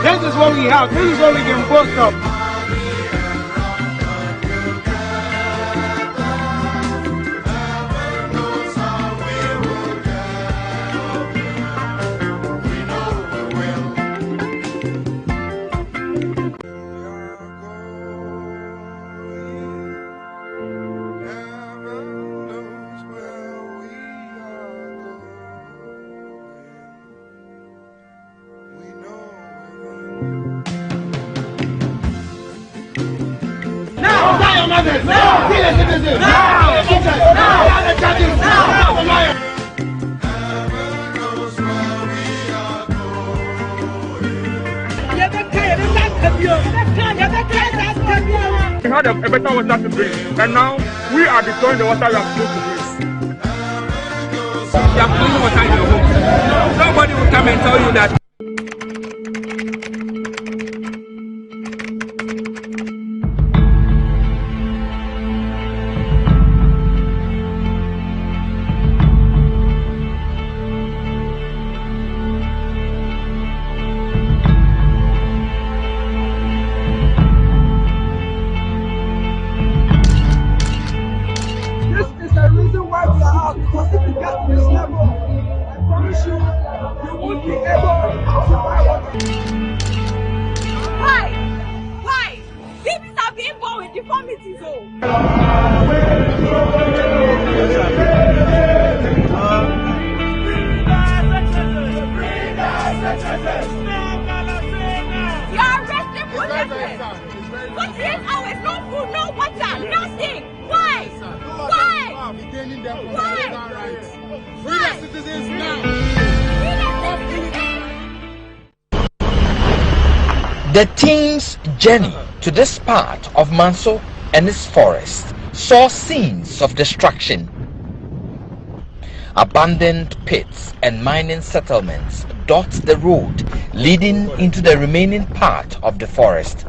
This is what we have. This is what we can boast of. We had a better water to drink, and now we are destroying the water we are supposed to drink. You have clean water in your home. Nobody will come and tell you that. The team's journey to this part of Manso and its forest saw scenes of destruction. Abandoned pits and mining settlements dot the road leading into the remaining part of the forest.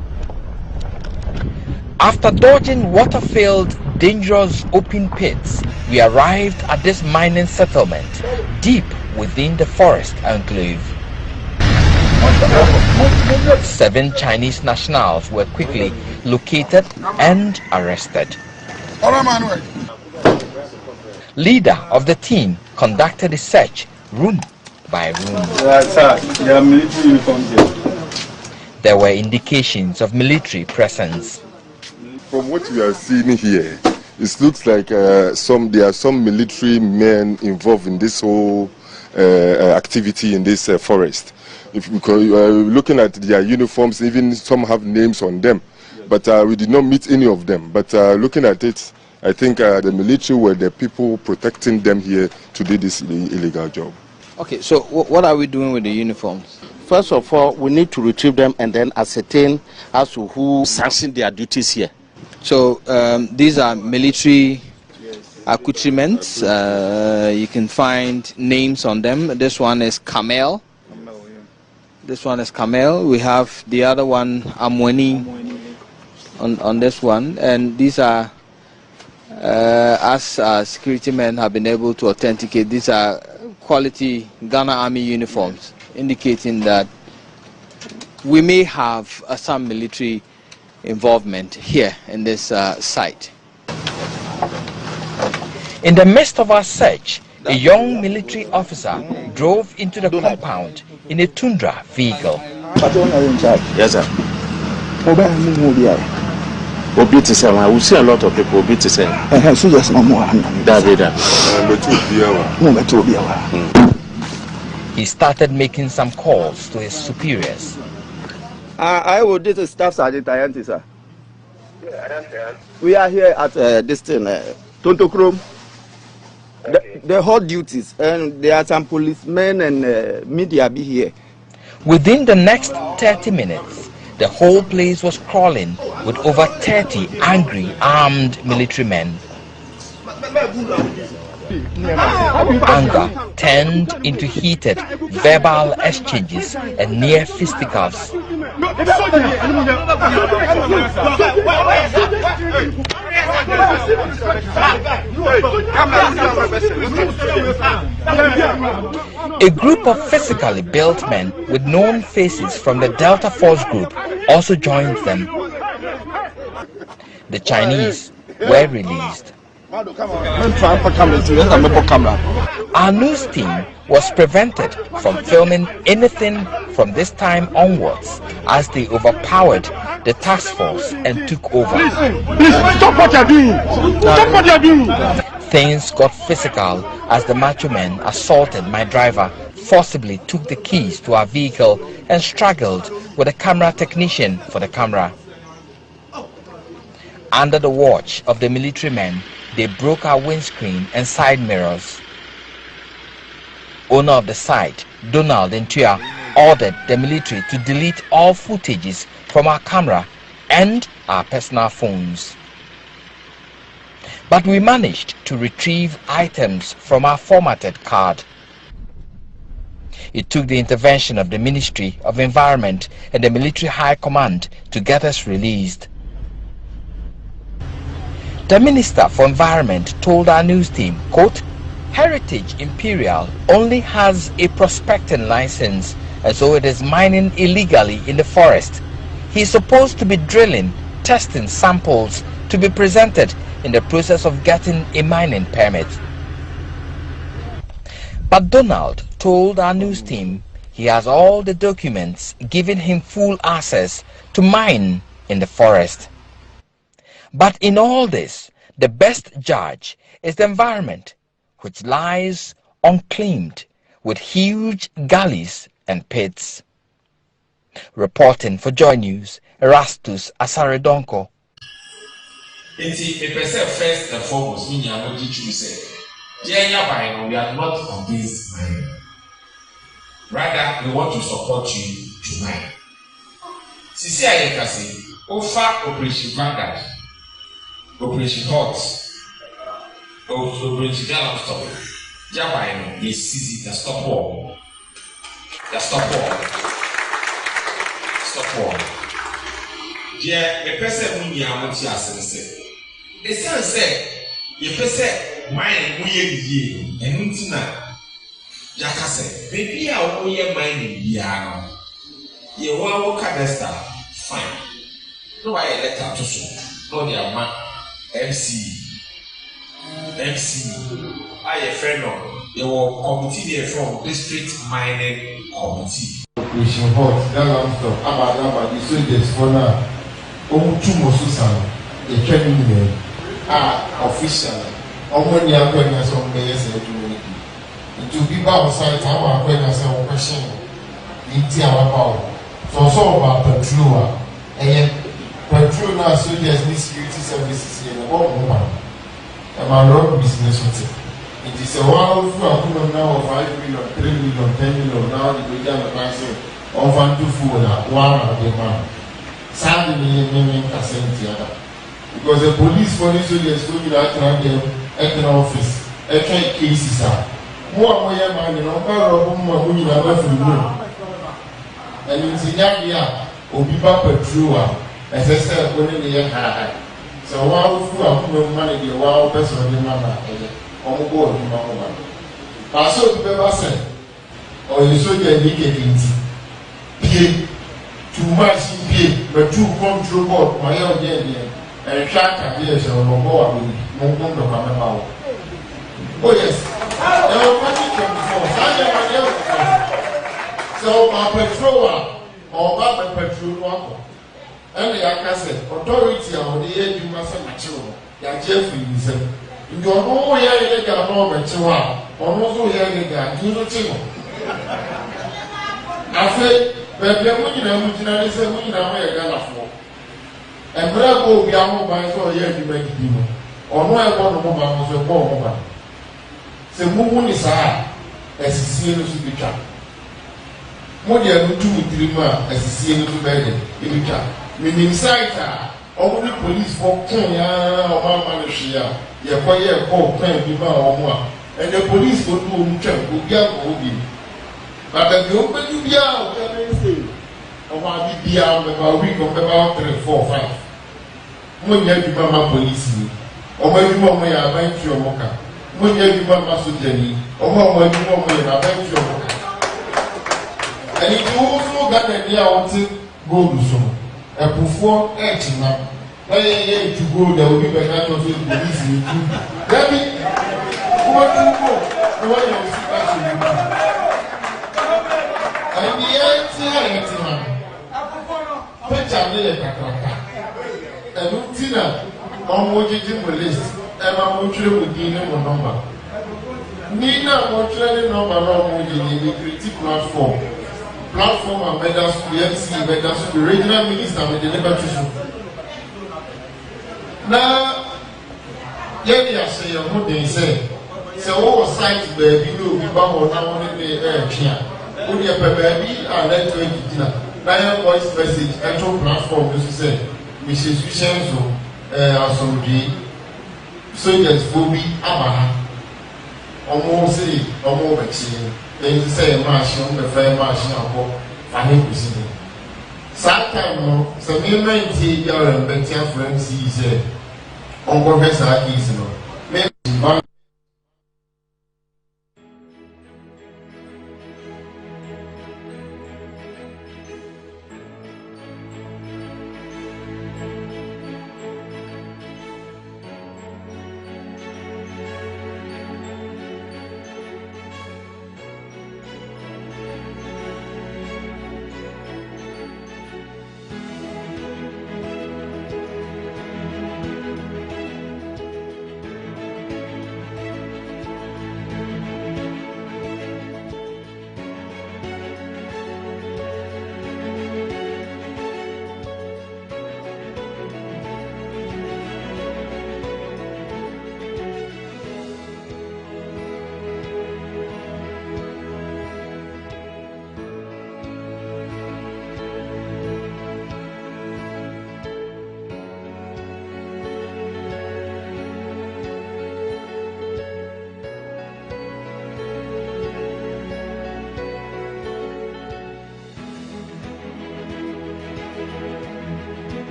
After dodging water-filled, dangerous open pits, we arrived at this mining settlement deep within the forest enclave. 7 Chinese nationals were quickly located and arrested. Leader of the team conducted a search room by room. There were indications of military presence. From what we are seeing here, it looks like there are some military men involved in this whole activity in this forest. Because looking at their uniforms, even some have names on them, but we did not meet any of them. But looking at it, I think the military were the people protecting them here to do this illegal job. Okay, so what are we doing with the uniforms? First of all, we need to retrieve them and then ascertain as to who sanctioned their duties here. So these are military accoutrements. You can find names on them. This one is Camel. This one is Camel. We have the other one, Amweni, on this one. And these are, as security men have been able to authenticate, these are quality Ghana Army uniforms, indicating that we may have some military involvement here in this site. In the midst of our search, a young military officer drove into the compound in a Tundra vehicle. Yes, sir. I will see a lot of people. He started making some calls to his superiors. I will do the staff sergeant, sir. We are here at this thing, Tontokrom. The hot duties, and there are some policemen and media be here. Within the next 30 minutes, the whole place was crawling with over 30 angry, armed military men. Anger turned into heated verbal exchanges and near fisticuffs. A group of physically built men with known faces from the Delta Force group also joined them. The Chinese were released. Our news team was prevented from filming anything from this time onwards as they overpowered the task force and took over. Stop what you're doing! Stop what you're doing! Things got physical as the macho men assaulted my driver, forcibly took the keys to our vehicle and struggled with a camera technician for the camera. Under the watch of the military men, they broke our windscreen and side mirrors. Owner of the site, Donald Ntua, ordered the military to delete all footages from our camera and our personal phones. But we managed to retrieve items from our formatted card. It took the intervention of the Ministry of Environment and the Military High Command to get us released. The Minister for Environment told our news team, quote, Heritage Imperial only has a prospecting license, and so it is mining illegally in the forest. He is supposed to be drilling, testing samples to be presented in the process of getting a mining permit. But Donald told our news team he has all the documents giving him full access to mine in the forest. But in all this, the best judge is the environment, which lies unclaimed with huge gullies and pits. Reporting for Joy News, Erastus Asaredonko. It's a person first and foremost, we are not choosing. We are not against mining. Rather, we want to support you to mine. Sisi Ayekasi, offer Operation Vanguard, Operation Hot, Operation Gallup Stop. Japan is sisi the stop war. The stop war. Stop war. Yeah, a person we are not here. The sense said, a person mine we and Untina Jacase, baby, our own mining piano. You want to cadester, fine. No, I letter to show. No, they are MC. I a friend of your committee from District Mining Committee. Operation Hot, that laptop, about the soldiers for now. Mususan, a training name, official. When you are going to some mayors and community. To be outside, our acquaintance and question in our power. So about patrol, and patrol now soldiers need security services in the world. And my road business with it. It is a while for now of 5 million, 3 million, 10 million. Now the region of myself of 1 of the man. Sadly, because the police for this soldiers go to that at the office, a cases are more man in our women are left in the room. And in Zimbabwe, or be patrol, as I said, when they are. So while we are money, the wild person of the man, on board in my woman. I saw the paper said, or you saw the indicating pay too much in pay, but too control board, my own day, and track ideas of more with Mongo Kamau. Oh, yes, there were 24. So my patrol or Baba patrol. And the Akase, authority of the age you must have mature. They Jeffrey himself. You don't know where you get a moment to one, or also here you get you the table. I say, but the women are looking is a woman away a for. And Bravo be a mobile for a year to make people. Or no, I want a woman was a poor woman. The moon is high as a seal to be trapped. More than 2-3 months as a seal to bed in the trap. Meaning Saita, only police for Kenya or Mamma Shia, Yakoya, Paul, Pen, Dima or Moa, and the police go to check, go get Obi. But the open Bia, what I say, or I be Bia, about a week of about 3, 4, 5. When you have Mama police, or when you want me, I went to your mocha. When you have Mama Sujani, or when you want me, I went to your mocha. And if you also got an idea, I want to go to some. A before action now. Hey, to go, there will be better to police in you. Debbie, what to go? What you see that you do? And the answer, Pecha Mele Kakaka. And Utina, on what you list, and I'm watching with Dina number. Nina, watching number on the critique platform. Platform and medals, PMC, medals, the regional minister with the labor tissue. Now, yeah, say, what they say. So, what site baby do be bound now on the air here? Only a baby and let 20 dinner. Now, voice message, actual platform, as you said, Mrs. Vichenzo, Asomji, soldiers will be Abaha. Almost say, almost vaccine. Then you say, Marsh, on the fair marsh now, for him to see. Sometimes, some men say, you're a better friend, he said, on Professor Easy. Maybe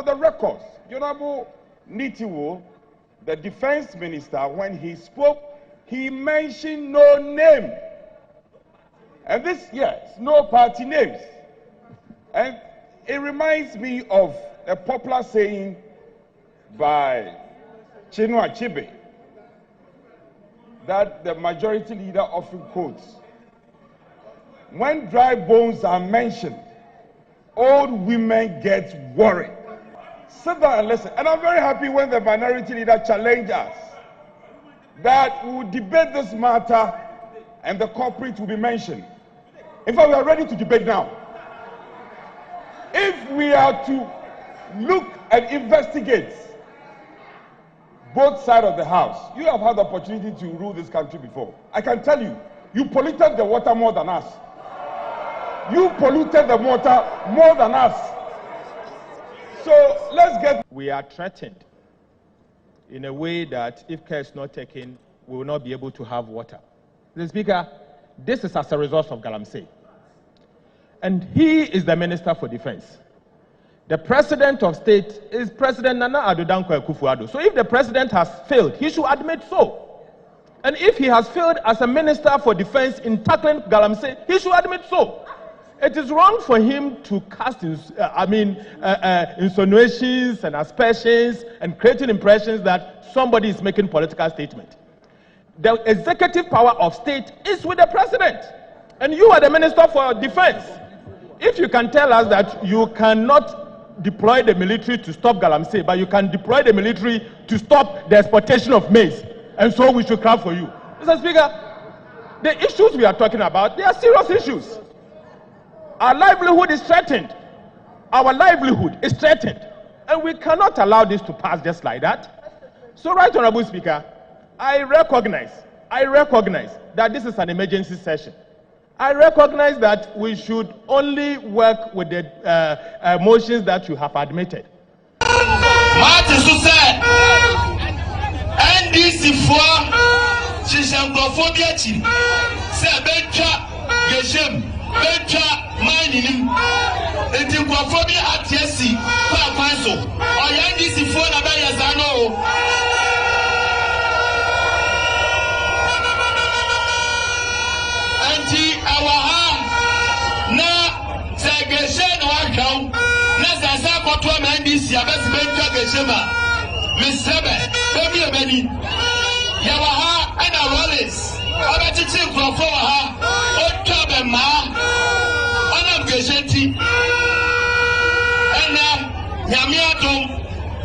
for the records, Honorable Nitiwo, the defense minister, when he spoke, he mentioned no name. And this, yes, no party names. And it reminds me of a popular saying by Chinua Achebe that the majority leader often quotes. When dry bones are mentioned, old women get worried. Sit down and listen. And I'm very happy when the minority leader challenged us that we will debate this matter and the culprit will be mentioned. In fact, we are ready to debate now. If we are to look and investigate both sides of the house, you have had the opportunity to rule this country before. I can tell you, you polluted the water more than us. You polluted the water more than us. So let's get... We are threatened in a way that if care is not taken, we will not be able to have water. Mr. Speaker, this is as a result of Galamsey. And he is the Minister for Defense. The President of State is President Nana Addo Dankwa Akufo-Addo. So if the President has failed, he should admit so. And if he has failed as a Minister for Defense in tackling Galamsey, he should admit so. It is wrong for him to cast insinuations and aspersions and creating impressions that somebody is making political statement. The executive power of state is with the President. And you are the Minister for Defense. If you can tell us that you cannot deploy the military to stop Galamsey, but you can deploy the military to stop the exportation of maize, and so we should clap for you. Mr. Speaker, the issues we are talking about, they are serious issues. Our livelihood is threatened. Our livelihood is threatened. And we cannot allow this to pass just like that. So, Right Honorable Speaker, I recognize that this is an emergency session. I recognize that we should only work with the motions that you have admitted. Martin said, NDC for Shishangophobia, Sabencha, Geshem, Bencha, Mining, Etingophobia at Yesi, Papaso, or NDC for Nabayazano.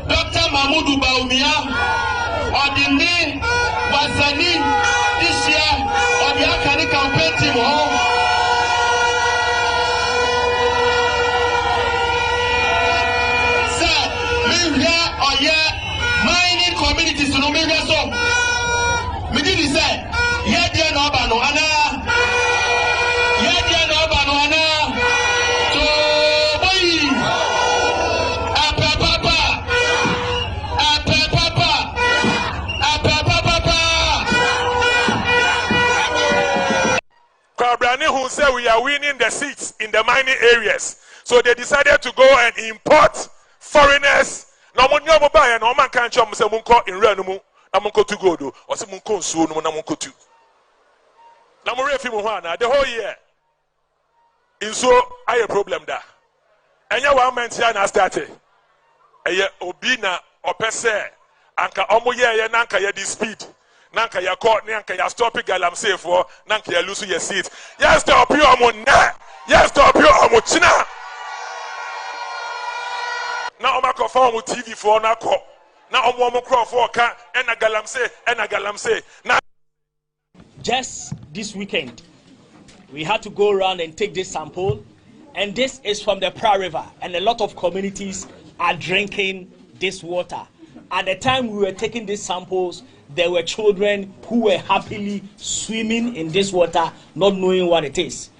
Dr. Mahmoud Baumia, Odini, Wazani, this year, or the Akani campaign team home. Mining communities to know me so. Me did say, yeah, dear no bano ana. Yeah, dear no bano ana. So boy, apa papa, Kabrani who said we are winning the seats in the mining areas, so they decided to go and import foreigners. No one know buy no man can't chum say munko in renumu na munko to go do or say munko nsuo no na munko tu na mo refi mu hwana the whole year inso aye problem da enya one month ya na start eye obi na opese anka omo ye na anka ye di speed na anka ya call na anka ya stop Galamsey for na anka ya lose your seat ya stop you omo na ya stop you omo china. Now I'm going to TV for now. Now I'm going to for Galamsey. Now, just this weekend, we had to go around and take this sample, and this is from the Pra River, and a lot of communities are drinking this water. At the time we were taking these samples, there were children who were happily swimming in this water, not knowing what it is.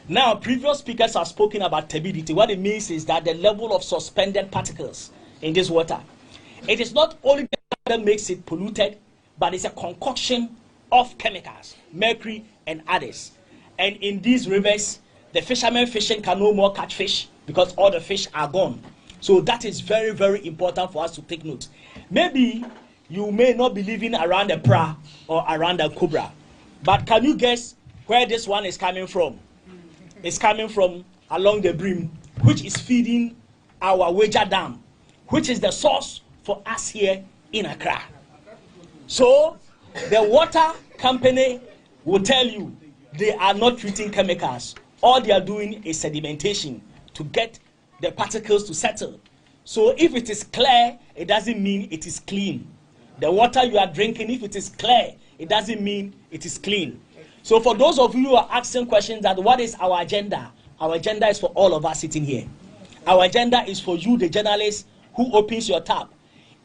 Now, previous speakers have spoken about turbidity. What it means is that the level of suspended particles in this water. It is not only that makes it polluted, but it's a concoction of chemicals, mercury and others. And in these rivers, the fishermen fishing can no more catch fish because all the fish are gone. So that is very, very important for us to take note. Maybe you may not be living around the Pra or around the Cobra, but can you guess where this one is coming from? It's coming from along the brim, which is feeding our Wager Dam, which is the source for us here in Accra. So the water company will tell you they are not treating chemicals. All they are doing is sedimentation to get the particles to settle. So if it is clear, it doesn't mean it is clean. The water you are drinking, if it is clear, it doesn't mean it is clean. So for those of you who are asking questions that what is our agenda is for all of us sitting here. Our agenda is for you, the journalist who opens your tap.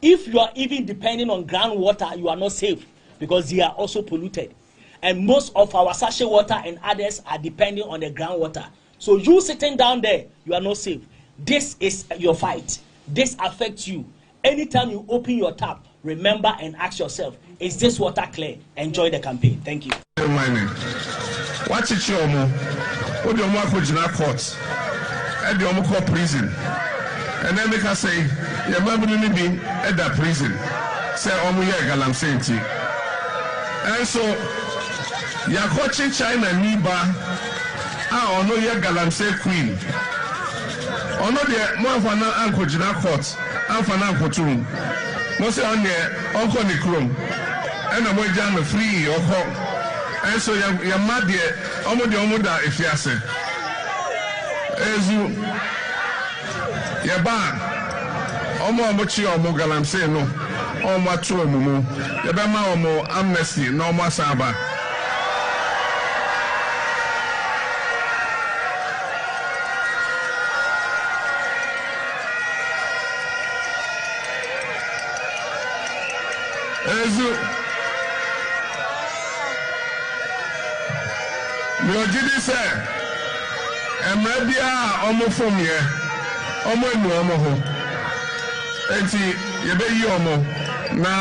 If you are even depending on groundwater, you are not safe because they are also polluted. And most of our sachet water and others are depending on the groundwater. So you sitting down there, you are not safe. This is your fight. This affects you. Anytime you open your tap, remember and ask yourself, is this water clear? Enjoy the campaign. Thank you. Watch it, what do you want to court? And you call prison. And then they can say, your mother didn't be at that prison. Say, oh, we are Galamsey. And so, you're watching China Niba. I know you're Galamsey Queen. I know the more for an uncle Jina court, and for an uncle too. Most on your uncle Nicrum. And I'm way down the free or home. And so you're mad yet, almost the Omoda if you say. As you, you're bad. Almost what you are, I'm saying no. All my true mumu. You're more amnesty, no more Saba. As you. Mojidi say, Emrebia omo from here, omo enu omo ho. Enti yebe yi omo na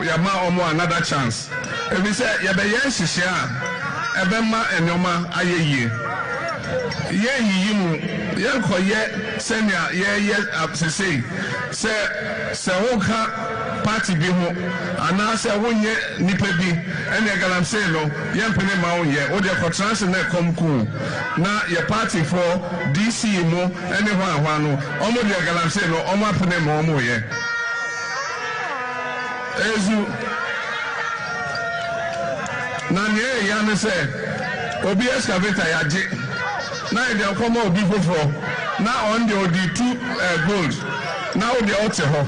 yama omo another chance. Ebi say yebe yen hihye a ebe ma enyoma ayeye. Ye yiyi mu yen koye senya ye absese se woka party bi ho ana se wonye nipa bi ene Galamsey no ye mpene ma wonye wo de kotrans na komku na ye party for DC mo ene ho ahwa no omo de Galamsey no omo apene ma omo ye ezu na ne ya ne se obi excavator ya je na e de komo obi foforo na on the odi 2 gold na o de ote ho.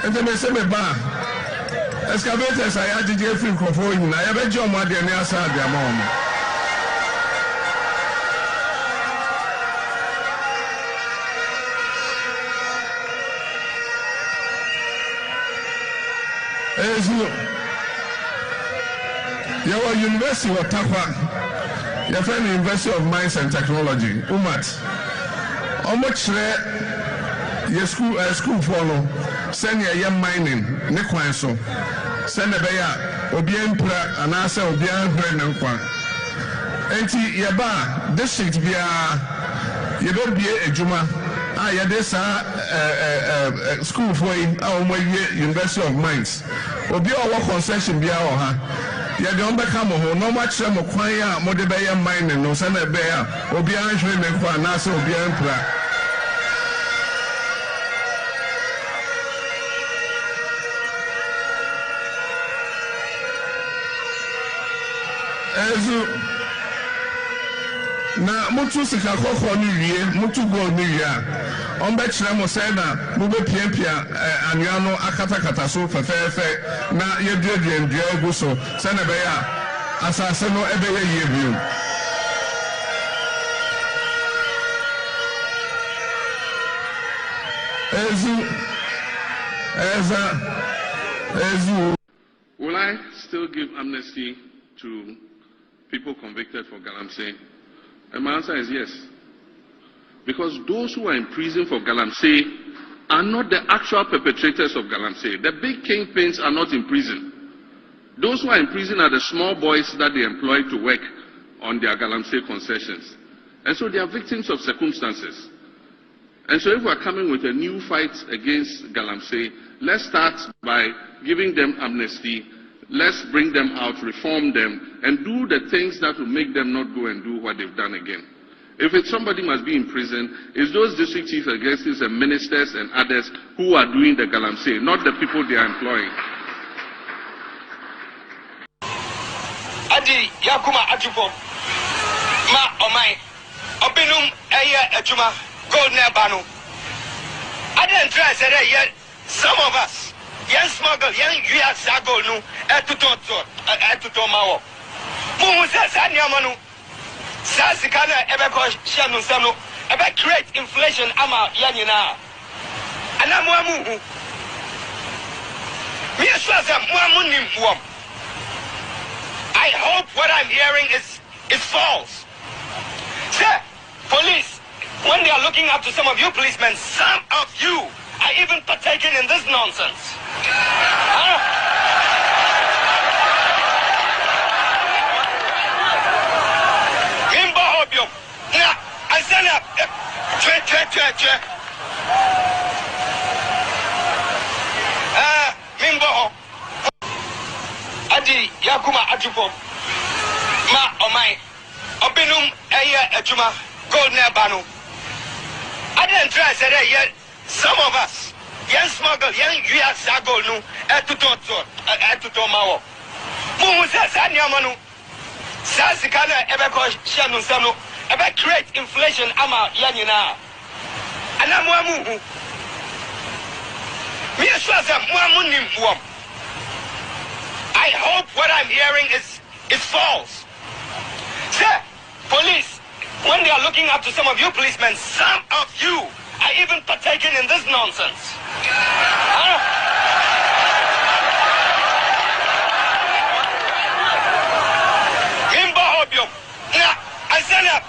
And then they say, excavators, I had to get free for you. I have a job at the near side, their mom. As you are University of Tapa, your friend University of Mines and Technology, UMAT. How much your school follow? Send your young mining, Nikwan so. Send a bear, Obian Pra, and answer Obian Brennan. Enti Yaba, district via Yaba a Juma. I had this school for University of Mines. Obi our concession via her. You don't become home, no much some choir, Modebaya mining, no send a bear, Obian Brennan, Nasa Obian Pra. Na mutu sika koko ni wie mutu go ni wia on be kire mo say na mo be piapia anua no akatakata so fefefe na ye duadua gu so say na be ya asase no ebe ye yie bi ezu will I still give amnesty to people convicted for Galamsey? And my answer is yes. Because those who are in prison for Galamsey are not the actual perpetrators of Galamsey. The big kingpins are not in prison. Those who are in prison are the small boys that they employ to work on their Galamsey concessions. And so they are victims of circumstances. And so if we're coming with a new fight against Galamsey, let's start by giving them amnesty. Let's bring them out, reform them, and do the things that will make them not go and do what they've done again. If it's somebody must be in prison, it's those district chief executives and ministers and others who are doing the Galamsey, not the people they are employing. Adi Yakuma Ajupom Ma Omai Obinum Aya Ajuma Gold Nebanu. I didn't try to say yet. Some of us, young smuggle, young Yasago, no, Atutomawo. Mumusa Sanyamanu, Sasikana, Ebeko Shanu Sano, about create inflation, Ama Yanina. And I'm Wamu. I hope what I'm hearing is false. Sir, police, when they are looking up to some of you policemen, some of you are even partaking in this nonsense. Huh? Mimba Hobium. Now, I stand up. Mimba Ho. Adi Yakuma Ajupom. Ma Omai. Obinum Aya Ajuma Gold Nebanu. I didn't try to say that yet. Some of us, young smuggle, young Yasago, no, Atutomawo. Mumusa Sanyamanu, Sasikana, Ebeko Shanu Sano, about create inflation, Ama Yanina. And I'm Wamu. I hope what I'm hearing is false. Sir, police, when they are looking up to some of you policemen, some of you are even partaking in this nonsense. Huh? Mimba Hobium. Now, I stand up.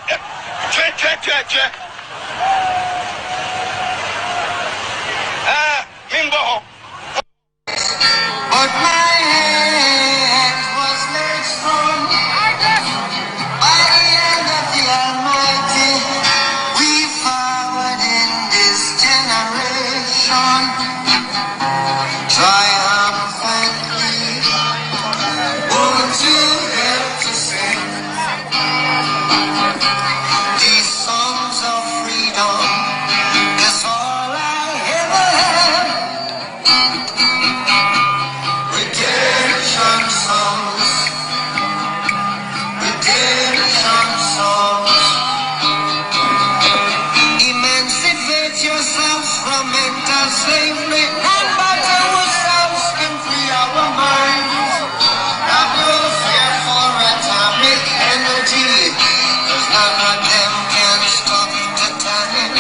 Mimba Ho. But my hand was made strong by the hand of the Almighty. We forward in this generation triumphantly. Won't you help to sing these songs of freedom? That's all I ever have. Redemption songs. Redemption songs. Emancipate yourself from mental slavery, and by ourselves can free our minds. Have no fear for atomic energy, 'cause none of them can stop the time.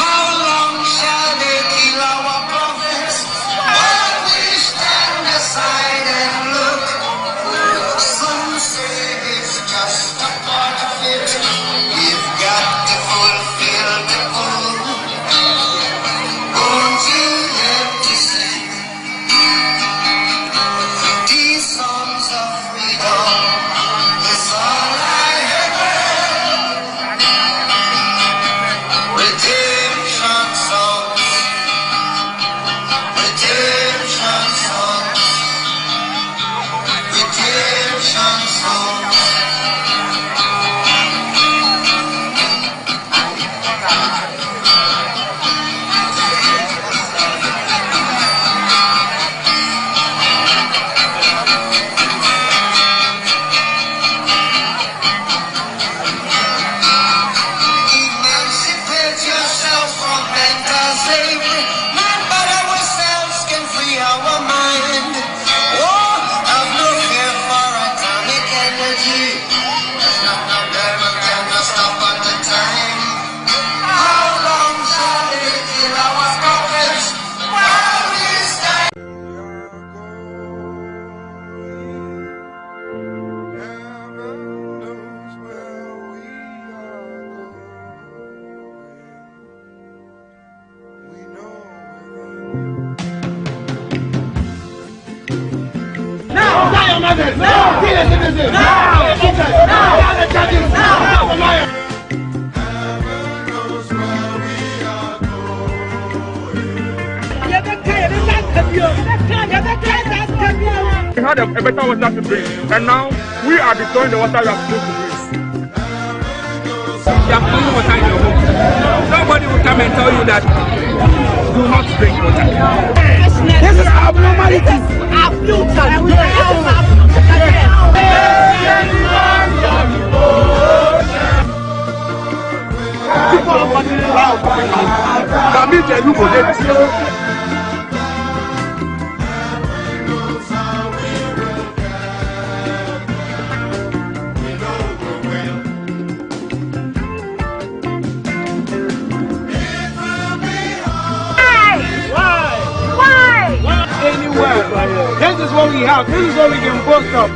How long shall they kill our prophets while we stand aside and look? Some say it's just a part of it. We've got to fulfill the goal. Won't you help to sing these songs of freedom? It's all I ever have. Redemption songs. Redemption songs. Redemption songs. Emancipate yourself from mental slavery. None but ourselves can free our mind. Oh, have no fear for atomic energy. There's none of them can stop at the time. How long shall they kill our prophets while we stand? Now! Now your mothers! Now! Kill the citizens! Now! Kill the teachers! Now! Kill the judges! Now! Now! had a better water to drink, and now we are destroying the water we are supposed to drink. You have clean water in your home. Nobody will come and tell you that do not drink water. This is abnormality. This is what we have. This is what we can boast of.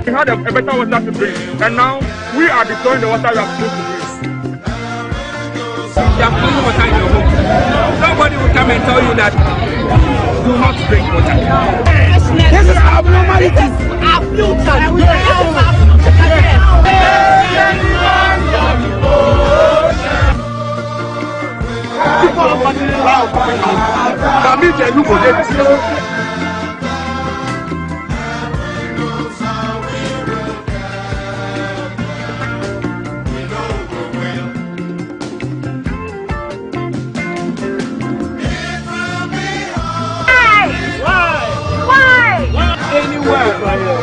We had a better water to drink, and now we are destroying the water we are supposed to drink. You have clean water in your home. Nobody will come and tell you that do not drink water. This is abnormality.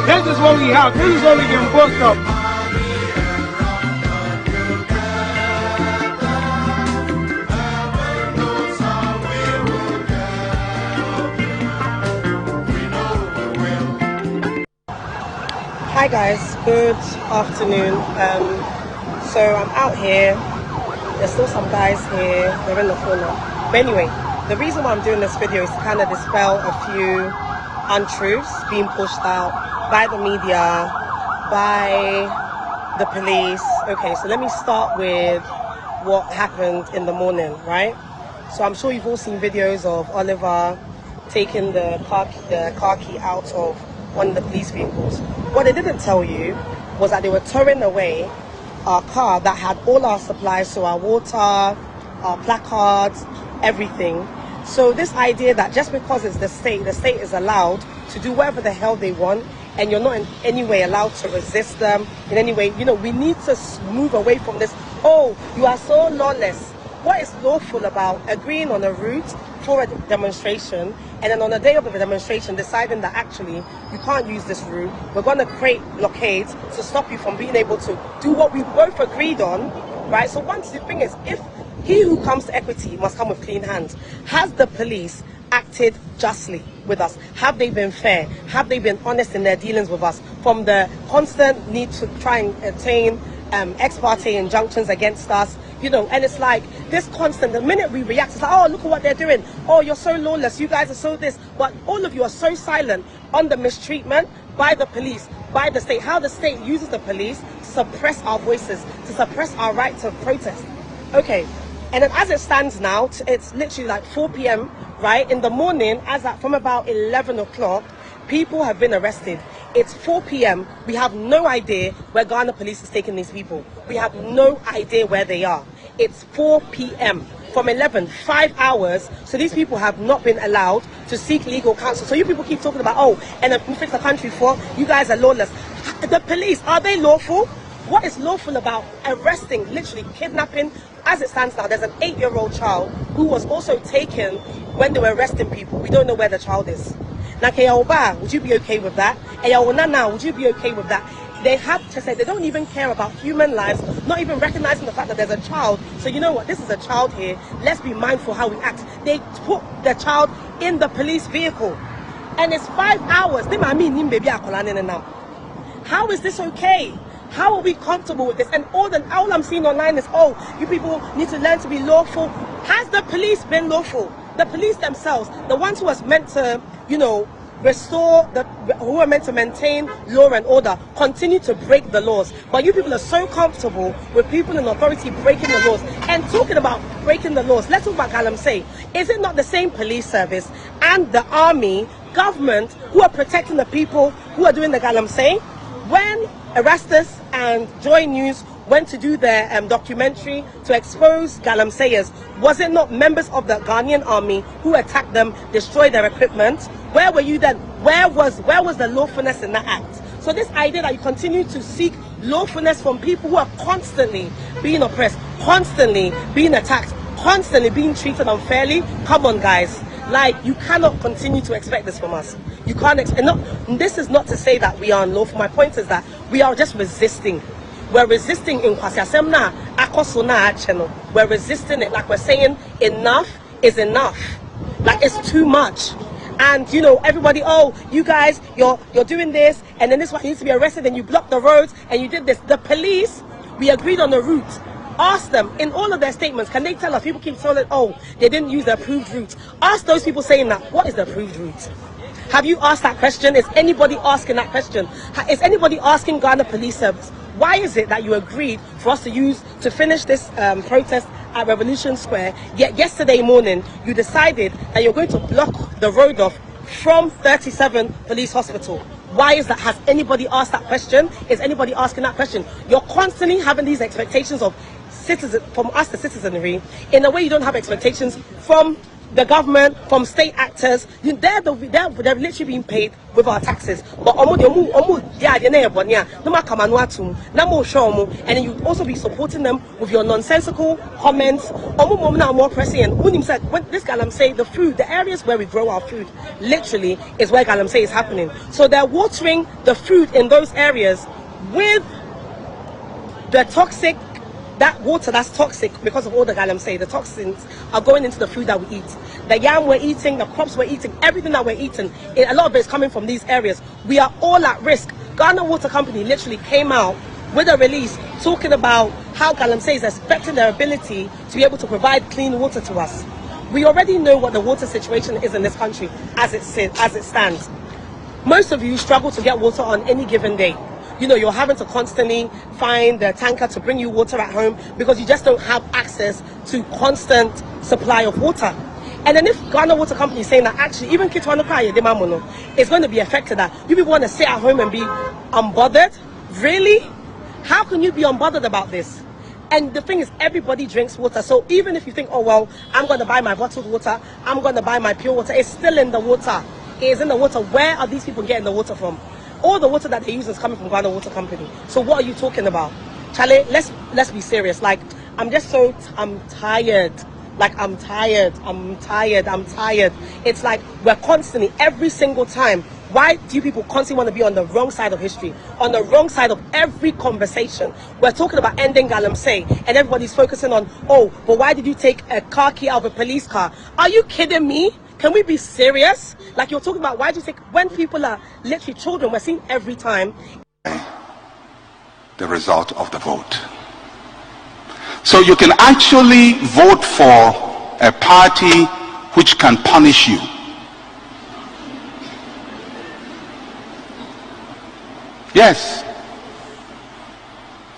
This is what we have. This is what we can boast of. Hi guys, good afternoon. So I'm out here. There's still some guys here. They're in the corner. But anyway, the reason why I'm doing this video is to kind of dispel a few untruths being pushed out by the media, by the police. Okay, so let me start with what happened in the morning, right? So I'm sure you've all seen videos of Oliver taking the car key out of one of the police vehicles. What they didn't tell you was that they were towing away our car that had all our supplies, so our water, our placards, everything. So this idea that just because it's the state is allowed to do whatever the hell they want, and you're not in any way allowed to resist them in any way, you know, we need to move away from this. Oh, you are so lawless. What is lawful about agreeing on a route for a demonstration, and then on the day of the demonstration deciding that actually you can't use this route, we're going to create blockades to stop you from being able to do what we both agreed on, right? So once the thing is, if he who comes to equity must come with clean hands, has the police acted justly with us? Have they been fair? Have they been honest in their dealings with us? From the constant need to try and attain ex parte injunctions against us, you know, and it's like this constant, the minute we react, it's like, oh, look at what they're doing. Oh, you're so lawless, you guys are so this. But all of you are so silent on the mistreatment by the police, by the state, how the state uses the police to suppress our voices, to suppress our right to protest. Okay, and then as it stands now, it's literally like 4 p.m, right? In the morning, from about 11 o'clock, people have been arrested. It's 4 p.m. We have no idea where Ghana police is taking these people. We have no idea where they are. It's 4 p.m. From 11, 5 hours. So these people have not been allowed to seek legal counsel. So you people keep talking about, oh, and we fix the country for, you guys are lawless. The police, are they lawful? What is lawful about arresting, literally kidnapping? As it stands now, there's an 8-year-old child who was also taken when they were arresting people. We don't know where the child is. Now, would you be okay with that? Would you be okay with that? They have to say they don't even care about human lives, not even recognizing the fact that there's a child. So you know what? This is a child here. Let's be mindful how we act. They put the child in the police vehicle. and it's 5 hours. How is this okay? How are we comfortable with this? And all I'm seeing online is, oh, you people need to learn to be lawful. Has the police been lawful? The police themselves, the ones who was meant to, you know, who are meant to maintain law and order, continue to break the laws. But you people are so comfortable with people in authority breaking the laws. And talking about breaking the laws, let's talk about Galamsey. Is it not the same police service and the army, government, who are protecting the people who are doing the Galamsey? When Erastus and Joy News went to do their documentary to expose Galamseyers, was it not members of the Ghanaian army who attacked them, destroyed their equipment? Where were you then? Where was the lawfulness in that act? So this idea that you continue to seek lawfulness from people who are constantly being oppressed, constantly being attacked, constantly being treated unfairly, come on guys. Like, you cannot continue to expect this from us. You can't expect. This is not to say that we are unlawful. My point is that we are just resisting. We're resisting in Kwasiasemna, Akosona channel. We're resisting it. Like, we're saying enough is enough. Like, it's too much. And you know, everybody, oh, you guys, you're doing this, and then this one needs to be arrested, and you blocked the roads, and you did this. The police, we agreed on the route. Ask them in all of their statements, can they tell us? People keep telling, oh, they didn't use the approved route. Ask those people saying that, what is the approved route? Have you asked that question? Is anybody asking that question? Is anybody asking Ghana Police Service, why is it that you agreed for us to finish this protest at Revolution Square, yet yesterday morning you decided that you're going to block the road off from 37 Police Hospital? Why is that? Has anybody asked that question? Is anybody asking that question? You're constantly having these expectations of from us, the citizenry, in a way you don't have expectations from the government, from state actors. They're literally being paid with our taxes. But and then you also be supporting them with your nonsensical comments. More pressing. When this Galamsey, the food, the areas where we grow our food, literally is where Galamsey is happening. So they're watering the food in those areas with the toxic. That water that's toxic because of all the Galamsey, the toxins are going into the food that we eat. The yam we're eating, the crops we're eating, everything that we're eating, a lot of it is coming from these areas. We are all at risk. Ghana Water Company literally came out with a release talking about how Galamsey is affecting their ability to be able to provide clean water to us. We already know what the water situation is in this country as it stands. Most of you struggle to get water on any given day. You know, you're having to constantly find a tanker to bring you water at home because you just don't have access to constant supply of water. And then if Ghana Water Company is saying that actually even Kitwanokaya is going to be affected, that you people want to sit at home and be unbothered, really? How can you be unbothered about this? And the thing is, everybody drinks water. So even if you think, oh well, I'm going to buy my bottled water, I'm going to buy my pure water, it's still in the water. It is in the water. Where are these people getting the water from? All the water that they use is coming from Ghana Water Company. So what are you talking about? Charlie, let's be serious. Like, I'm tired. Like, I'm tired. It's like we're constantly, every single time. Why do you people constantly want to be on the wrong side of history? On the wrong side of every conversation? We're talking about ending Galamsey, and everybody's focusing on, oh, but why did you take a car key out of a police car? Are you kidding me? Can we be serious? Like, you're talking about, why do you think, when people are literally children, we're seeing every time. The result of the vote. So you can actually vote for a party which can punish you. Yes.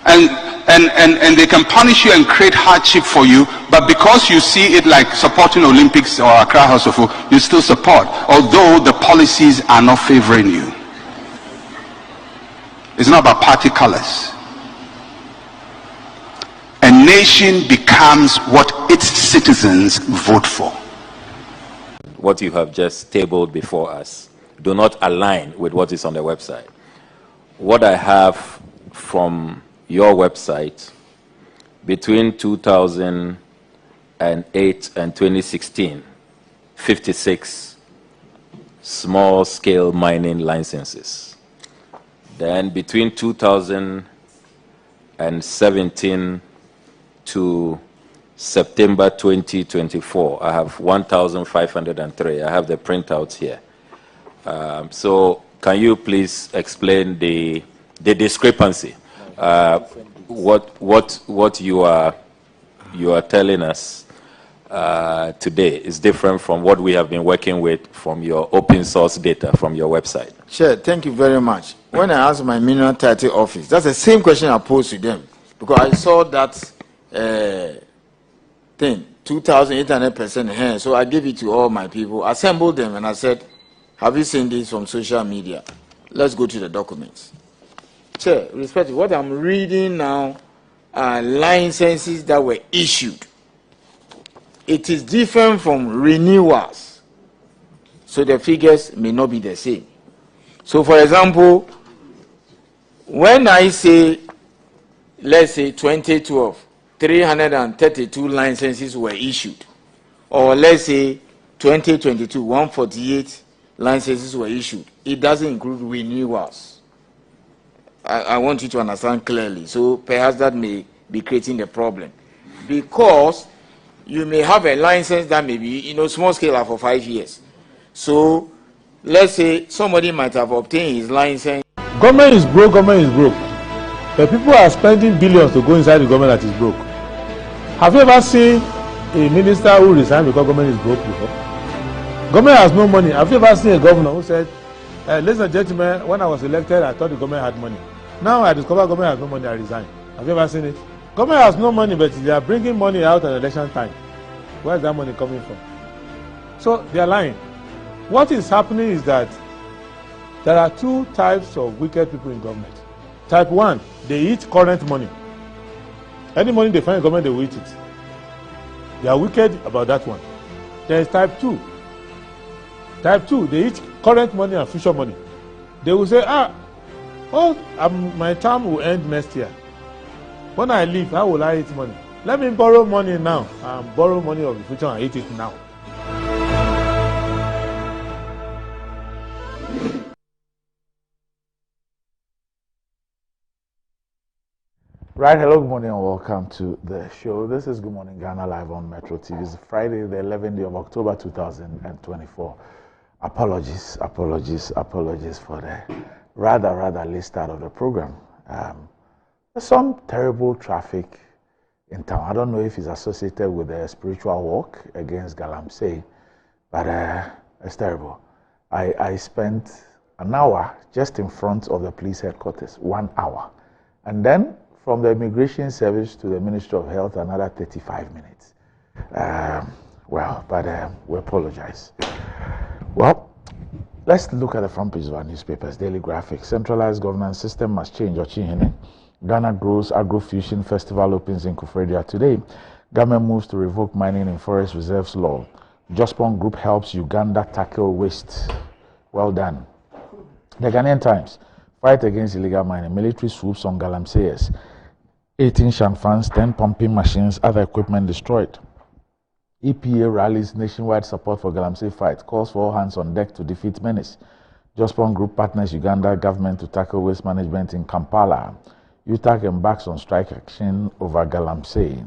And they can punish you and create hardship for you, but because you see it like supporting Olympics or Accra House of Folk, you still support, although the policies are not favoring you. It's not about party colors. A nation becomes what its citizens vote for. What you have just tabled before us do not align with what is on the website. What I have from your website between 2008 and 2016, 56 small-scale mining licenses. Then between 2017 to September 2024, I have 1,503. I have the printouts here. So can you please explain the discrepancy? What you are telling us today is different from what we have been working with from your open source data from your website. Sure, thank you very much. When I asked my mineral title office, that's the same question I posed to them, because I saw that thing, 2,800% here. So I gave it to all my people, assembled them, and I said, have you seen this from social media? Let's go to the documents. Chair, respect what I'm reading now are licenses that were issued. It is different from renewals, so the figures may not be the same. So, for example, when I say, let's say 2012, 332 licenses were issued, or let's say 2022, 148 licenses were issued, it doesn't include renewals. I want you to understand clearly, so perhaps that may be creating the problem, because you may have a license that may be, small scale for 5 years. So let's say somebody might have obtained his license. Government is broke, but people are spending billions to go inside the government that is broke. Have you ever seen a minister who resigned because government is broke before? Government has no money. Have you ever seen a governor who said, ladies and gentlemen, when I was elected, I thought the government had money. Now I discover government has no money, I resign. Have you ever seen it? Government has no money, but they are bringing money out at election time. Where is that money coming from? So they are lying. What is happening is that there are two types of wicked people in government. Type 1, they eat current money. Any money they find in government, they will eat it. They are wicked about that one. There is type 2. Type 2, they eat current money and future money. They will say, my term will end next year. When I leave, how will I eat money? Let me borrow money now and borrow money of the future and eat it now. Right, hello, good morning and welcome to the show. This is Good Morning Ghana live on Metro TV. It's Friday, the 11th day of October 2024. Apologies for the rather late start of the program. There's some terrible traffic in town. I don't know if it's associated with the spiritual walk against Galamsey, but it's terrible. I spent an hour just in front of the police headquarters, 1 hour. And then from the immigration service to the Ministry of Health, another 35 minutes. We apologize. Well, let's look at the front page of our newspapers. Daily Graphic. Centralized governance system must change. Ghana grows Agro-Fusion Festival opens in Kufredia today. Government moves to revoke mining in forest reserves law. Jospon Group helps Uganda tackle waste. Well done. The Ghanaian Times. Fight against illegal mining. Military swoops on Galamseyers. 18 shanfans, 10 pumping machines, other equipment destroyed. EPA rallies nationwide support for Galamsey fight. Calls for all hands on deck to defeat menace. Jospon Group partners Uganda government to tackle waste management in Kampala. UTAC embarks on strike action over Galamsey.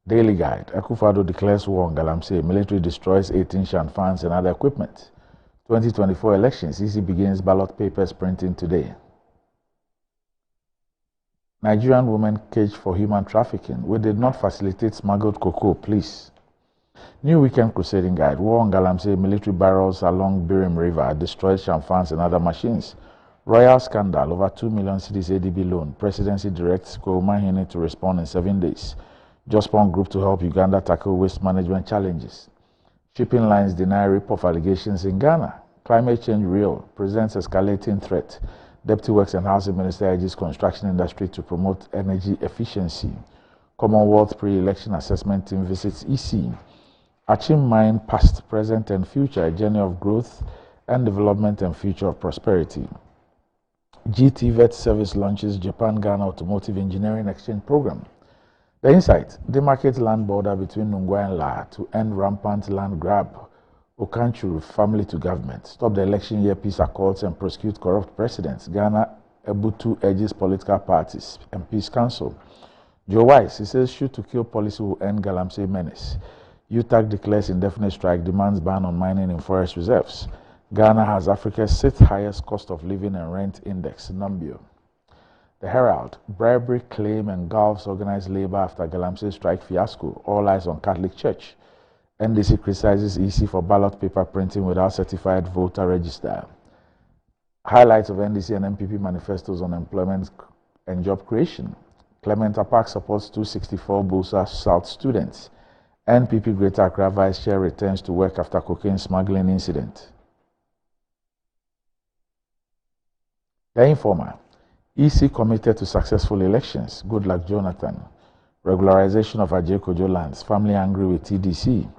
Daily Guide. Akufo-Addo declares war on Galamsey. Military destroys 18 shanfans and other equipment. 2024 elections. EC begins ballot papers printing today. Nigerian women caged for human trafficking. We did not facilitate smuggled cocoa, please. New Weekend Crusading Guide. War on Galamsey. Military barrels along Birim River destroyed shanfans and other machines. Royal scandal. Over 2 million cedis ADB loan. Presidency directs Mahine to respond in 7 days. Jospon Group to help Uganda tackle waste management challenges. Shipping lines deny rape of allegations in Ghana. Climate change real. Presents escalating threat. Deputy Works and Housing Minister urges construction industry to promote energy efficiency. Commonwealth pre-election assessment team visits EC. Achim Mine past, present and future, a journey of growth and development and future of prosperity. GT Vet Service launches Japan-Ghana Automotive Engineering Exchange Program. The Insight, demarcate land border between Nungwa and La to end rampant land grab. Okanchuru, family to government. Stop the election year peace accords and prosecute corrupt presidents. Ghana, Ebutu urges political parties and peace council. Joe Wise, he says shoot to kill policy will end Galamsey menace. UTAC declares indefinite strike, demands ban on mining in forest reserves. Ghana has Africa's 6th highest cost of living and rent index, Numbeo. The Herald, bribery claim engulfs organized labor after Galamsey strike fiasco. All eyes on Catholic Church. NDC criticizes EC for ballot paper printing without certified voter register. Highlights of NDC and MPP manifestos on employment and job creation. Clement Park supports 264 Bosa South students. NPP Greater Accra Vice Chair returns to work after cocaine smuggling incident. The Informer. EC committed to successful elections. Good luck, Jonathan. Regularization of Ajay Kojo lands. Family angry with TDC.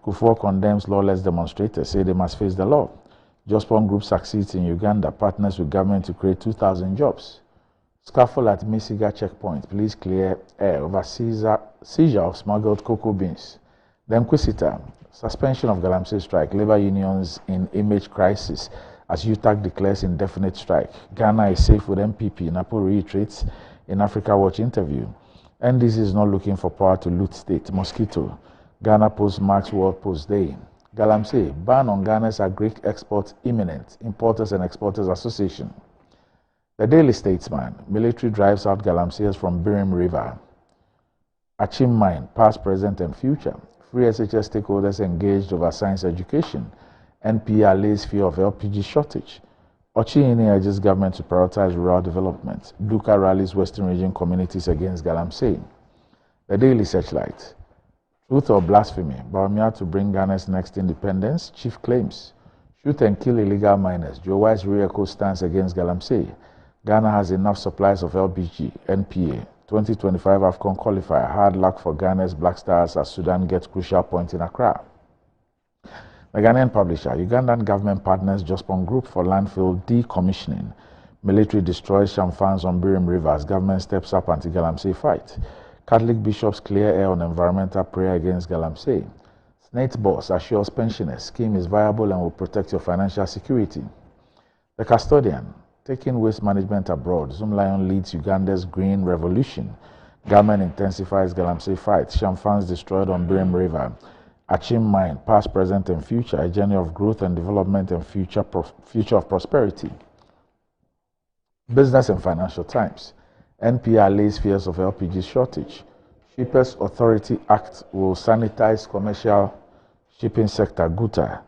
Kufuor condemns lawless demonstrators. Say they must face the law. Jospon Group succeeds in Uganda. Partners with government to create 2,000 jobs. Scuffle at Misiga checkpoint. Police clear air over seizure of smuggled cocoa beans. The Inquisitor. Suspension of Galamsey strike. Labor unions in image crisis as UTAC declares indefinite strike. Ghana is safe with MPP. Napo reiterates in Africa Watch interview. NDC is not looking for power to loot state. Mosquito. Ghana Post marks World Post Day. Galamsey. Ban on Ghana's agri exports imminent. Importers and Exporters Association. The Daily Statesman. Military drives out Galamseyers from Birim River. Achim Mine. Past, present and future. Free SHS stakeholders engaged over science education. NPR lays fear of LPG shortage. Ochiini urges government to prioritize rural development. Duka rallies Western region communities against Galamsey. The Daily Searchlight. Truth or blasphemy? Bawumia to bring Ghana's next independence. Chief claims. Shoot and kill illegal miners. Joe Wise re-echo stance against Galamsey. Ghana has enough supplies of LPG. NPA. 2025 AFCON qualifier. Hard luck for Ghana's Black Stars as Sudan gets crucial point in Accra. The Ghanaian publisher, Ugandan government partners Jospon Group for landfill decommissioning. Military destroys Shamfans on Birim River as government steps up anti-Galamsey fight. Catholic bishops clear air on environmental prayer against Galamsey. Snate boss assures pensioners scheme is viable and will protect your financial security. The Custodian, taking waste management abroad. Zoomlion leads Uganda's green revolution. Government intensifies Galamsey fight. Shamfans destroyed on Birim River. Achim Mine, past, present, and future, a journey of growth and development and future of prosperity. Business and Financial Times. NPR lays fears of LPG shortage. Shippers Authority Act will sanitize commercial shipping sector. Guta.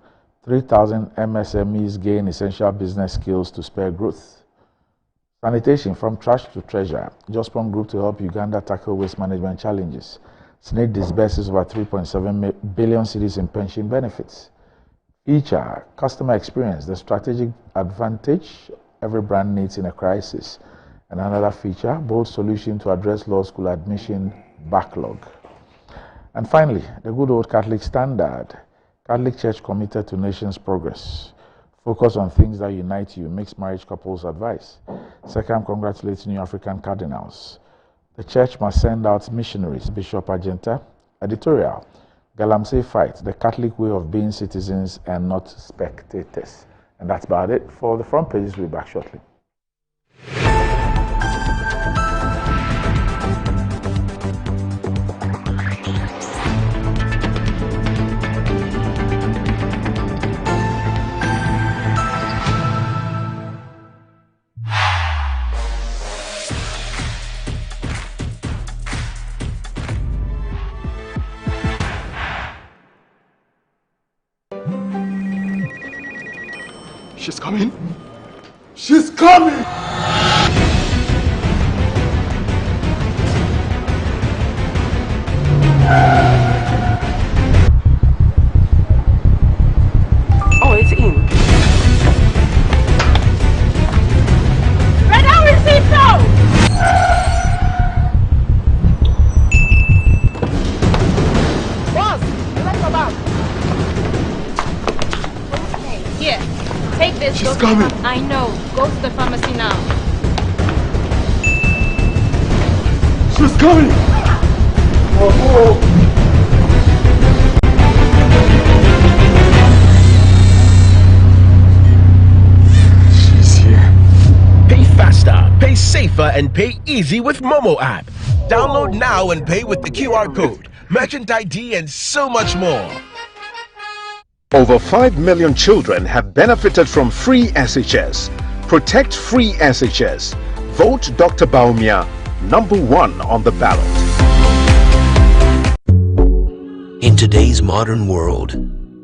3,000 MSMEs gain essential business skills to spur growth. Sanitation from trash to treasure. Jospon Group to help Uganda tackle waste management challenges. SNAID disburses over 3.7 billion cedis in pension benefits. Feature, customer experience, the strategic advantage every brand needs in a crisis. And another feature, bold solution to address law school admission backlog. And finally, the good old Catholic standard. Catholic Church committed to nation's progress. Focus on things that unite you, mixed marriage couples advice. Second, congratulates New African Cardinals. The church must send out missionaries. Bishop Agenta. Editorial. Galamsey fight, the Catholic way of being citizens and not spectators. And that's about it for the front pages. We'll be back shortly. She's coming. She's coming! Oh, it's in. Red out receipt now! Boss, let's go back. Okay, here. Take this. She's coming. I know. Go to the pharmacy now. She's coming! Oh. She's here. Pay faster, pay safer, and pay easy with Momo app. Download now and pay with the QR code, merchant ID, and so much more. Over 5 million children have benefited from free SHS. Protect free SHS. Vote Dr. Baumia #1 on the ballot. In today's modern world,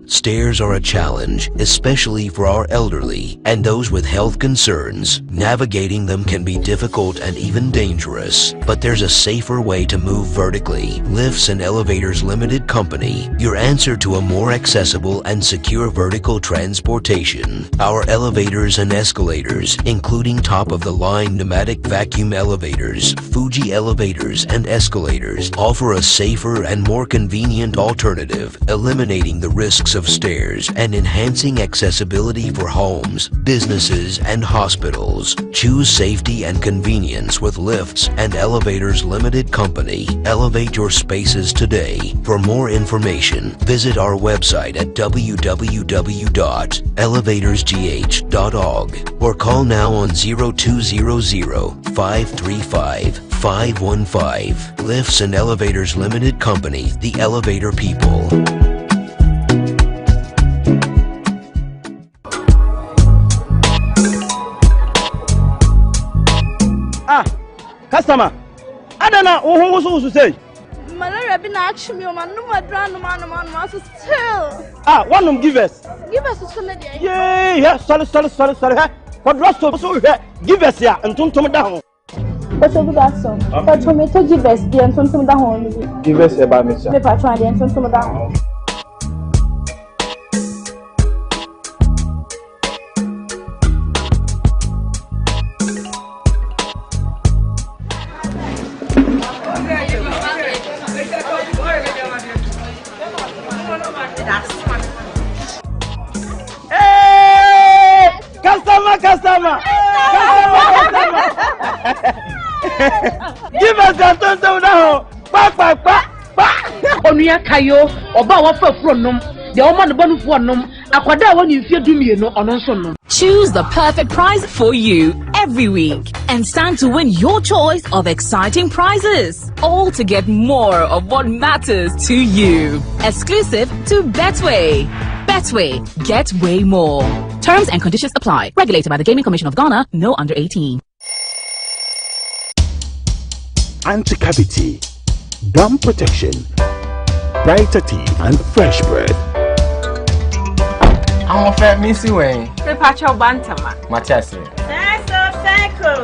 stairs are a challenge, especially for our elderly and those with health concerns. Navigating them can be difficult and even dangerous, but there's a safer way to move vertically. Lifts and Elevators Limited Company, your answer to a more accessible and secure vertical transportation. Our elevators and escalators, including top-of-the-line pneumatic vacuum elevators, Fuji elevators and escalators, offer a safer and more convenient alternative, eliminating the risks of stairs and enhancing accessibility for homes, businesses, and hospitals. Choose safety and convenience with Lifts and Elevators Limited Company. Elevate your spaces today. For more information, visit our website at www.elevatorsgh.org or call now on 0200-535-515. Lifts and Elevators Limited Company, the elevator people. Customer, I don't know who to say. Malaria been actually on my number still. One give us. Give us a solid. Yeah, sorry. What rest of so give us here and don't come down. But so good as so. But tomato give us the and don't come down. Give us about me, sir. Paper try the and don't come down. Customer. Give us that tonto now. Pa. Onuya kayo oba wa fafronum de o man bonu fonum akwada won yimfie dumie no ono nso no. Choose the perfect prize for you every week and stand to win your choice of exciting prizes, all to get more of what matters to you. Exclusive to Betway. Betway, get way more. Terms and conditions apply. Regulated by the Gaming Commission of Ghana. No under 18. Anti-cavity, gum protection, brighter teeth, and fresh breath. I'm a fat missy way. The patch of Bantama. Matias. That's a cycle.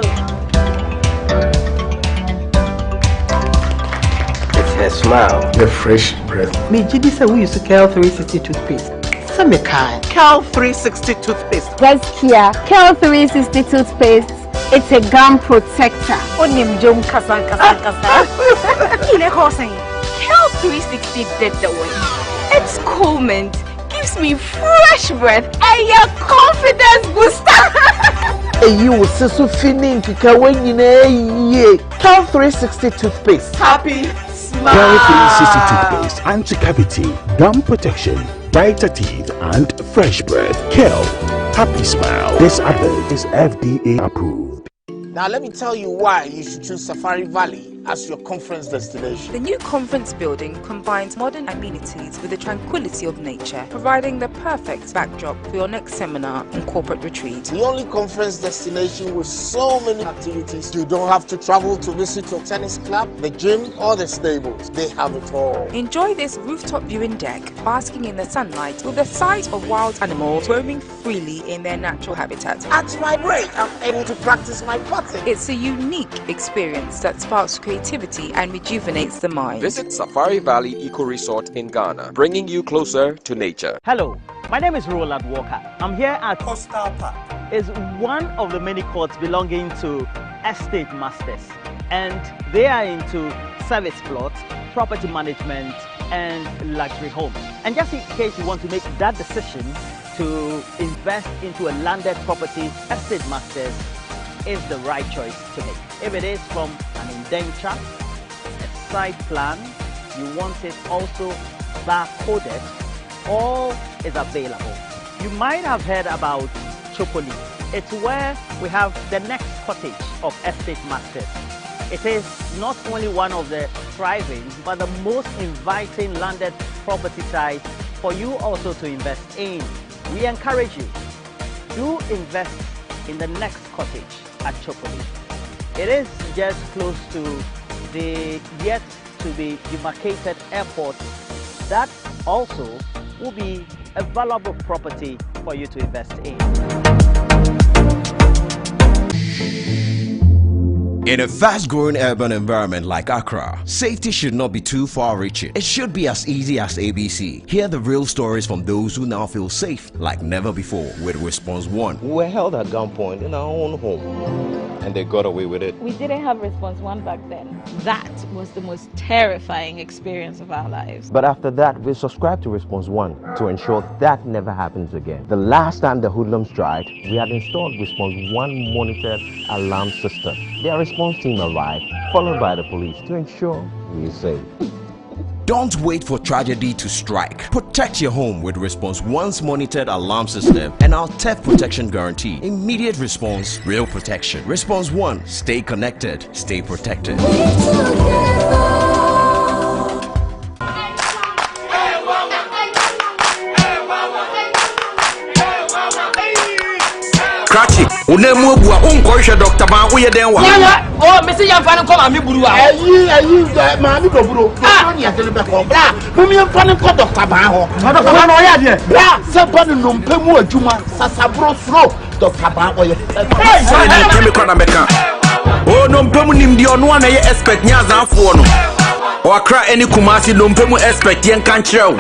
It's her smile. The fresh breath. Me, Gidi said we used to Cal 360 toothpaste. Cal 360 toothpaste. Guys, here, Cal 360 toothpaste. It's a gum protector. Onim Jom Kasan. Cal 360 did the way. It's cool mint, gives me fresh breath, and your confidence booster. You will see so feeling to when you know Cal 360 toothpaste. Happy smile. Cal 360 toothpaste, anti-cavity, gum protection, brighter teeth, and fresh breath. Kel, happy smile. This advert is FDA approved. Now let me tell you why you should choose Safari Valley as your conference destination. The new conference building combines modern amenities with the tranquility of nature, providing the perfect backdrop for your next seminar and corporate retreat. The only conference destination with so many activities. You don't have to travel to visit your tennis club, the gym, or the stables. They have it all. Enjoy this rooftop viewing deck, basking in the sunlight with the sight of wild animals roaming freely in their natural habitat. At my break, I'm able to practice my putting. It's a unique experience that sparks creativity and rejuvenates the mind. Visit Safari Valley Eco Resort in Ghana, bringing you closer to nature. Hello, my name is Roland Walker. I'm here at Coastal Park. It's one of the many courts belonging to estate masters, and they are into service plots, property management, and luxury homes. And just in case you want to make that decision to invest into a landed property, estate masters is the right choice to make. If it is from an indenture, a site plan, you want it also barcoded, all is available. You might have heard about Chopoli. It's where we have the next cottage of estate masters. It is not only one of the thriving, but the most inviting landed property sites for you also to invest in. We encourage you, do invest in the next cottage at Chopoli. It is just close to the yet to be demarcated airport. That also will be a valuable property for you to invest in. In a fast-growing urban environment like Accra, safety should not be too far-reaching. It should be as easy as ABC. Hear the real stories from those who now feel safe like never before with Response 1. We were held at gunpoint in our own home, and they got away with it. We didn't have Response 1 back then. That was the most terrifying experience of our lives. But after that, we subscribed to Response 1 to ensure that never happens again. The last time the hoodlums tried, we had installed Response 1 monitored alarm system. Their response team arrived, followed by the police, to ensure we are safe. Don't wait for tragedy to strike. Protect your home with Response 1's monitored alarm system and our theft protection guarantee. Immediate response, real protection. Response 1, stay connected, stay protected. Cratchy, unemu bua unkoisha Dr. Ma uye denwa. Oh, Mr. Yamfan come and me buru. Mami go buru. Ni atele be ko. Bra, mumi mfani ko Dr. Ma ho. Dr. Ma no ya de. Bra, se bani no mpemu adwuma. Sasabro fro Dr. Ma oye. Sai ni kemi kwa na meka. Oh no mpemu ni ndi ono na ye expect nya zanfo no. O Accra eni Kumasi no mpemu expect yen kan kire.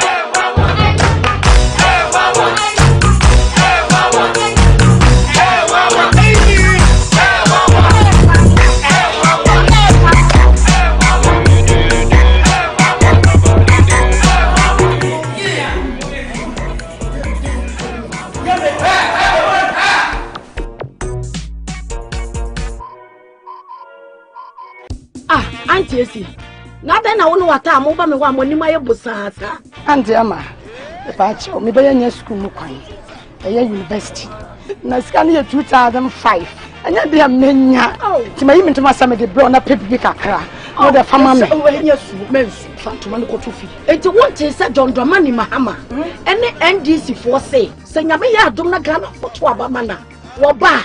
Auntie Esi, nothing I won't what time over me one money my busasa. Auntie Emma, the patch me by your school mukwan, a university. Na scan year 2005. And yet be a mania. To my even to my summer the brown up paper kakra. No the family. Oh, yes, men's Fantoman go to fee. It won't say John Dramani Mahama. Any NDC for say, saying I may have done a gun for Twabamana. Waba,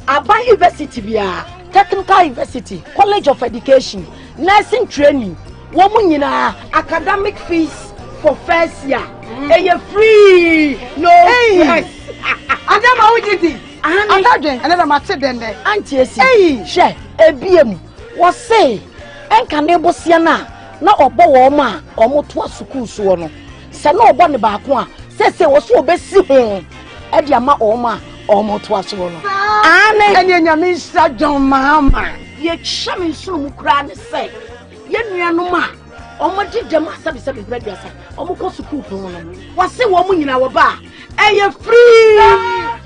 Aba University via Technical University, College of Education, Nursing Training, woman academic fees for first year. Hey, free, no stress. And then how did it? And then I'm then there. Auntie, hey, share a BM was say, and can able siana, not a bow or more to a suku suono. Sano bonny back one, says they was so best home. Ediama Oma or more to a suono. And then your Mr. John Mahama, yet shaman soon cry say, yet we are no ma. Omo jija ma sabi bread yasa. Omo ko suku pon. Wase wo mu nyina wo ba. Eye free.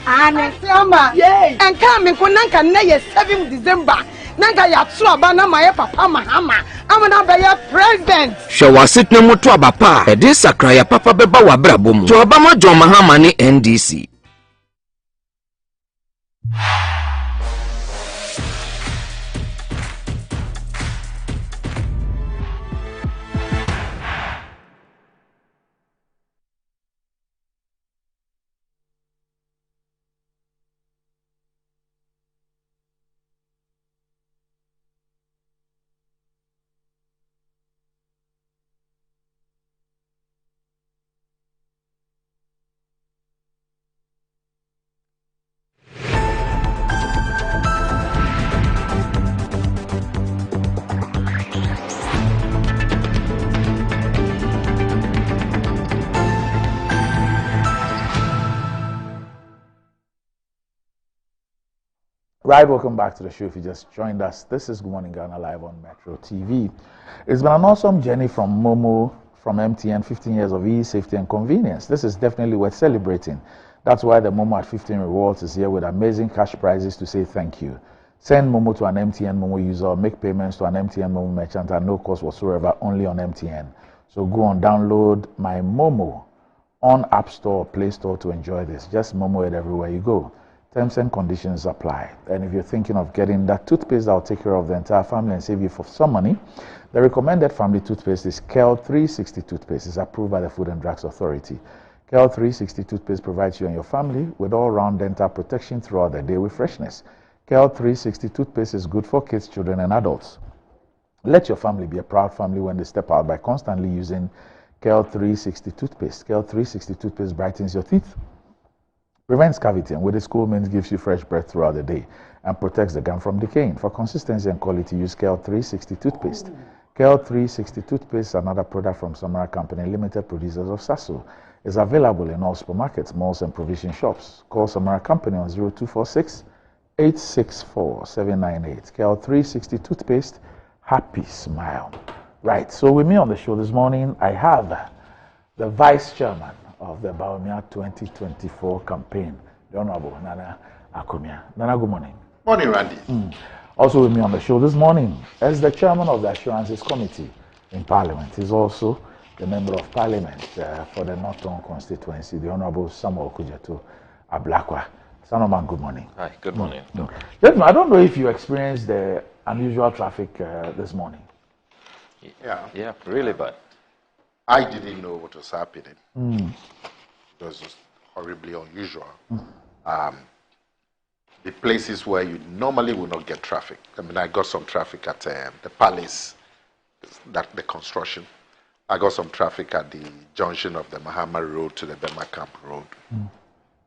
Ane sama. Yay. Enka me ko nanka na ye 7 December. Nanka ya tu aba na my papa Mahama. Amana be ye president. Hwe wasit ne moto aba pa. E de sakra ya papa beba wa brabo mu. To aba ma John Mahama ne NDC. Right, welcome back to the show. If you just joined us, this is Good Morning Ghana live on Metro TV. It's been an awesome journey from Momo, from MTN, 15 years of ease, safety and convenience. This is definitely worth celebrating. That's why the Momo at 15 Rewards is here with amazing cash prizes to say thank you. Send Momo to an MTN Momo user or make payments to an MTN Momo merchant at no cost whatsoever, only on MTN. So go on, download my Momo on App Store or Play Store to enjoy this. Just Momo it everywhere you go. Terms and conditions apply. And if you're thinking of getting that toothpaste that will take care of the entire family and save you for some money, the recommended family toothpaste is KEL 360 toothpaste. It's approved by the Food and Drugs Authority. KEL 360 toothpaste provides you and your family with all-round dental protection throughout the day with freshness. KEL 360 toothpaste is good for kids, children, and adults. Let your family be a proud family when they step out by constantly using KEL 360 toothpaste. KEL 360 toothpaste brightens your teeth, prevents cavity, and with its cool mint gives you fresh breath throughout the day and protects the gum from decaying. For consistency and quality, use KEL 360 toothpaste. KEL 360 toothpaste is another product from Samara Company, limited producers of Sasso. It's available in all supermarkets, malls, and provision shops. Call Samara Company on 0246 864 798. KEL 360 toothpaste, happy smile. Right, so with me on the show this morning, I have the Vice Chairman of the Bawumia 2024 campaign, the Honorable Nana Akomia. Nana, good morning. Morning, Randy. Also with me on the show this morning as the Chairman of the Assurances Committee in Parliament. He's also the Member of Parliament for the Northern constituency, the Honorable Samuel Kujeto Ablakwa. Sanoman, good morning. Hi, good morning. Gentlemen, I don't know if you experienced the unusual traffic this morning. Yeah, really bad. I didn't know what was happening. It was just horribly unusual. The places where you normally would not get traffic. I mean, I got some traffic at the Palace, the construction. I got some traffic at the junction of the Mahama Road to the Bema Camp Road.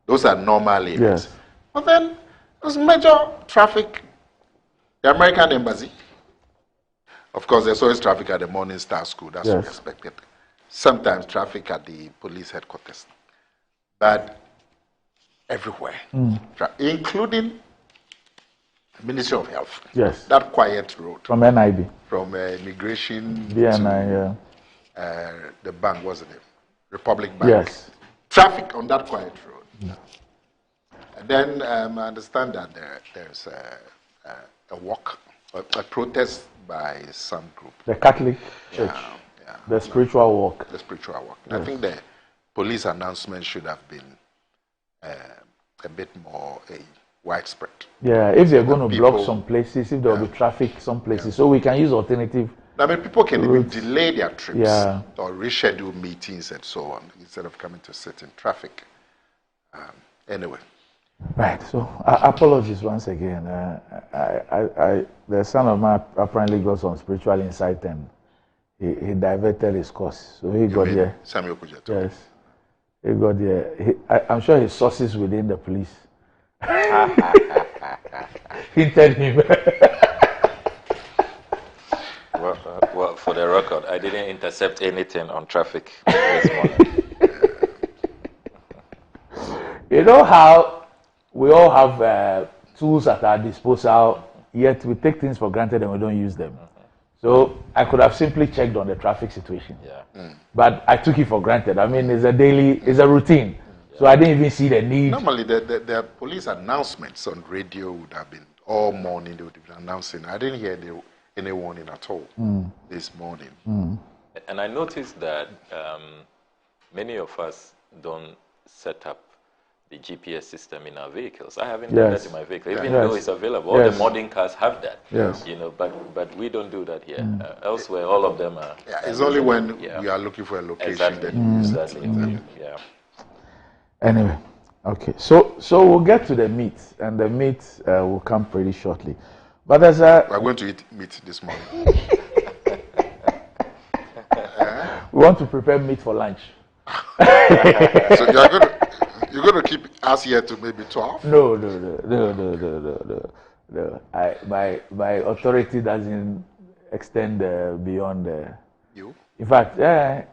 Those are normal areas. Yes. But then there was major traffic. The American Embassy. Of course, there's always traffic at the Morning Star School. That's what we expected. Sometimes traffic at the police headquarters. But everywhere, including the Ministry of Health. Yes. That quiet road. From NIB. From immigration BNI, the bank, wasn't it? Republic Bank. Yes. Traffic on that quiet road. And then I understand that there's a walk, a protest by some group. The Catholic Church. The spiritual walk. The spiritual walk. Yes. I think the police announcement should have been a bit more widespread. Yeah, if they're going to block some places, if there will be traffic some places, so we can use alternative. I mean, people can routes. even delay their trips or reschedule meetings and so on instead of coming to sit in traffic. Anyway. Right, so apologies once again. The son of mine apparently got some spiritual insight and he diverted his course. So he got there. Samuel Kujeto. Yes. He got there. I'm sure his sources within the police hinted him. Well, for the record, I didn't intercept anything on traffic this morning. You know how we all have tools at our disposal, yet we take things for granted and we don't use them. So I could have simply checked on the traffic situation. But I took it for granted. I mean, it's a routine. So I didn't even see the need. Normally, the police announcements on radio would have been all morning. They would have been announcing. I didn't hear any warning at all this morning. And I noticed that many of us don't set up the GPS system in our vehicles. I haven't done that in my vehicle, even though it's available. All the modern cars have that. You know, but we don't do that here. Elsewhere, all of them are. It's only when you are looking for a location that you use that. Anyway, okay. So we'll get to the meat, and the meat will come pretty shortly. But there's we're going to eat meat this morning. We want to prepare meat for lunch. So you're going to keep us here to maybe 12? No. My authority doesn't extend beyond. You? In fact,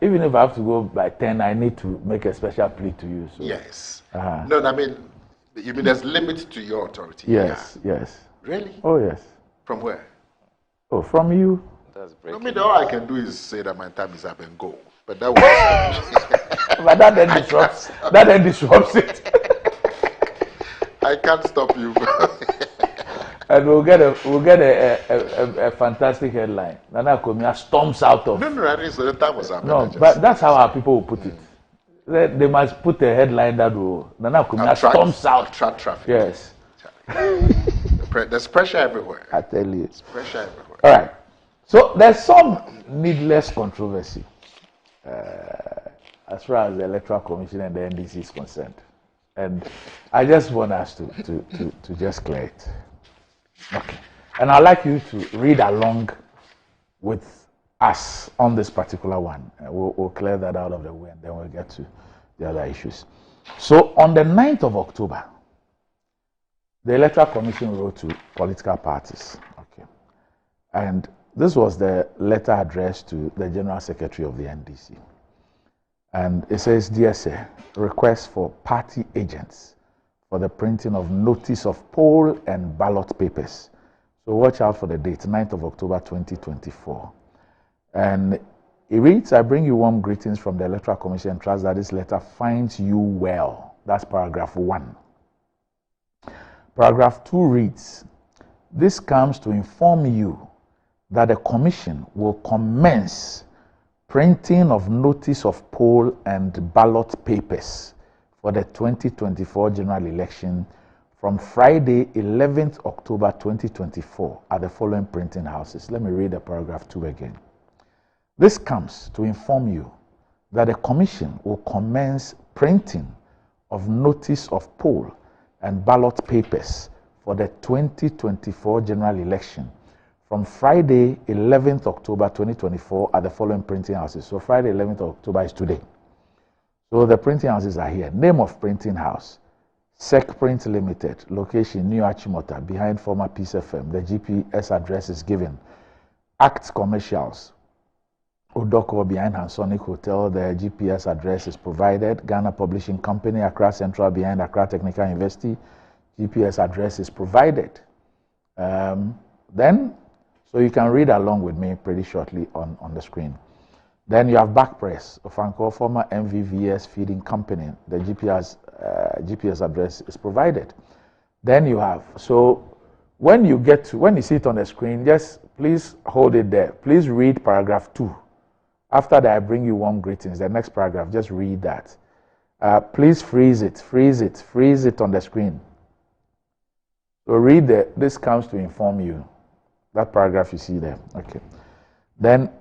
even if I have to go by 10, I need to make a special plea to you. So. Yes. No, I mean, you mean there's limit to your authority? Yes. Really? Oh, yes. From where? Oh, from you. That's I mean, all I can do is say that my time is up and go. But that was. But that then disrupts it. I can't stop you. And we'll get a fantastic headline. Nana Akomia storms out of. No, I didn't say the time was up. No, but that's how our people will put it. They must put a headline that will Nana Kumina storms out. Attract traffic. Yes. There's pressure everywhere. I tell you. There's pressure everywhere. All right. So there's some needless controversy as far as the Electoral Commission and the NDC is concerned. And I just want us to just clear it. Okay. And I'd like you to read along with us on this particular one. We'll clear that out of the way and then we'll get to the other issues. So on the 9th of October, the Electoral Commission wrote to political parties. Okay. And this was the letter addressed to the General Secretary of the NDC. And it says, "Dear Sir, request for party agents for the printing of notice of poll and ballot papers." So watch out for the date, 9th of October 2024. And it reads, "I bring you warm greetings from the Electoral Commission and trust that this letter finds you well." That's paragraph 1. Paragraph 2 reads, "This comes to inform you that the Commission will commence printing of notice of poll and ballot papers for the 2024 general election from Friday, 11th October 2024 at the following printing houses." Let me read the paragraph 2 again. "This comes to inform you that the Commission will commence printing of notice of poll and ballot papers for the 2024 general election from Friday, 11th October 2024 at the following printing houses." So Friday, 11th October is today. So the printing houses are here. Name of printing house, Sec Print Limited, location New Achimota, behind former Peace FM. The GPS address is given. Act Commercials, Odoko, behind Hansonic Hotel. The GPS address is provided. Ghana Publishing Company, Accra Central, behind Accra Technical University. GPS address is provided. So you can read along with me pretty shortly on the screen. Then you have Back Press, Ofanko, former MVVS Feeding Company. The GPS address is provided. Then you have, so when you see it on the screen, just please hold it there. Please read paragraph 2. After that, I bring you warm greetings. The next paragraph, just read that. Please freeze it on the screen. So read this comes to inform you. That paragraph you see there. Okay. Then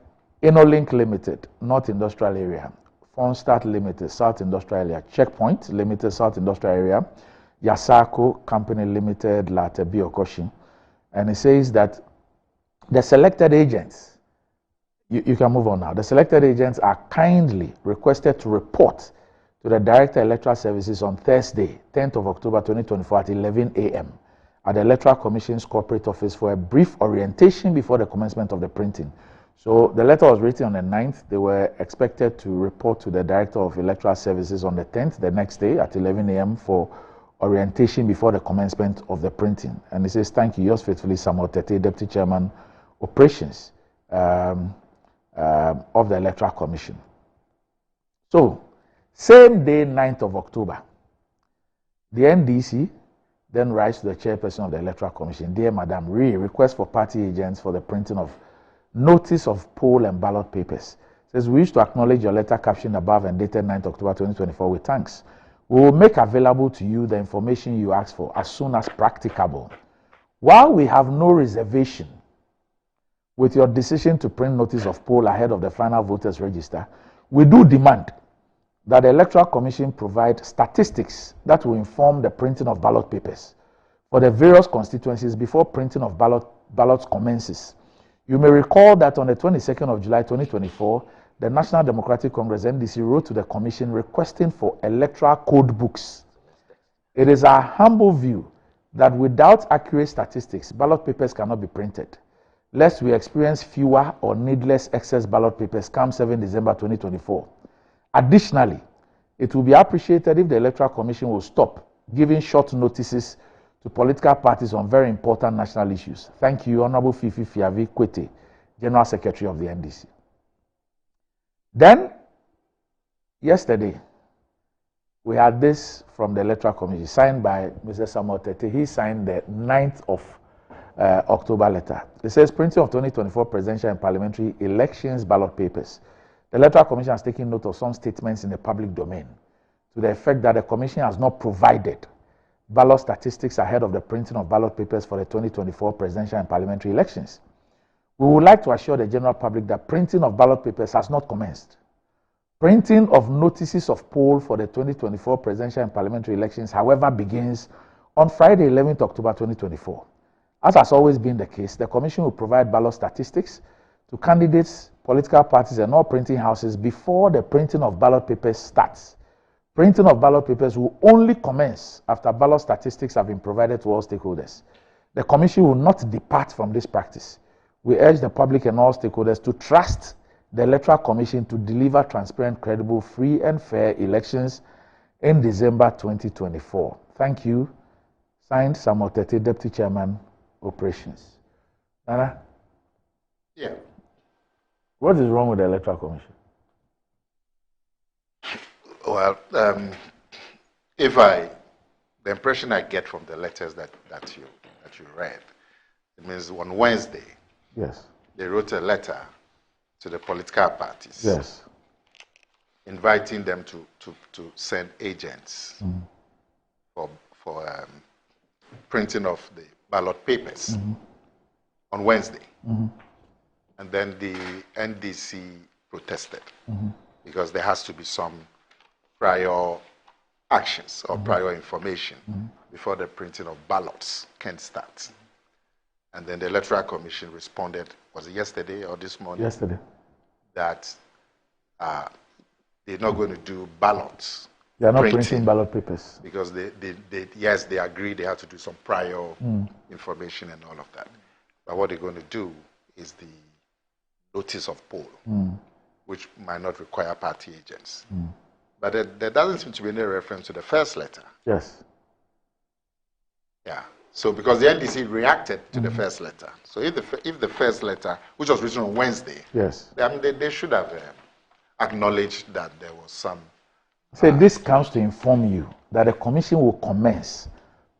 InnoLink Limited, North Industrial Area. Fonstart Limited, South Industrial Area. Checkpoint Limited, South Industrial Area. Yasako Company Limited, Latebi Okoshi. And it says that the selected agents, you can move on now. The selected agents are kindly requested to report to the Director Electoral Services on Thursday, 10th of October 2024 at 11 a.m. at the Electoral Commission's corporate office for a brief orientation before the commencement of the printing. So the letter was written on the 9th. They were expected to report to the Director of Electoral Services on the 10th, the next day at 11 a.m. for orientation before the commencement of the printing. And it says, "Thank you, yours faithfully, Samuel Tete, Deputy Chairman, Operations of the Electoral Commission." So, same day, 9th of October, the NDC then writes to the chairperson of the Electoral Commission, "Dear Madam, request for party agents for the printing of notice of poll and ballot papers." It says, "We wish to acknowledge your letter captioned above and dated 9th October 2024 with thanks. We will make available to you the information you asked for as soon as practicable. While we have no reservation with your decision to print notice of poll ahead of the final voters register, we do demand that the Electoral Commission provide statistics that will inform the printing of ballot papers for the various constituencies before printing of ballots commences. You may recall that on the 22nd of July 2024, the National Democratic Congress NDC wrote to the Commission requesting for electoral code books. It is our humble view that without accurate statistics, ballot papers cannot be printed, lest we experience fewer or needless excess ballot papers come 7 December 2024. Additionally, it will be appreciated if the Electoral Commission will stop giving short notices to political parties on very important national issues. Thank you, Honorable Fifi Fiavi Kwete, General Secretary of the NDC." Then, yesterday, we had this from the Electoral Commission, signed by Mr. Samuel Tete. He signed the 9th of October letter. It says, "Printing of 2024 presidential and parliamentary elections ballot papers. The Electoral Commission has taken note of some statements in the public domain to the effect that the Commission has not provided ballot statistics ahead of the printing of ballot papers for the 2024 presidential and parliamentary elections. We would like to assure the general public that printing of ballot papers has not commenced. Printing of notices of poll for the 2024 presidential and parliamentary elections, however, begins on Friday, 11th October 2024. As has always been the case, the Commission will provide ballot statistics to candidates, political parties, and all printing houses before the printing of ballot papers starts. Printing of ballot papers will only commence after ballot statistics have been provided to all stakeholders. The Commission will not depart from this practice. We urge the public and all stakeholders to trust the Electoral Commission to deliver transparent, credible, free and fair elections in December 2024. Thank you. Signed, Samuel Tete, Deputy Chairman, Operations. Nana? Yeah. What is wrong with the Electoral Commission? Well, the impression I get from the letters that you read, it means on Wednesday, yes, they wrote a letter to the political parties, yes, inviting them to send agents for printing of the ballot papers on Wednesday. And then the NDC protested because there has to be some prior actions or prior information before the printing of ballots can start. And then the Electoral Commission responded, was it yesterday or this morning? Yesterday. That they're not going to do ballots. They are not printing ballot papers. Because yes, they agree they have to do some prior information and all of that. But what they're going to do is the notice of poll, which might not require party agents. But there doesn't seem to be any reference to the first letter. Yes. Yeah. So because the NDC reacted to the first letter. So if the first letter, which was written on Wednesday, yes, I mean, they should have acknowledged that there was some. So this comes to inform you that the Commission will commence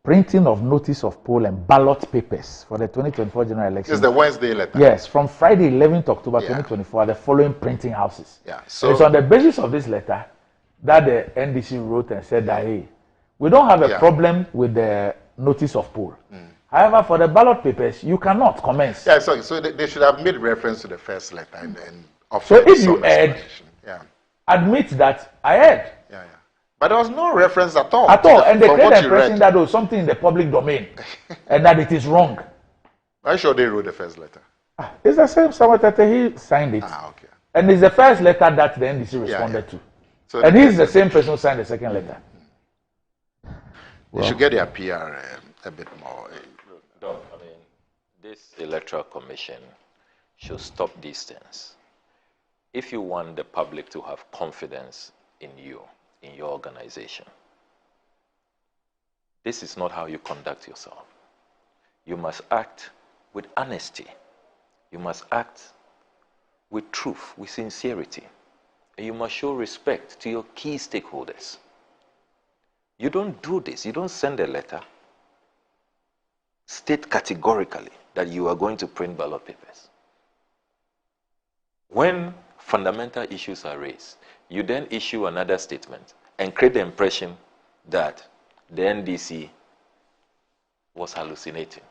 printing of notice of poll and ballot papers for the 2024 general election. It's the Wednesday letter. Yes, from Friday, 11th October 2024, the following printing houses. Yeah. So it's on the basis of this letter that the NDC wrote and said that, hey, we don't have a problem with the notice of poll. However, for the ballot papers, you cannot commence. Yeah, so they should have made reference to the first letter and so if you heard, admit that I heard. Yeah. But there was no reference at all. At all. And they create the impression that there was something in the public domain and that it is wrong. Are you sure they wrote the first letter? It's the same Samuel Tete, he signed it. Okay. And it's the first letter that the NDC responded to. So and he's the same person who signed the second letter. They should get their PR a bit more. No, I mean, this Electoral Commission should stop these things. If you want the public to have confidence in you, in your organization, this is not how you conduct yourself. You must act with honesty. You must act with truth, with sincerity. And you must show respect to your key stakeholders. You don't do this. You don't send a letter, state categorically that you are going to print ballot papers. When fundamental issues are raised, you then issue another statement and create the impression that the NDC was hallucinating.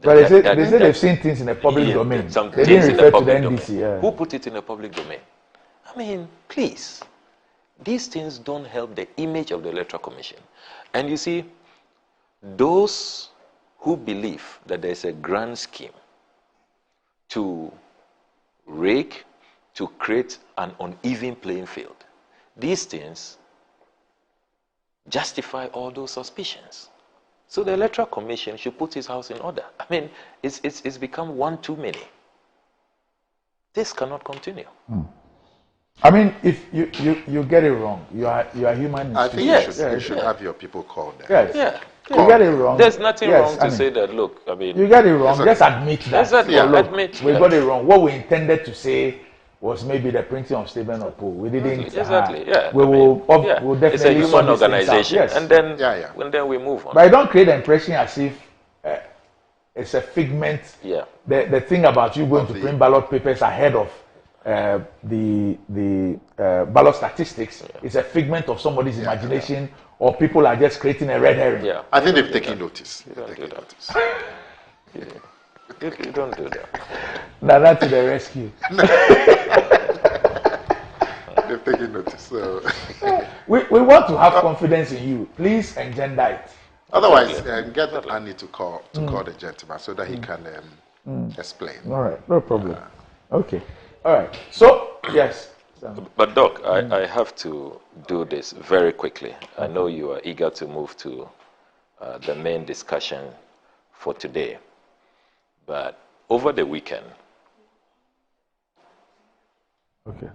But they say they've seen things in the public domain. They didn't refer to the NDC. Yeah. Who put it in the public domain? I mean, please. These things don't help the image of the Electoral Commission. And you see, those who believe that there's a grand scheme to rake, to create an uneven playing field, these things justify all those suspicions. So the Electoral Commission should put his house in order. I mean, it's become one too many. This cannot continue. I mean, if you get it wrong, you are human. I think you should have your people called there. Yes. You get it wrong. There's nothing wrong to say that, look, I mean... You get it wrong, just admit that. Exactly, admit. We got it wrong. What we intended to say was maybe the printing of statement of poll. We didn't... Exactly, we'll definitely... It's a human organization, and then we move on. But I don't create the impression as if it's a figment. Yeah. The thing about you going to print ballot papers ahead of ballot statistics is a figment of somebody's imagination, or people are just creating a red herring. Yeah, I think they've taken notice. You don't do that. You don't do that. Nana to the rescue. They've taken notice. So. we want to have confidence in you. Please engender it. Otherwise, get Annie to call the gentleman so that he can explain. All right, no problem. Okay, all right. So yes. But Doc, I have to do this very quickly. I know you are eager to move to the main discussion for today. But over the weekend. Okay.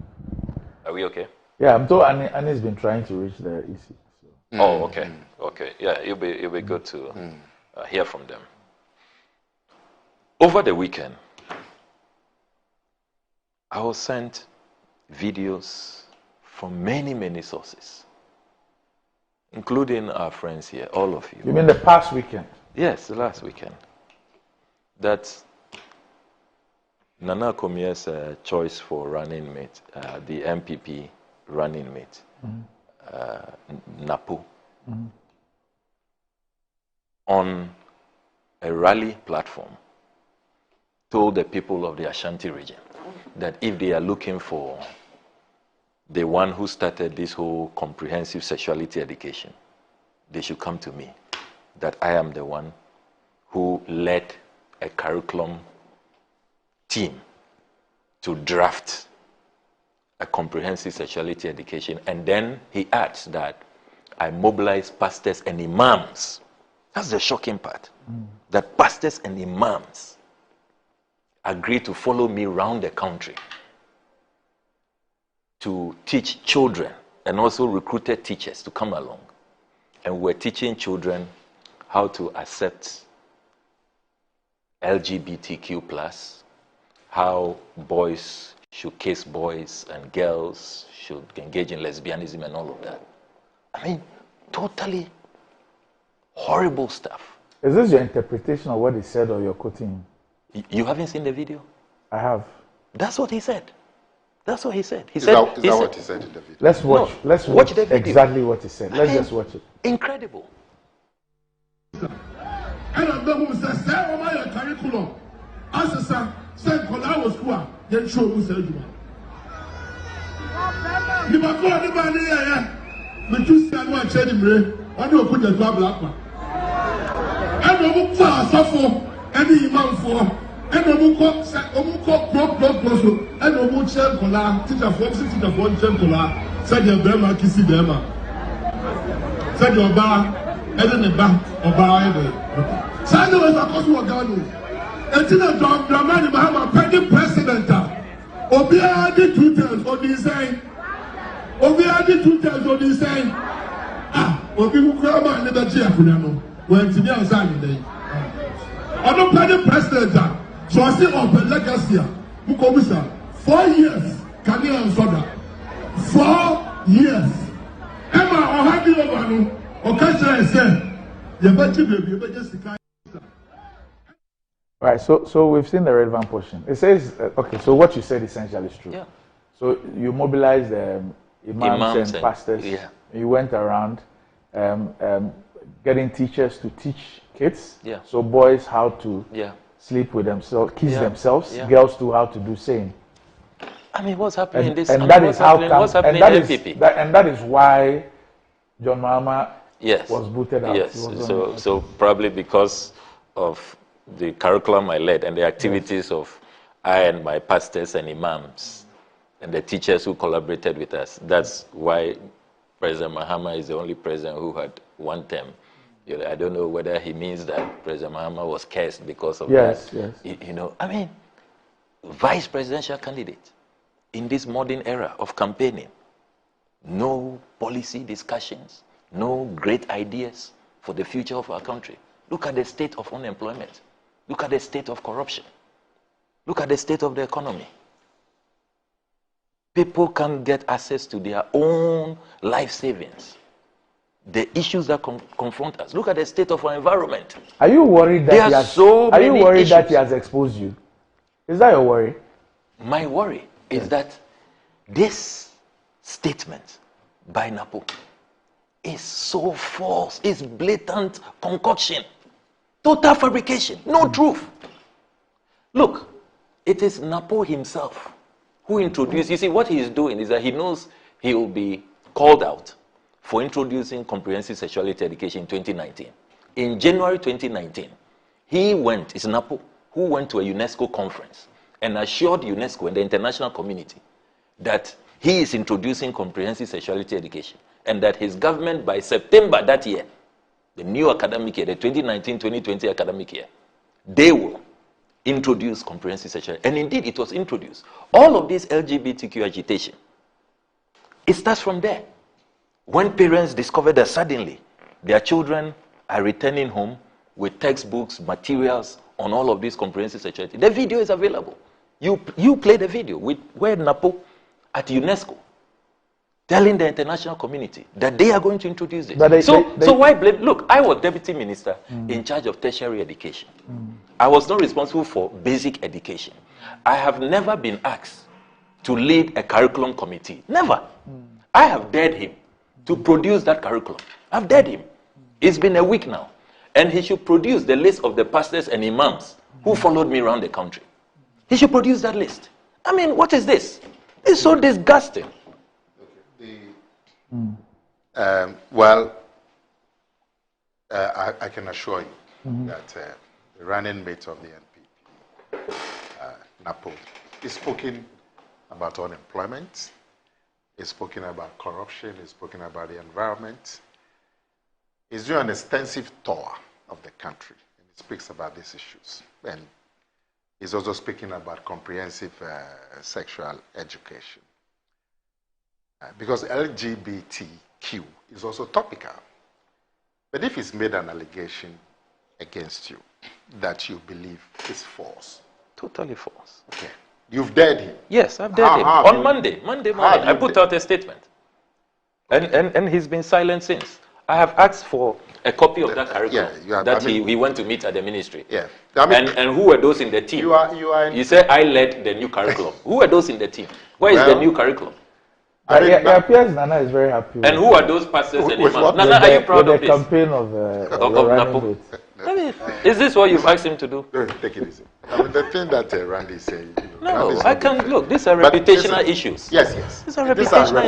Are we okay? Yeah, I'm told Annie's been trying to reach the EC. So. Oh, okay. Okay. Yeah, it'll be good to hear from them. Over the weekend, I was sent videos from many sources, including our friends here, all of you. You mean the past weekend? Yes, the last weekend. That Nana Komie's choice for running mate, the MPP running mate, Napo, on a rally platform, told the people of the Ashanti region that if they are looking for the one who started this whole comprehensive sexuality education, they should come to me, that I am the one who led a curriculum team to draft a comprehensive sexuality education. And then he adds that I mobilized pastors and imams. That's the shocking part. That pastors and imams agreed to follow me around the country to teach children, and also recruited teachers to come along. And we're teaching children how to accept LGBTQ+, how boys should kiss boys and girls should engage in lesbianism and all of that. I mean, totally horrible stuff. Is this your interpretation of what he said, or you're quoting? You haven't seen the video? I have. That's what he said. That's what he said. Is that what he said in the video? Let's watch. No, let's watch the video. Exactly what he said. Let's just watch it. Incredible. And I'm the one who says, say, oh, my curriculum. As I said, when I was poor, then show me, said you. You might go to the man here, but you see, I want to change him. I don't put the black one. I don't suffer any man for. And Omuko so and Omu Chen Kola, teacher for Chen Kola, said your Bema Kissy Bema. Said your bar, and then the back of our Sando was a Cosmo Gano. And to the Dramani Mahama, Penny President. Obia did 2 times on the same. Obia did 2 times on the same. Obi Mukrama and the Chia went to the outside today. I don't Penny President. So I say of the legacy, Mukomisa, 4 years, can you answer that? 4 years. Emma, or have you over or catch I said, you better baby, you better just Right, so we've seen the relevant portion. It says, okay, so what you said essentially is true. Yeah. So you mobilized imams and pastors. Yeah. You went around getting teachers to teach kids. Yeah. So boys how to sleep with themselves, kiss themselves. Girls too how to do same. I mean, what's happening in this? And that is how what's happening in MPP? And that is why John Mahama was booted out. Yes. So probably because of the curriculum I led and the activities of I and my pastors and imams and the teachers who collaborated with us. That's why President Mahama is the only president who had 1 term. I don't know whether he means that President Mahama was cursed because of that. Yes. You know, I mean, vice presidential candidate in this modern era of campaigning. No policy discussions, no great ideas for the future of our country. Look at the state of unemployment. Look at the state of corruption. Look at the state of the economy. People can't get access to their own life savings. The issues that confront us. Look at the state of our environment. Are you worried that he has exposed you? Is that your worry? My worry is that this statement by NAPO is so false. It's blatant concoction. Total fabrication. No truth. Look, it is NAPO himself who introduced. You see, what he is doing is that he knows he will be called out for introducing comprehensive sexuality education in 2019. In January 2019, it's NAPO who went to a UNESCO conference and assured UNESCO and the international community that he is introducing comprehensive sexuality education and that his government by September that year, the new academic year, the 2019-2020 academic year, they will introduce comprehensive sexuality. And indeed, it was introduced. All of this LGBTQ agitation, it starts from there. When parents discover that suddenly their children are returning home with textbooks, materials on all of this comprehensive sexuality, the video is available. You play the video with where NAPO at UNESCO telling the international community that they are going to introduce this. So why blame? Look, I was deputy minister in charge of tertiary education. I was not responsible for basic education. I have never been asked to lead a curriculum committee. Never. I have dared him to produce that curriculum. I've dared him. It's been a week now. And he should produce the list of the pastors and imams who followed me around the country. He should produce that list. I mean, what is this? It's so disgusting. I can assure you that the running mate of the NPP, NAPO, is speaking about unemployment, is speaking about corruption, is speaking about the environment. He's doing an extensive tour of the country, and he speaks about these issues. And he's also speaking about comprehensive sexual education. Because LGBTQ is also topical. But if he's made an allegation against you that you believe is false. Totally false. Okay. You've dared him? Yes, I've dared him. On Monday morning, I put out a statement. And he's been silent since. I have asked for a copy of that curriculum he went to meet at the ministry. Yeah. And who were those in the team? You said I led the new curriculum. Who were those in the team? Where is the new curriculum? It appears Nana is very happy. And who are those pastors and imams? Nana, are you proud of this? The campaign of NAPO. I mean, is this what you've asked him to do? Take it easy. I mean, the thing that Randy is saying, no, I can't. Look, these are reputational issues. Yes. These are reputational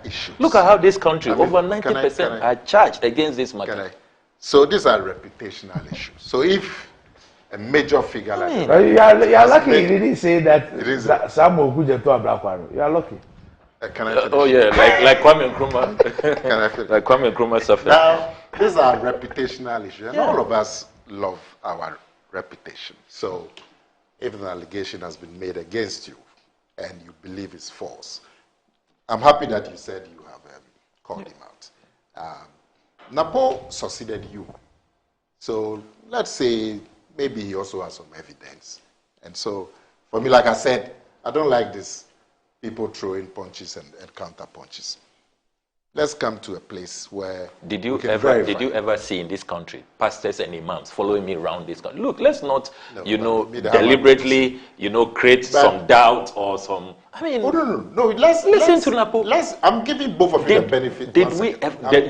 issues. Look at how this country, over 90% are charged against this matter. So these are reputational issues. So if a major figure like that... You are lucky he didn't say that Sam Okuja to a black one. You are lucky. Can I oh yeah, like Kwame Nkrumah. Like Kwame Nkrumah suffered. Now, these are reputational issues, and all of us love our reputation. So, if an allegation has been made against you and you believe it's false, I'm happy that you said you have called him out. NAPO succeeded you. So, let's say maybe he also has some evidence. And so, for me, like I said, I don't like this. People throwing punches and counter punches. Let's come to a place where did you ever see in this country pastors and imams following me around this country? Look, let's not deliberately create some doubt or some. I mean, no. Let's listen to NAPO. I'm giving both of you the benefit.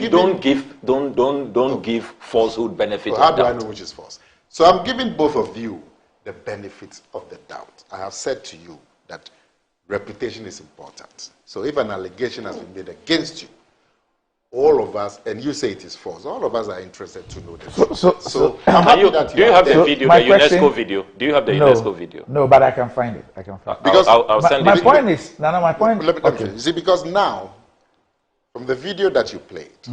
Don't give falsehood benefit. So how do I know which is false? So I'm giving both of you the benefits of the doubt. I have said to you that reputation is important. So if an allegation has been made against you, all of us, and you say it is false, all of us are interested to know this. So I'm happy that do you have the video, the UNESCO video? Do you have the UNESCO video? No, but I can find it. Because I'll send it. My point is, my point. Let me finish. You see, because now, from the video that you played,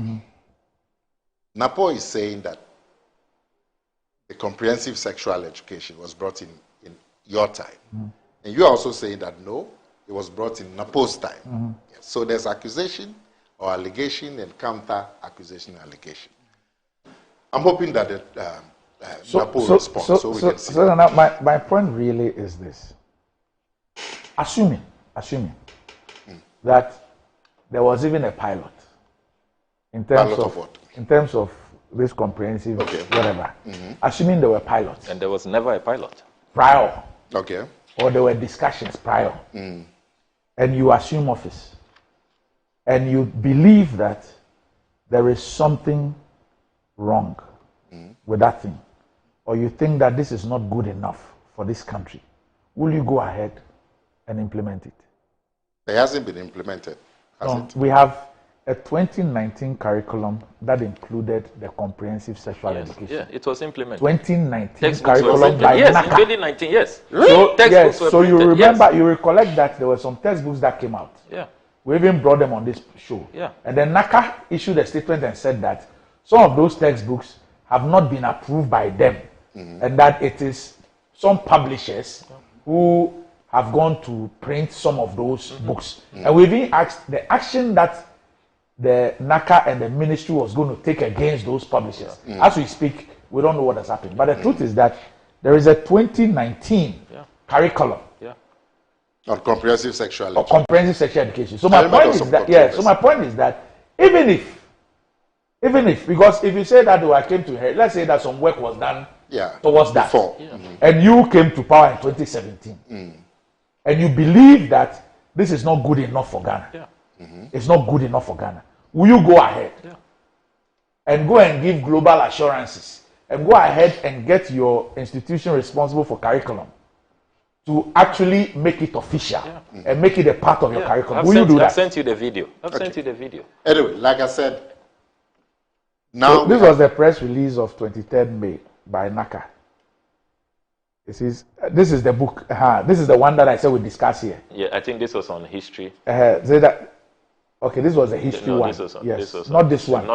NAPO is saying that the comprehensive sexual education was brought in your time. And you are also saying that no, it was brought in NAPO's time. Yes. So there's accusation or allegation and counter accusation and allegation. I'm hoping that NAPO will respond so we can see. So now my point really is this. Assuming that there was even a pilot in terms of this comprehensive whatever. Assuming there were pilots. And there was never a pilot. Prior. Okay. or there were discussions prior, and you assume office, and you believe that there is something wrong with that thing, or you think that this is not good enough for this country, will you go ahead and implement it? It hasn't been implemented, has it? We have a 2019 curriculum that included the comprehensive sexual education. Yeah, it was implemented. 2019 curriculum by yes, NACA. in 2019, yes. So you remember, you recollect that there were some textbooks that came out. Yeah. We even brought them on this show. Yeah. And then NACA issued a statement and said that some of those textbooks have not been approved by them, and that it is some publishers who have gone to print some of those books. And we've even asked the action that the NACA and the ministry was going to take against those publishers. As we speak, we don't know what has happened. But the truth is that there is a 2019 curriculum on comprehensive sexual education. Comprehensive sexual education. So my point is that so my point is that even if because if you say that I came to her, let's say that some work was done towards that, and you came to power in 2017, and you believe that this is not good enough for Ghana. It's not good enough for Ghana. Will you go ahead and go and give global assurances and go ahead and get your institution responsible for curriculum to actually make it official and make it a part of your curriculum? Will you do that? I've sent you the video. Sent you the video. Anyway, like I said, now so this was the press release of 23rd May by NACA. This is the book. This is the one that I said we discuss here. Yeah, I think this was on history. Okay, this was a history one. Not this one.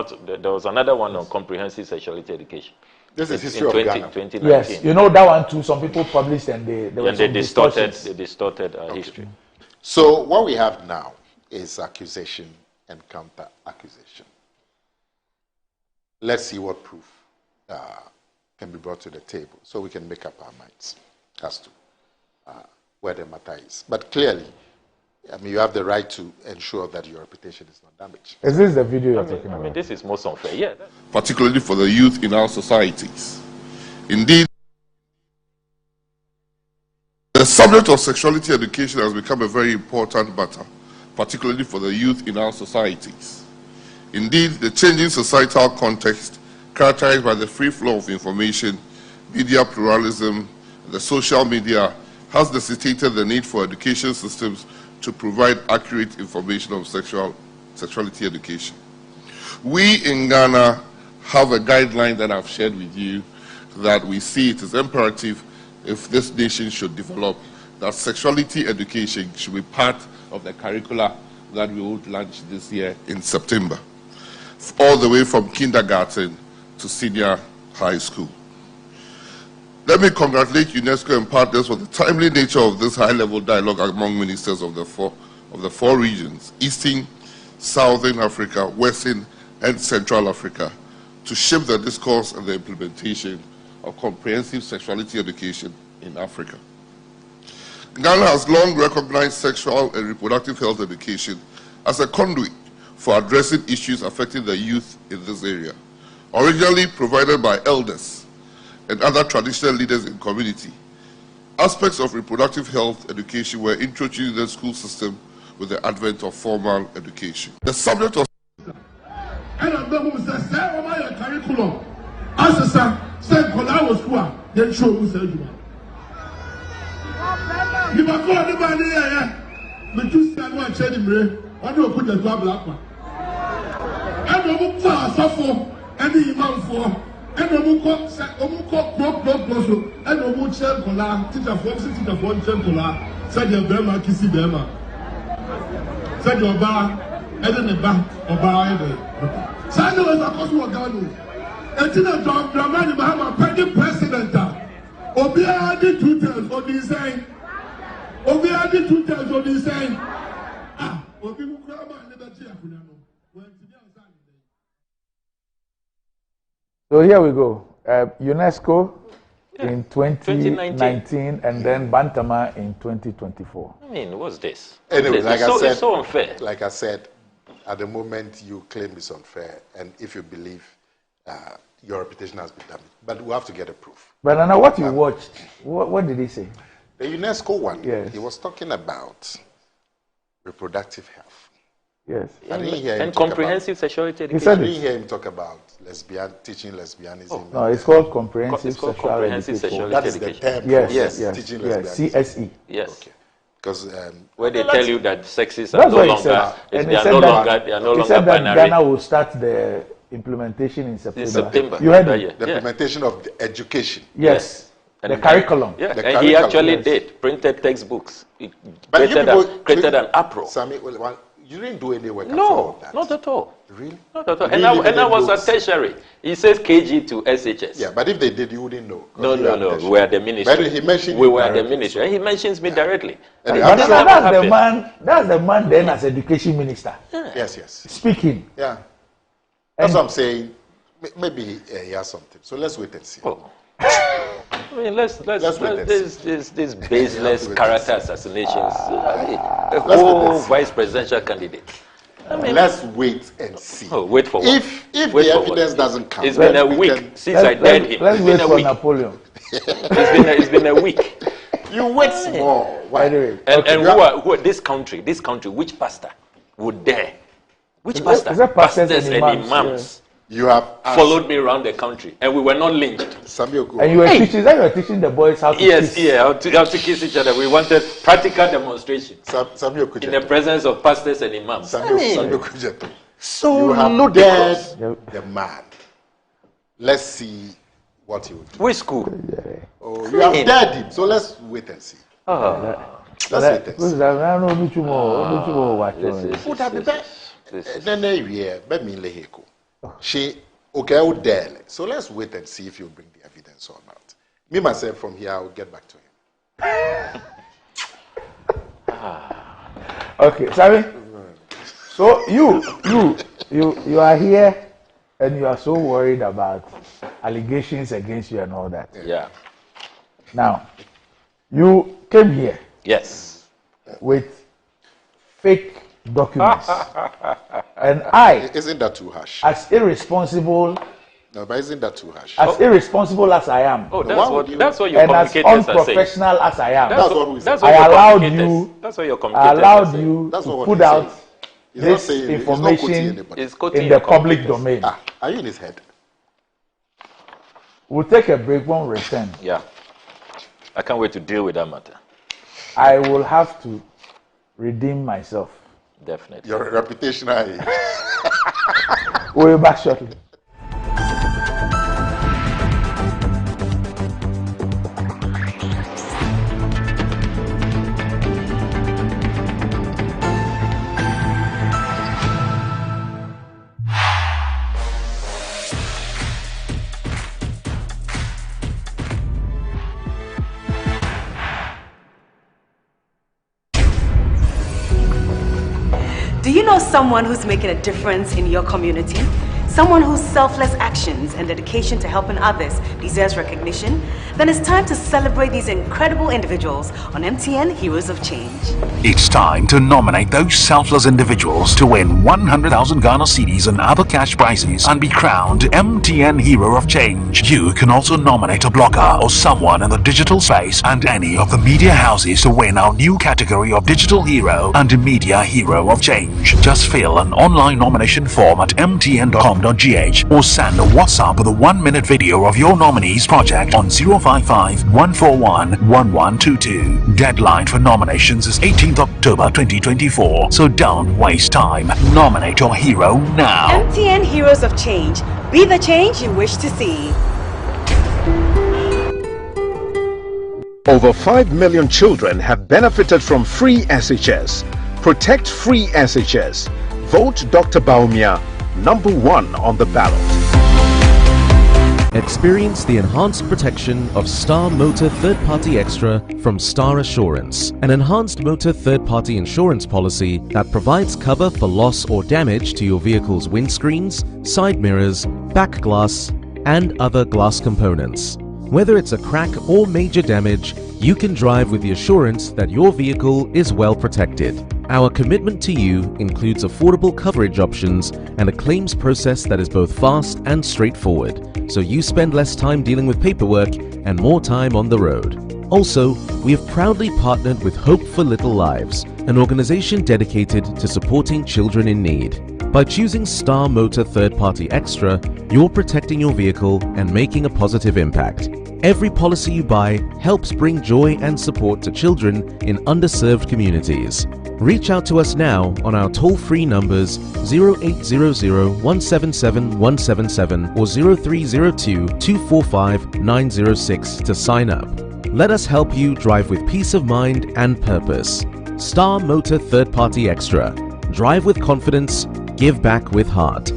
There was another one on comprehensive sexuality education. This is history of Ghana. 2019. Yes, you know that one too. Some people published and they distorted history. So what we have now is accusation and counter accusation. Let's see what proof can be brought to the table so we can make up our minds as to where the matter is. But clearly, I mean, you have the right to ensure that your reputation is not damaged. Is this the video you're talking about? I mean, this is most unfair, yeah. Particularly for the youth in our societies. Indeed, the subject of sexuality education has become a very important matter, particularly for the youth in our societies. Indeed, the changing societal context, characterized by the free flow of information, media pluralism, and the social media, has necessitated the need for education systems to provide accurate information on sexuality education. We in Ghana have a guideline that I've shared with you that we see it is imperative if this nation should develop that sexuality education should be part of the curricula that we would launch this year in September, all the way from kindergarten to senior high school. Let me congratulate UNESCO and partners for the timely nature of this high-level dialogue among ministers of the four regions, Eastern, Southern Africa, Western, and Central Africa, to shape the discourse and the implementation of comprehensive sexuality education in Africa. Ghana has long recognized sexual and reproductive health education as a conduit for addressing issues affecting the youth in this area, originally provided by elders and other traditional leaders in community. Aspects of reproductive health education were introduced in the school system with the advent of formal education. The subject of curriculum as said and Omuko so and Omuche Kola, teacher for Kola, said your Burma Kissy Burma. Said your bar, and then the back of bar. Sando was a Cosmo Gano. And Tina Dramani Bahama, Penny President. Obia did 2 times on the same. Obia did 2 times on the same. Ah, Obi Mukrama and the Chia. So here we go. UNESCO in 2019 and then Bantama in 2024. I mean, what's this? Anyway, like I said, it's so unfair. Like I said, at the moment you claim it's unfair, and if you believe your reputation has been damaged, but we have to get a proof. But Nana, what you watched, what did he say? The UNESCO one, yes. he was talking about reproductive health. Yes. I didn't hear him and comprehensive sexuality education. I didn't hear him talk about teaching lesbianism. No, it's called comprehensive sexual education. That is the term. Yes. Teaching lesbianism. CSE. Yes. Okay. Because where they tell you that sexes are no longer, they are no longer he said that binary. Ghana will start the implementation in September. In September. You heard it? The implementation of the education. Yes. And the curriculum. Yeah, the and curriculum. he actually did printed textbooks. He created an apron. Sammy, well, you didn't do any work. No, not at all. Really? Not at all. And I was at tertiary. He says KG to SHS. Yeah, but if they did, you wouldn't know. No. We were at the ministry. But he mentioned we were at the ministry. And he mentions me directly. That's the man then as education minister. Yeah. Yes. Speaking. Yeah. That's what I'm saying. Maybe he has something. So let's wait and see. Oh. I mean, let's this baseless character assassinations. A whole vice presidential candidate. I mean, let's wait and see. Oh, wait for what? If the evidence doesn't come, it's been a week since I dared him. Let's wait for Napoleon. It's been a week. You wait more. Why? And who are this country? Which pastor would dare? Which pastor? Pastors and imams. Yes. You have followed me around the country, and we were not lynched. And you were teaching. Then you were teaching the boys how to kiss. Yes, how to kiss each other. We wanted practical demonstration in the presence of pastors and imams. So you have dared the man. Let's see what he will do. Which school? Oh, you have dared him. So let's wait and see. Let's wait and see. So let's wait and see if you bring the evidence or not. Me myself from here, I will get back to him. Okay, sorry. So you are here and you are so worried about allegations against you and all that. Yeah. Now, you came here. Yes. With fake documents. And I, isn't that too harsh? As irresponsible. No, but isn't that too harsh? As irresponsible as I am. Oh, that's what your communicators are saying. And as unprofessional as I am. That's what your communicators allowed you to put out this information in the public domain. Are you in his head? We'll take a break when we return. Yeah. I can't wait to deal with that matter. I will have to redeem myself. Definitely. Your reputation. We'll be back shortly. Do you know someone who's making a difference in your community? Someone whose selfless actions and dedication to helping others deserves recognition? Then it's time to celebrate these incredible individuals on MTN Heroes of Change. It's time to nominate those selfless individuals to win 100,000 Ghana cedis and other cash prizes and be crowned MTN Hero of Change. You can also nominate a blogger or someone in the digital space and any of the media houses to win our new category of Digital Hero and Media Hero of Change. Just fill an online nomination form at mtn.com.gh or send a WhatsApp with a 1-minute video of your nominee's project on 055-141-1122. Deadline for nominations is 18th October 2024, so don't waste time. Nominate your hero now. MTN Heroes of Change. Be the change you wish to see. Over 5 million children have benefited from free SHS. Protect free SHS. Vote Dr. Baumia #1 on the ballot. Experience the enhanced protection of Star Motor Third Party Extra from Star Assurance, an enhanced motor third party insurance policy that provides cover for loss or damage to your vehicle's windscreens, side mirrors, back glass, and other glass components. Whether it's a crack or major damage, you can drive with the assurance that your vehicle is well protected. Our commitment to you includes affordable coverage options and a claims process that is both fast and straightforward, so you spend less time dealing with paperwork and more time on the road. Also, we have proudly partnered with Hope for Little Lives, an organization dedicated to supporting children in need. By choosing Star Motor Third Party Extra, you're protecting your vehicle and making a positive impact. Every policy you buy helps bring joy and support to children in underserved communities. Reach out to us now on our toll-free numbers 0800 177 177 or 0302 245 906 to sign up. Let us help you drive with peace of mind and purpose. Star Motor Third Party Extra. Drive with confidence, give back with heart.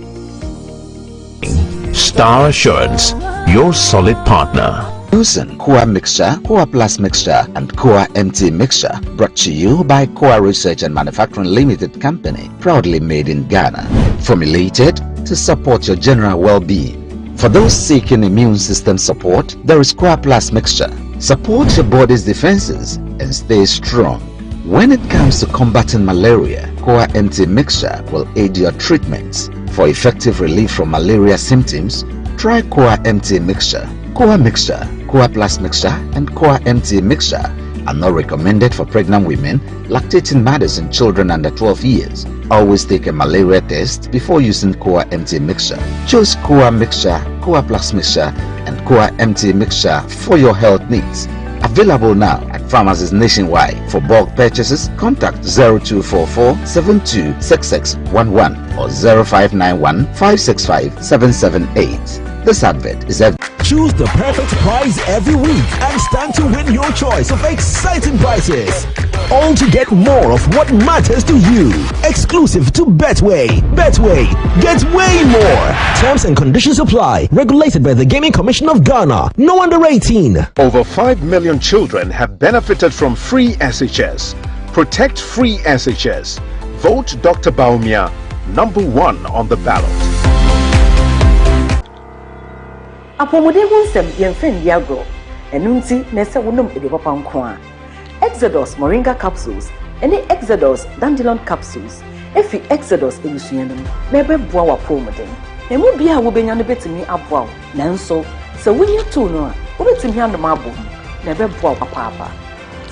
Star Assurance, your solid partner. Using Koa Mixture, Koa Plus Mixture, and Koa MT Mixture, brought to you by Koa Research and Manufacturing Limited Company, proudly made in Ghana. Formulated to support your general well-being. For those seeking immune system support, there is Koa Plus Mixture. Support your body's defenses and stay strong. When it comes to combating malaria, Koa MT Mixture will aid your treatments. For effective relief from malaria symptoms, try Koa MT Mixture. Koa Mixture, Koa Plus Mixture, and Koa MT Mixture are not recommended for pregnant women, lactating mothers, and children under 12 years. Always take a malaria test before using Koa MT Mixture. Choose Koa Mixture, Koa Plus Mixture, and Koa MT Mixture for your health needs. Available now at pharmacies nationwide. For bulk purchases, contact 0244 726611 or 0591 565 778. This advert is Choose the perfect prize every week and stand to win your choice of exciting prizes. All to get more of what matters to you. Exclusive to Betway. Betway, get way more. Terms and conditions apply. Regulated by the Gaming Commission of Ghana. No under 18. Over 5 million children have benefited from free SHS. Protect free SHS. Vote Dr. Baumia, #1 on the ballot. Apomode hunsem yemfen diagro enunti nese wonom edepapa nko a Exodus moringa capsules ene Exodus dandelion capsules efi Exodus ebusuanum na beboa wapomode emu bia wo benya no betimi aboa nanso se wonya to no a wo betimi andom abom na beboa papa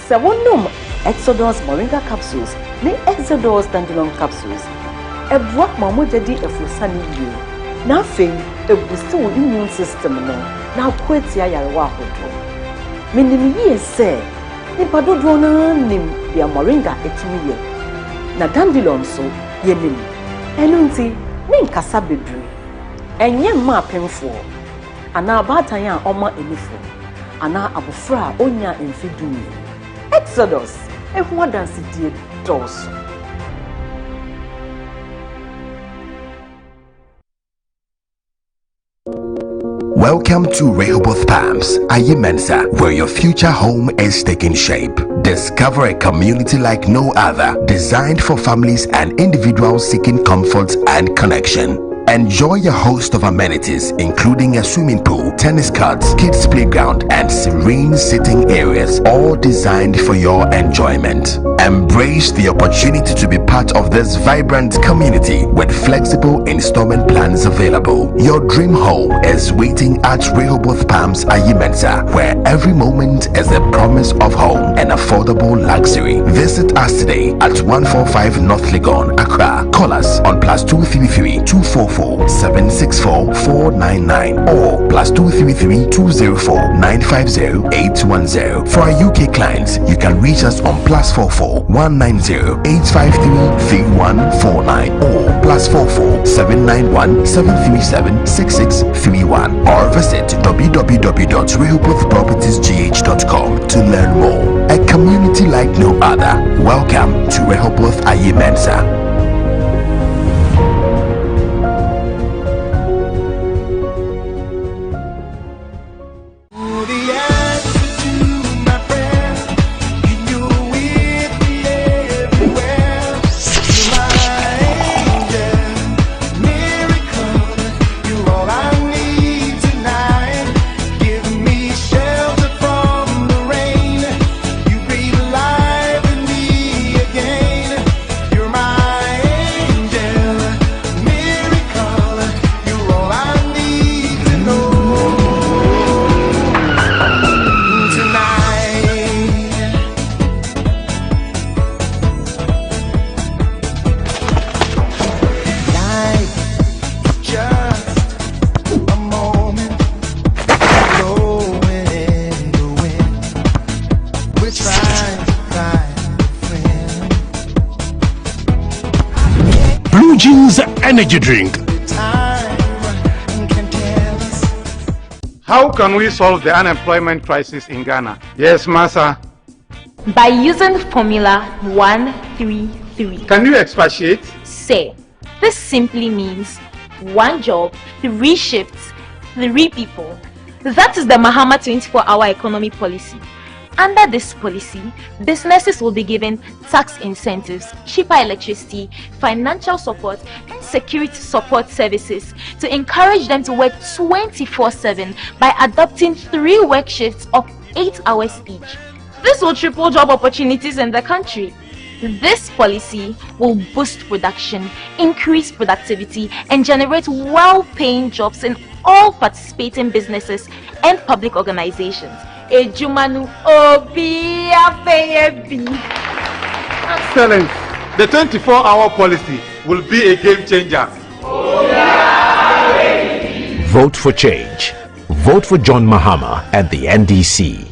se wonom Exodus moringa capsules ne Exodus dandelion capsules eboa mamojadi efusani bio na fe ebusi wo immune system no na kwatia yarewa ahodo minimi ye se nipa dodo na nim dia moringa etimi ye na dandelion so ye nim enunti menkasa bedru enye ma pemfo ana abatan a oma enifo ana abofra onya emfidu Exodus ehua dansi die dos. Welcome to Rehoboth Palms, Ayemensa, where your future home is taking shape. Discover a community like no other, designed for families and individuals seeking comfort and connection. Enjoy a host of amenities, including a swimming pool, tennis courts, kids playground, and serene sitting areas, all designed for your enjoyment. Embrace the opportunity to be part of this vibrant community with flexible installment plans available. Your dream home is waiting at Rehoboth Palms, Ayemensa, where every moment is a promise of home and affordable luxury. Visit us today at 145 North Legon, Accra. Call us on +233 244 764 499 or +233 204 950 810. For our UK clients, you can reach us on +44 190 853 3149 or +44 791 737 6631 or visit www.rehobothpropertiesgh.com to learn more. A community like no other. Welcome to Rehoboth Ayemensa. You're my Engine's energy drink. How can we solve the unemployment crisis in Ghana? Yes, Massa. By using formula 133. Can you expatiate? Say, this simply means 1 job, 3 shifts, 3 people. That is the Mahama 24-hour economy policy. Under this policy, businesses will be given tax incentives, cheaper electricity, financial support, and security support services to encourage them to work 24/7 by adopting 3 work shifts of 8 hours each. This will triple job opportunities in the country. This policy will boost production, increase productivity, and generate well-paying jobs in all participating businesses and public organizations. Excellent. The 24-hour policy will be a game changer. Vote for change. Vote for John Mahama and the NDC.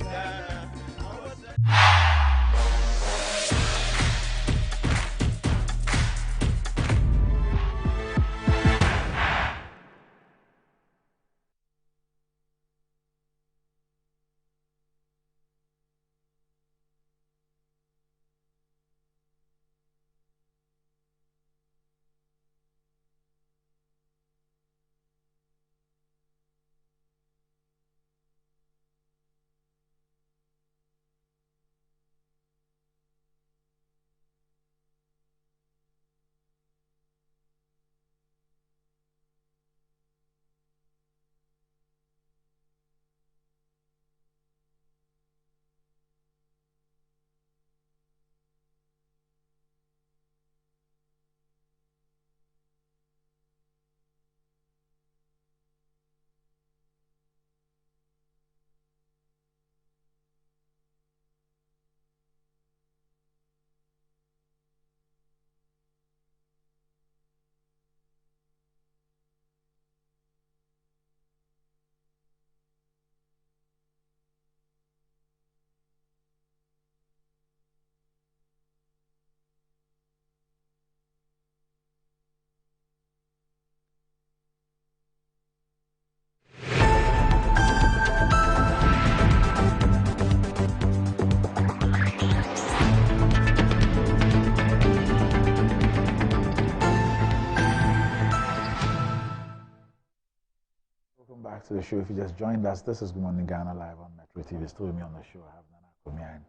Back to the show. If you just joined us, this is Good Morning Ghana live on Metro TV. Still with me on the show. I have Nana Kumia and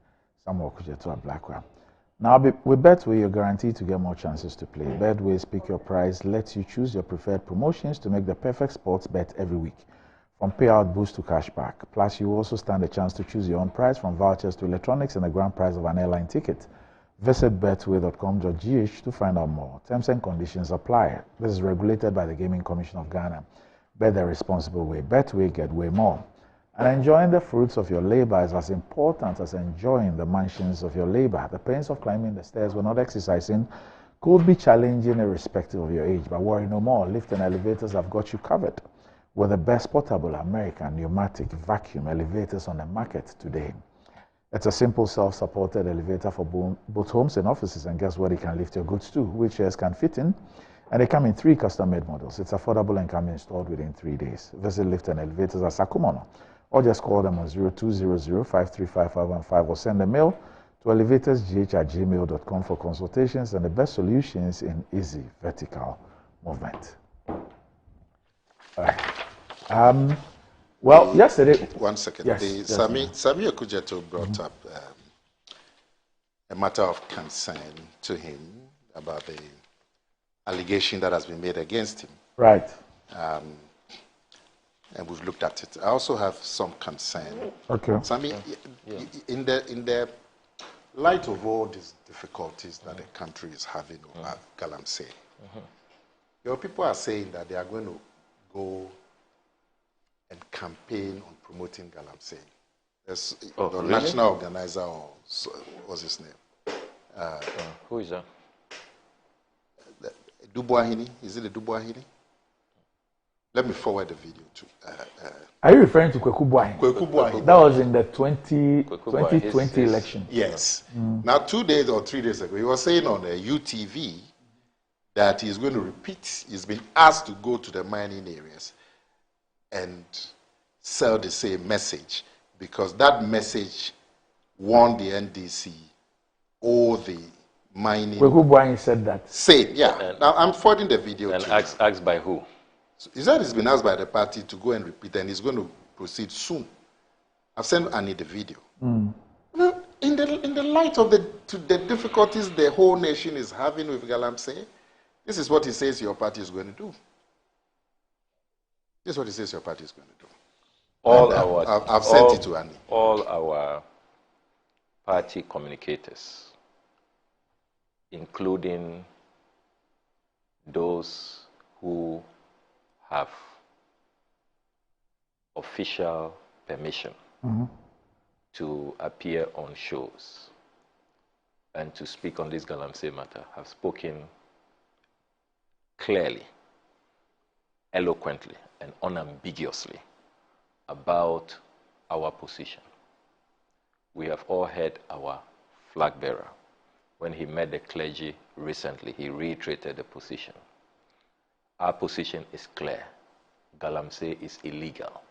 Samuel Kujetua Blackwell. Now, with Betway, you're guaranteed to get more chances to play. Betway's Pick Your Prize lets you choose your preferred promotions to make the perfect sports bet every week, from payout boost to cashback. Plus, you also stand a chance to choose your own prize, from vouchers to electronics and the grand prize of an airline ticket. Visit betway.com.gh to find out more. Terms and conditions apply. This is regulated by the Gaming Commission of Ghana. Bet the responsible way. Betway, get way more. And enjoying the fruits of your labor is as important as enjoying the mansions of your labor. The pains of climbing the stairs when not exercising could be challenging irrespective of your age, but worry no more. Lift and elevators have got you covered with the best portable American pneumatic vacuum elevators on the market today. It's a simple self-supported elevator for both homes and offices, and guess what? It can lift your goods too. Wheelchairs can fit in. And they come in 3 custom-made models. It's affordable and can be installed within 3 days. Visit Lift and Elevators at Sakumono, or just call them on 0200-535-515 or send a mail to elevatorsgh@gmail.com for consultations and the best solutions in easy vertical movement. All right. Well, yesterday... One second. Yes, Sami Okujeto brought up a matter of concern to him about the allegation that has been made against him. Right. And we've looked at it. I also have some concern. Okay. Sami, in the light of all these difficulties that the country is having over Galamsey, your people are saying that they are going to go and campaign on promoting Galamsey. There's the really? national organizer, or what's his name? Who is that? Duboahini. Is it the Duboahini? Let me forward the video to. Are you referring to Kweku Buahi? Kweku Buahi. That was in the 2020 election. Yes. Now, 2 days or 3 days ago, he was saying on the UTV that he's going to repeat. He's been asked to go to the mining areas and sell the same message, because that message won the NDC or the mining. Well, who Brian said that? Same, yeah. Now I'm forwarding the video. And asked by who? So he said he's been asked by the party to go and repeat, and he's going to proceed soon. I've sent Annie the video. Mm. In the light of the difficulties the whole nation is having with Galamsey, this is what he says your party is going to do. This is what he says your party is going to do. I've sent it to Annie. All our party communicators, including those who have official permission to appear on shows and to speak on this Galamsey matter, have spoken clearly, eloquently, and unambiguously about our position. We have all heard our flag bearer. When he met the clergy recently, he reiterated the position. Our position is clear. Galamsey is illegal.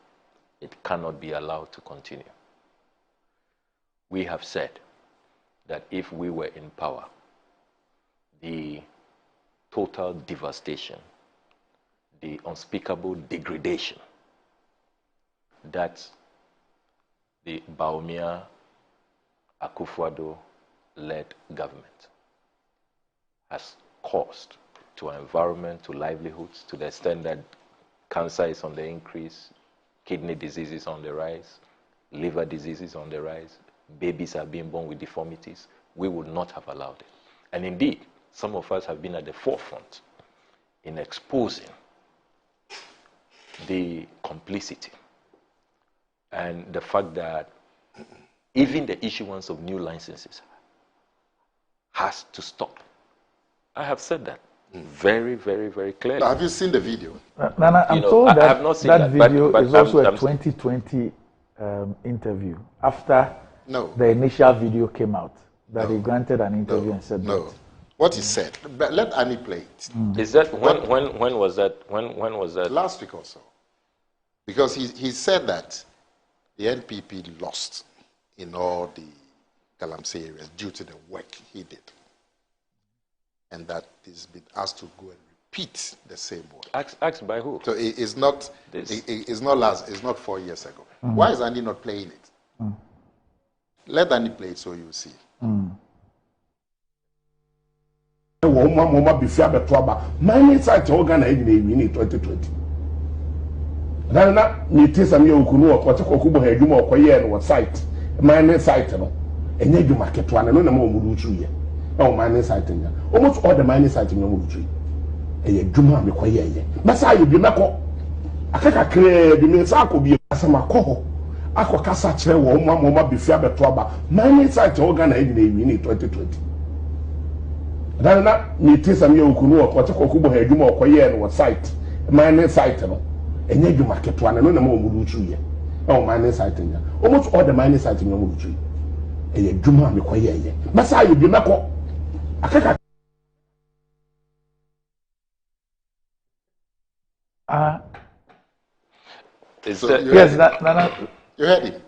It cannot be allowed to continue. We have said that if we were in power, the total devastation, the unspeakable degradation that the Bawumia Akufo-Addo-led government has caused to our environment, to livelihoods, to the extent that cancer is on the increase, kidney disease is on the rise, liver disease is on the rise, babies are being born with deformities, we would not have allowed it. And indeed, some of us have been at the forefront in exposing the complicity and the fact that even the issuance of new licenses has to stop. I have said that very, very, very clearly. Have you seen the video? Nana, I'm told that I have not seen that video but is also a 2020 interview after the initial video came out, that he granted an interview and said that. What he said. But let Annie play it. Is that when was that? When was that? Last week or so. Because he said that the NPP lost in all the Galamsey areas due to the work he did. And that he's been asked to go and repeat the same work. Asked by who? So it's not 4 years ago. Why is Andy not playing it? Let Andy play it so you see. Mining site organized in 2020. Nana, you tell some young who are quite a cocoa head, you more quiet on site. Mining site, and then you market one and no more Muruchi. Oh, mining site in almost all the mining site in your Muruchi. And you do not be quiet. But I will be Mako. I think I clear the means I could be a Samako. I could cast a chair one moment before the trouble. Mining site organized in 2020. Nana, you tell some young who are quite a cocoa head, you more quiet on site. Mining site, and then you market one and no more Muruchi. Oh, mining site in almost all the mining site in your Muruchi. And you do not be quiet. But I will be Mako. I think I. Yes, Nana. You heard him?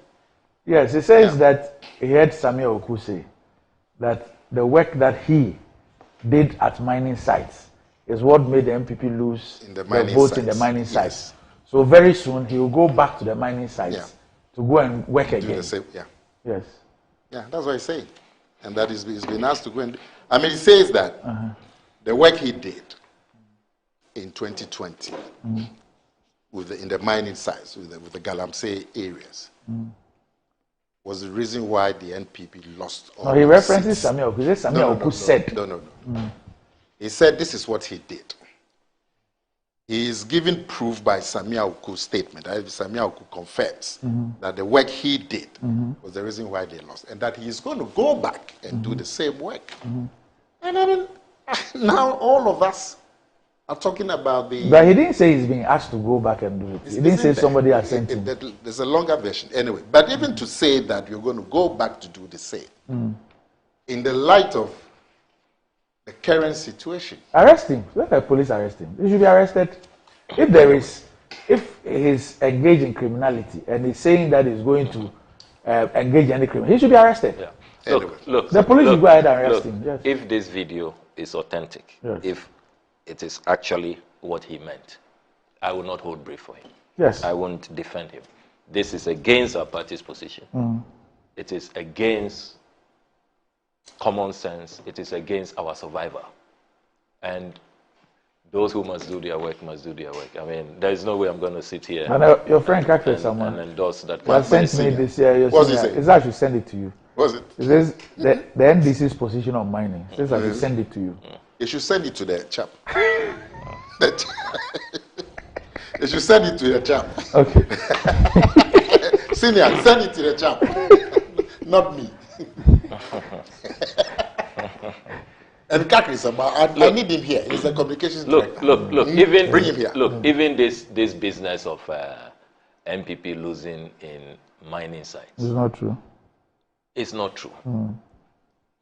Yes, he says that he heard Samuel Oku say that the work that he did at mining sites is what made the MPP lose the vote in the mining sites. So very soon he will go back to the mining sites to go and work again. The same, Yes. Yeah, that's what he's saying. And that he's been asked to go and do. I mean, he says that the work he did in 2020 in the mining sites, with the Galamsey areas, was the reason why the NPP lost all. No, he references Samuel Oku. He says Samuel Oku said. No. He said this is what he did. He is giving proof by Samuel Oku's statement. Samuel Oku confirms that the work he did was the reason why they lost, and that he is going to go back and do the same work. And I mean, now all of us are talking about the. But he didn't say he's being asked to go back and do it. He didn't say somebody has sent him. There's a longer version. Anyway, but even to say that you're going to go back to do the same, in the light of the current situation. Arrest him. Let the police arrest him. He should be arrested. If he's engaged in criminality and he's saying that he's going to engage in any criminal, he should be arrested. Yeah. Look, the police should go ahead and arrest him. Yes. If this video is authentic, if it is actually what he meant, I will not hold brief for him. Yes. I won't defend him. This is against our party's position. It is against common sense. It is against our survival. And those who must do their work must do their work. I mean, there is no way I'm going to sit here your friend Kakre someone and endorse that. Well, sent me this year. What's he saying? Is that I should send it to you. What's it? It says the NDC's position on mining. It says I should send it to you. You should send it to the chap. You should send it to the chap. Okay. Senior, send it to the chap. Not me. And Kakri is about. I need him here. He's the communications director. Look. Bring him here. Look, even this business of MPP losing in mining sites. It's not true. It's not true.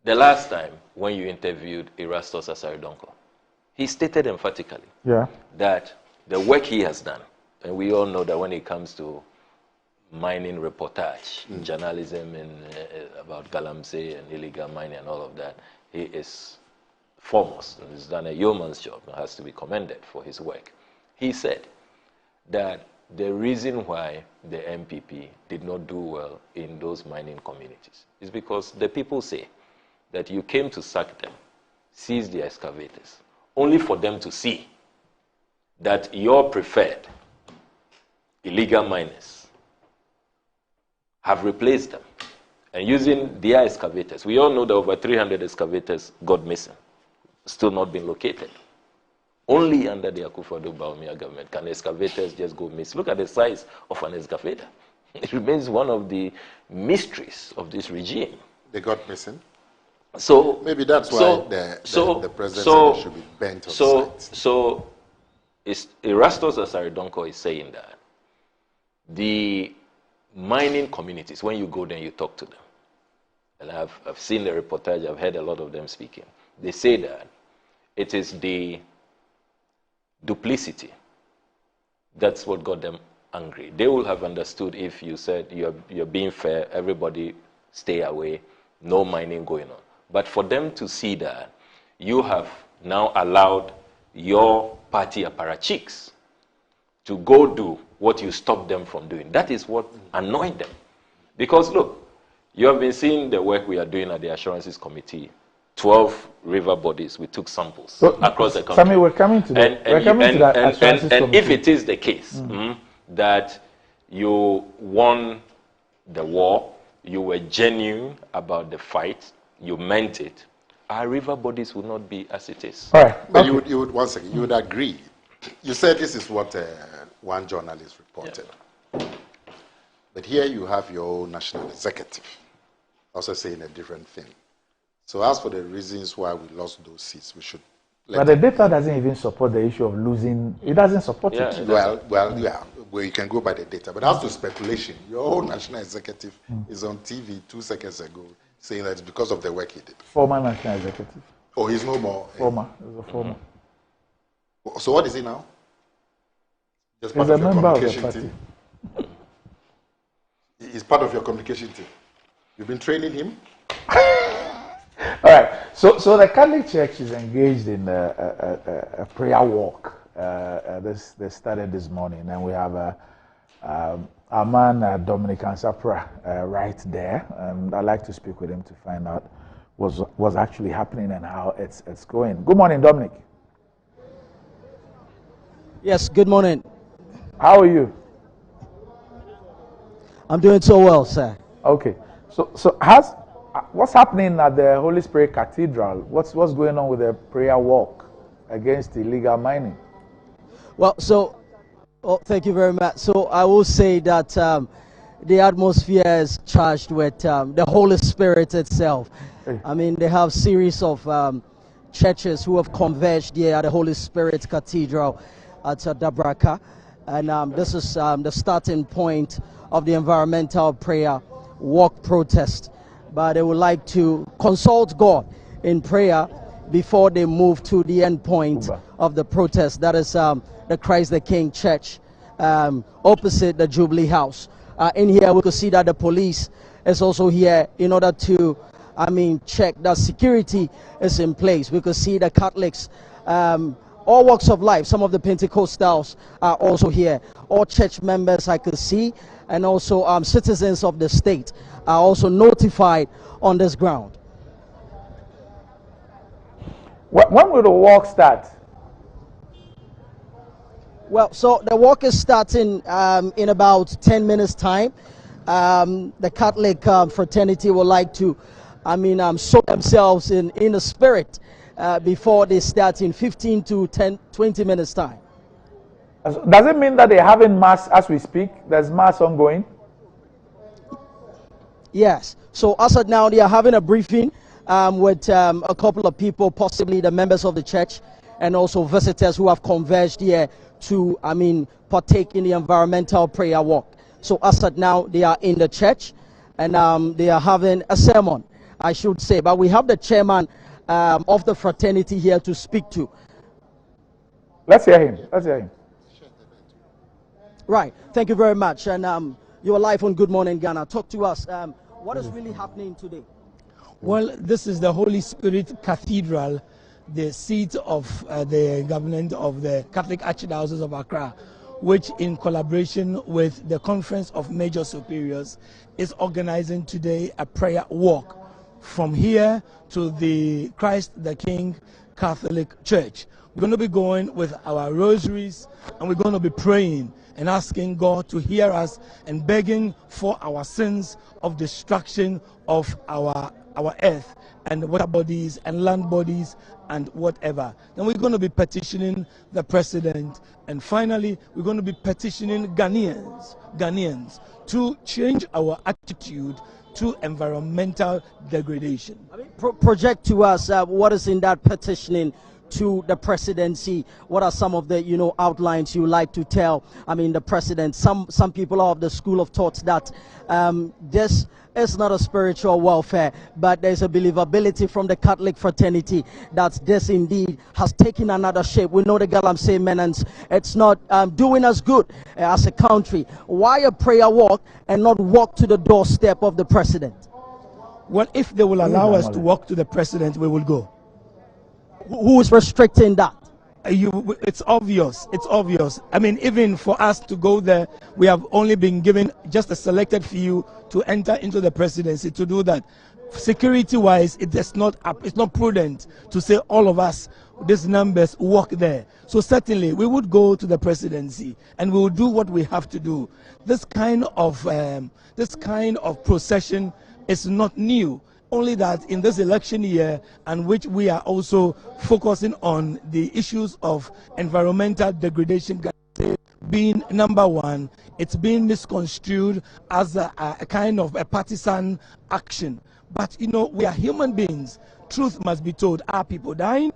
The last time when you interviewed Erastus Asaridonko, he stated emphatically that the work he has done, and we all know that when it comes to mining reportage, journalism and about Galamsey and illegal mining and all of that, he is foremost. He's done a yeoman's job and has to be commended for his work. He said that the reason why the MPP did not do well in those mining communities is because the people say that you came to sack them, seize the excavators, only for them to see that your preferred illegal miners have replaced them and using their excavators. We all know that over 300 excavators got missing, still not been located. Only under the Akufo-Addo government can excavators just go missing. Look at the size of an excavator. It remains one of the mysteries of this regime. They got missing. So maybe that's why the president should be bent on sides. So Erastus Asaridonko is saying that the mining communities, when you go there, you talk to them. And I've seen the reportage, I've heard a lot of them speaking. They say that it is the duplicity that's what got them angry. They will have understood if you said you're being fair, everybody stay away, no mining going on. But for them to see that you have now allowed your party apparatchiks to go do what you stopped them from doing, that is what annoyed them. Because look, you have been seeing the work we are doing at the Assurances Committee. 12 river bodies, we took samples across the country. Sammy, we're coming to that. And if it is the case that you won the war, you were genuine about the fight, you meant it, our river bodies would not be as it is. All right. But you would once again, you would agree. You said this is what one journalist reported. Yeah. But here you have your own national executive also saying a different thing. So as for the reasons why we lost those seats, we should... But the data doesn't even support the issue of losing. It doesn't support it. Well, you can go by the data. But as to speculation, your own national executive is on TV 2 seconds ago saying that it's because of the work he did. Former national executive. Oh, he's no more? Former. He's a former. So what is he now? Just part of your communication team. He's part of your communication team. You've been training him? All right. So the Catholic Church is engaged in a prayer walk. They started this morning, and we have our man Dominic Ansapra right there. And I'd like to speak with him to find out what's actually happening and how it's going. Good morning, Dominic. Yes. Good morning. How are you? I'm doing so well, sir. Okay. So what's happening at the Holy Spirit Cathedral? What's going on with the prayer walk against illegal mining? Well, thank you very much. So I will say that the atmosphere is charged with the Holy Spirit itself. Hey. I mean, they have series of churches who have converged here at the Holy Spirit Cathedral at Dabraka. And this is the starting point of the environmental prayer walk protest. But they would like to consult God in prayer, before they move to the end point of the protest. That is the Christ the King Church opposite the Jubilee House. In here we could see that the police is also here in order to, check that security is in place. We could see the Catholics, all walks of life. Some of the Pentecostals are also here. All church members I could see, and also citizens of the state are also notified on this ground. When will the walk start? Well, so the walk is starting in about 10 minutes time. The Catholic fraternity would like to, soak themselves in the spirit before they start in 15 to 20 minutes time. Does it mean that they're having mass as we speak? There's mass ongoing? Yes. So as of now, they are having a briefing with a couple of people, possibly the members of the church, and also visitors who have converged here to, partake in the environmental prayer walk. So as of now, they are in the church, and they are having a sermon, I should say. But we have the chairman of the fraternity here to speak to. Let's hear him. Let's hear him. Right. Thank you very much. And you're live on Good Morning Ghana. Talk to us. What is really happening today? Well, this is the Holy Spirit Cathedral, the seat of the government of the Catholic Archdiocese of Accra, which in collaboration with the Conference of Major Superiors is organizing today a prayer walk from here to the Christ the King Catholic Church. We're going to be going with our rosaries, and we're going to be praying and asking God to hear us and begging for our sins of destruction of our earth and water bodies and land bodies and whatever. Then we're going to be petitioning the president, and finally we're going to be petitioning Ghanaians to change our attitude to environmental degradation. Project to us what is in that petitioning to the presidency. What are some of the outlines you like to tell the president? Some people are of the school of thought that this is not a spiritual welfare, but there's a believability from the Catholic fraternity that this indeed has taken another shape. We know the Galamsey Menans, it's not doing us good as a country. Why a prayer walk and not walk to the doorstep of the president? Well, if they will allow us to walk to the president, we will go. Who is restricting that? It's obvious. It's obvious. Even for us to go there, we have only been given just a selected few to enter into the presidency to do that. Security-wise, it's not prudent to say all of us, these numbers, walk there. So certainly, we would go to the presidency and we will do what we have to do. This kind of procession is not new. Only that in this election year, and which we are also focusing on the issues of environmental degradation being number one, it's being misconstrued as a kind of a partisan action. But we are human beings. Truth must be told. Are people dying?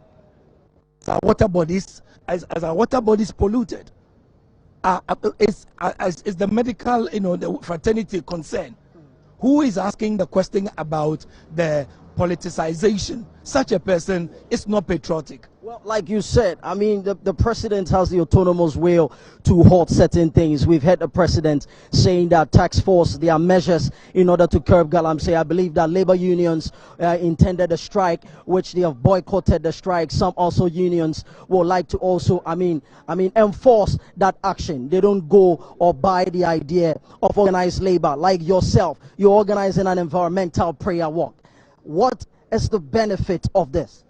Are water bodies, as our water bodies polluted? Is the medical, the fraternity concerned? Who is asking the question about the politicization? Such a person is not patriotic. Well, like you said, the president has the autonomous will to halt certain things. We've heard the president saying that tax force, there are measures in order to curb galamsey. I believe that labor unions intended a strike, which they have boycotted the strike. Some also unions would like to also, enforce that action. They don't go or buy the idea of organized labor. Like yourself, you're organizing an environmental prayer walk. What is the benefit of this?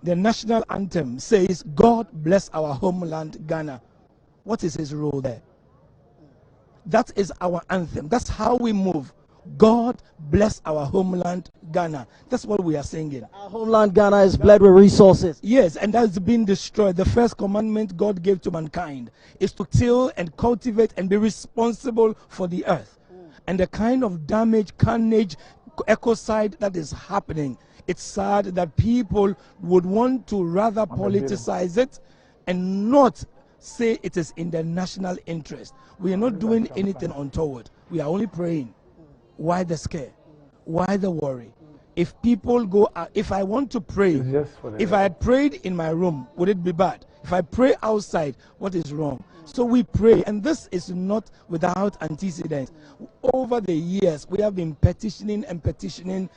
The national anthem says, God bless our homeland, Ghana. What is his role there? That is our anthem. That's how we move. God bless our homeland, Ghana. That's what we are singing. Our homeland, Ghana, is blessed with resources. Yes, and that's been destroyed. The first commandment God gave to mankind is to till and cultivate and be responsible for the earth. And the kind of damage, carnage, ecocide that is happening, it's sad that people would want to rather politicize it and not say it is in the national interest. We are not doing anything untoward. We are only praying. Why the scare? Why the worry? if people go, if I want to pray, if I prayed in my room, would it be bad? If I pray outside, what is wrong? So we pray, and this is not without antecedent. Over the years, we have been petitioning and petitioning,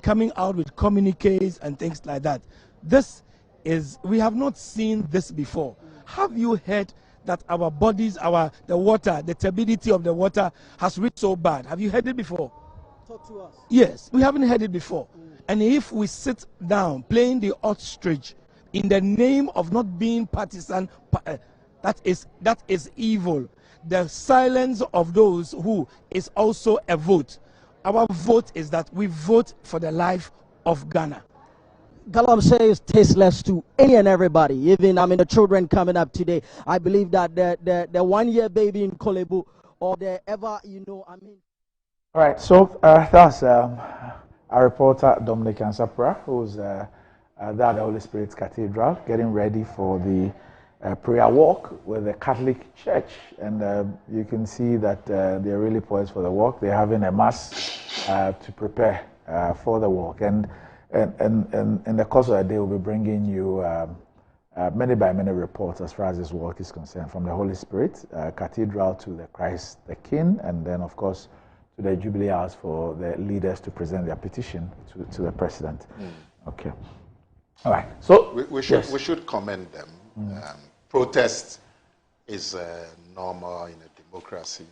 coming out with communiques and things like that. This is, we have not seen this before. Have you heard that our bodies, the water, the turbidity of the water has reached so bad? Have you heard it before? Talk to us. Yes, we haven't heard it before. And if we sit down playing the ostrich in the name of not being partisan, that is evil. The silence of those who is also a vote. Our vote is that we vote for the life of Ghana. Galamsey is tasteless to any and everybody, even the children coming up today. I believe that the 1 year baby in Kolebu or the ever, All right, so that's our reporter Dominic Ansapra, who's there at the Holy Spirit Cathedral, getting ready for the prayer walk with the Catholic Church, and you can see that they're really poised for the walk. They're having a mass to prepare for the walk, and in the course of the day, we'll be bringing you many reports as far as this walk is concerned, from the Holy Spirit Cathedral to the Christ the King, and then of course to the Jubilee House for the leaders to present their petition to the President. Okay. All right. So we should commend them. Protest is normal in a democracy,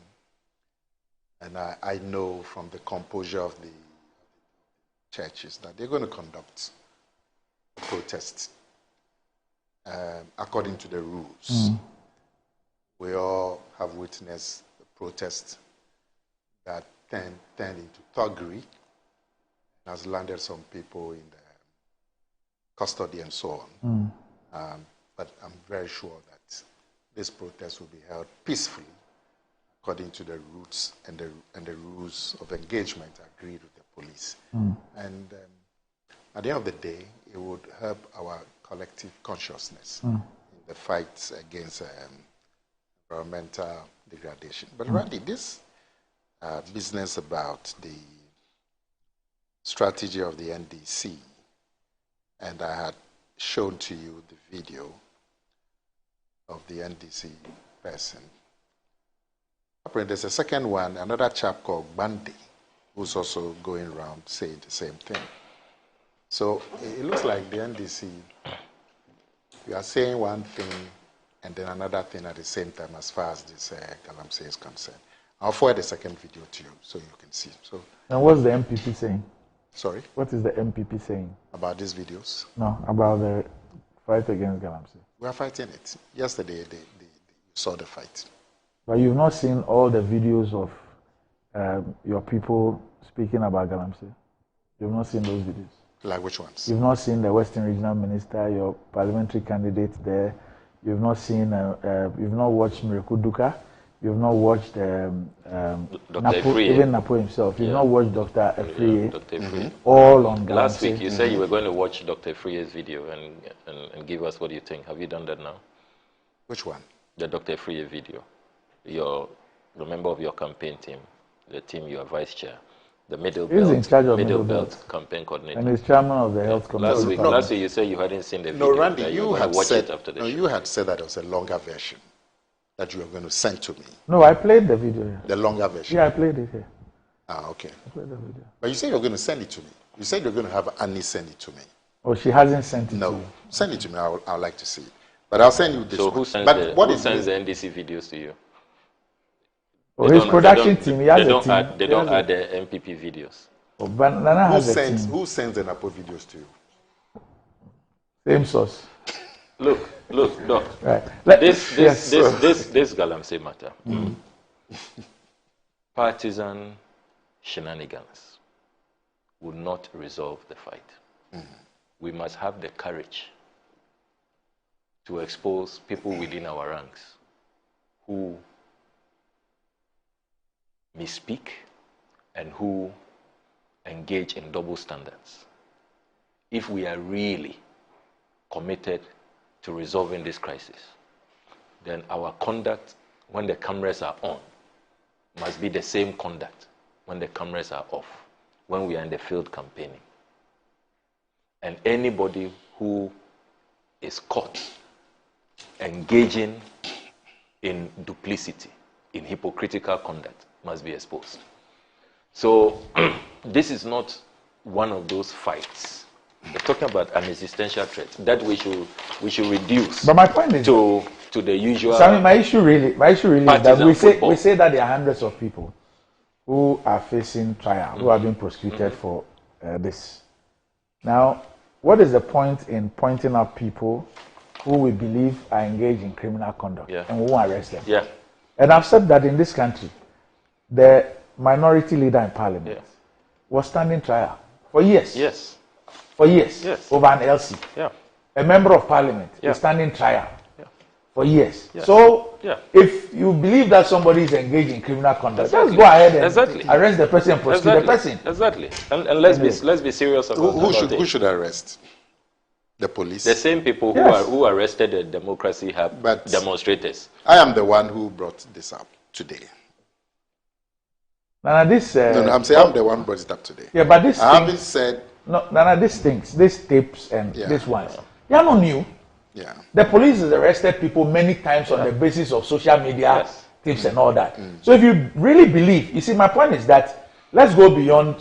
and I know from the composure of the churches that they're going to conduct protests according to the rules. We all have witnessed the protests that turned into thuggery, has landed some people in the custody and so on. But I'm very sure that this protest will be held peacefully according to the routes and the rules of engagement agreed with the police. And at the end of the day, it would help our collective consciousness in the fight against environmental degradation. But Randy, this business about the strategy of the NDC, and I had shown to you the video of the NDC person. There's a second one, another chap called Bandi, who's also going around saying the same thing. So it looks like the NDC, you are saying one thing and then another thing at the same time as far as this Galamsey is concerned. I'll forward the second video to you so you can see. So. And what's the MPP saying? Sorry? What is the MPP saying? About these videos? No, about the fight against Galamsey. We are fighting it. Yesterday, they saw the fight. But you've not seen all the videos of your people speaking about Galamsey? You've not seen those videos? Like which ones? You've not seen the Western Regional Minister, your parliamentary candidate there. You've not seen, you've not watched Miracle Duka. You've not watched even Napo himself. You've not watched Dr. Efriye. All on Galamsey. Last week you said you were going to watch Dr. Efriye's video and give us what you think. Have you done that now? Which one? The Dr. Efriye video. The member of your campaign team, the team you are vice chair, the Middle Belt campaign coordinator. And he's chairman of the health committee. Last week you said you hadn't seen the video. No, Randy, you had said you had said that it was a longer version that you were going to send to me. No, I played the video here. The longer version? Yeah, I played it here. Ah, okay. I played the video. But you said you were going to send it to me. You said you were going to have Annie send it to me. Oh, she hasn't sent it to you? No, send it to me. I would like to see it. But I'll send you this one. So who sends the NDC videos to you? Oh, his production team. He has a team. They don't add the MPP videos. Oh, but Nana has a team. Who sends the Napo videos to you? Same source. Look, Doc. Right. This Galamsey matter. Partisan shenanigans will not resolve the fight. We must have the courage to expose people within our ranks who misspeak and who engage in double standards. If we are really committed to resolving this crisis, then our conduct when the cameras are on must be the same conduct when the cameras are off, when we are in the field campaigning. And anybody who is caught engaging in duplicity, in hypocritical conduct, must be exposed. So this is not one of those fights. We're talking about an existential threat that we should reduce. But my point is to the usual. Sammy, my issue really is that we say that there are hundreds of people who are facing trial, who are being prosecuted for this. Now, what is the point in pointing out people who we believe are engaged in criminal conduct and we won't arrest them? Yeah. And I've said that in this country, the minority leader in parliament was standing trial for years. Yes. For years. Yes. Over an LC. Yeah. A member of parliament is standing trial for years. Yeah. So, if you believe that somebody is engaged in criminal conduct, just go ahead and arrest the person and prosecute the person. Exactly. And let's be serious about who should arrest? The police. The same people who arrested the Democracy Hub demonstrators. I am the one who brought this up today. Nana, this. No, I'm saying I'm the one who brought it up today. Yeah, but this. I haven't said. No, Nana, these things, these tapes and these ones, they are not new. Yeah. The police has arrested people many times on the basis of social media tips and all that. So if you really believe, you see, my point is that let's go beyond.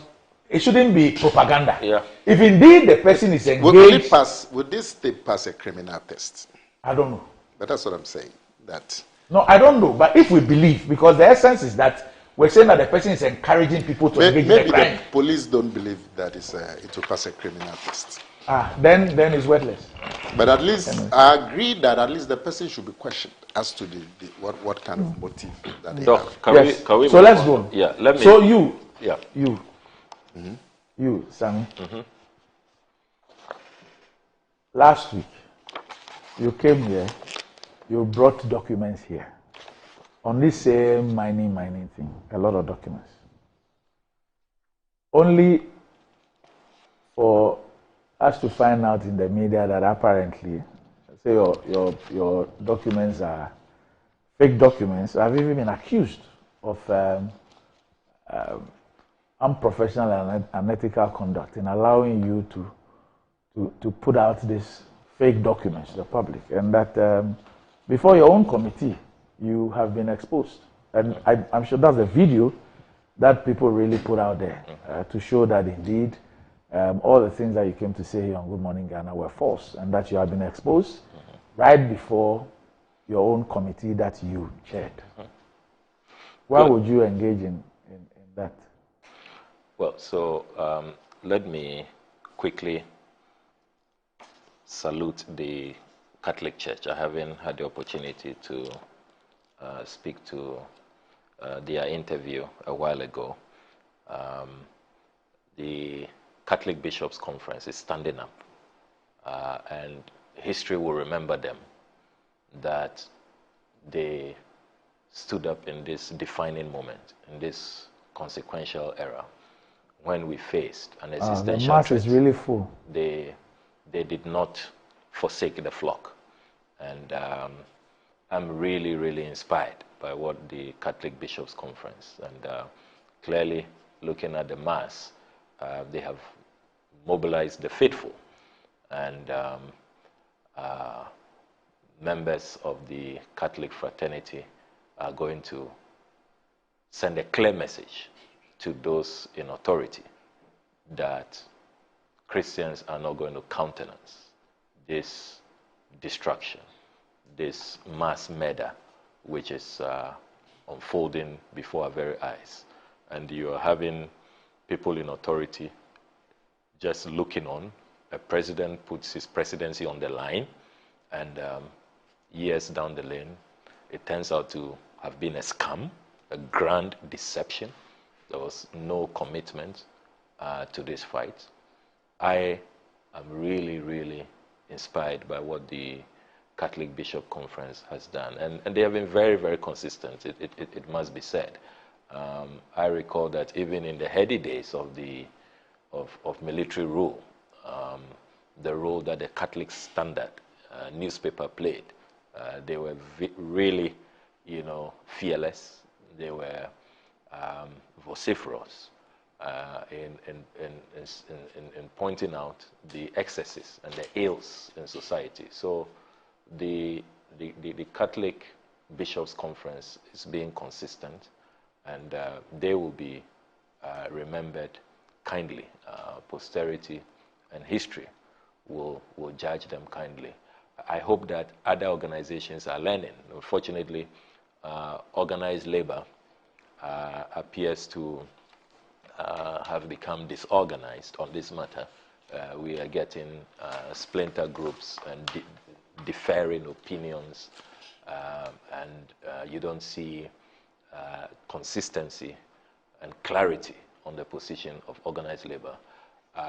It shouldn't be propaganda. Yeah. If indeed the person is engaged, would this tape pass a criminal test? I don't know. But that's what I'm saying. That. No, I don't know. But if we believe, because the essence is that we're saying that the person is encouraging people to engage in a crime. Maybe the police don't believe that it will pass a criminal test. Then it's worthless. But at least I agree that at least the person should be questioned as to what kind of motive that they have. Can we so let's go. Yeah, let me. So you, Sammy. Last week, you came here. You brought documents here on this same mining thing. A lot of documents. Only for us to find out in the media that apparently, say your documents are fake documents. I've even been accused of unprofessional and unethical conduct in allowing you to put out these fake documents to the public, and that before your own committee you have been exposed. And I'm sure that's a video that people really put out there to show that indeed all the things that you came to say here on Good Morning Ghana were false, and that you have been exposed right before your own committee that you chaired. Why would you engage in that? Well, so let me quickly salute the Catholic Church. I haven't had the opportunity to speak to their interview a while ago. The Catholic Bishops' Conference is standing up, and history will remember them, that they stood up in this defining moment, in this consequential era, when we faced an existential the mass threat. is really full. They did not forsake the flock, and I'm really, really inspired by what the Catholic Bishops' Conference, and clearly looking at the mass, they have mobilized the faithful, and members of the Catholic fraternity are going to send a clear message to those in authority that Christians are not going to countenance this destruction, this mass murder, which is unfolding before our very eyes. And you are having people in authority just looking on. A president puts his presidency on the line, and years down the lane, it turns out to have been a scam, a grand deception. There was no commitment to this fight. I am really, really inspired by what the Catholic Bishop Conference has done, and they have been very, very consistent. It must be said. I recall that even in the heady days of military rule, the role that the Catholic Standard newspaper played, they were really, fearless. They were vociferous, in pointing out the excesses and the ills in society. So the Catholic Bishops' Conference is being consistent, and they will be remembered kindly. Posterity and history will judge them kindly. I hope that other organizations are learning. Unfortunately, organized labor appears to have become disorganized on this matter. We are getting splinter groups and differing opinions, and you don't see consistency and clarity on the position of organized labor.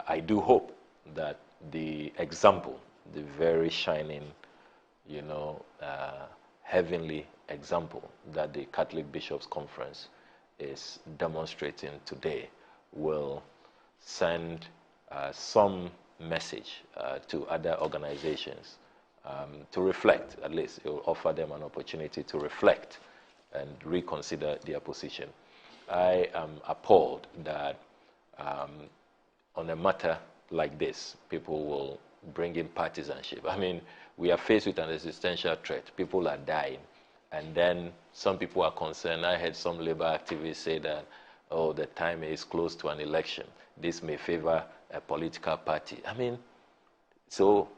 I do hope that the example, the very shining, heavenly example that the Catholic Bishops' Conference is demonstrating today will send some message to other organizations to reflect. At least it will offer them an opportunity to reflect and reconsider their position. I am appalled that on a matter like this, people will bring in partisanship. I mean, we are faced with an existential threat. People are dying. And then some people are concerned. I heard some labor activists say that, oh, the time is close to an election. This may favor a political party. I mean, so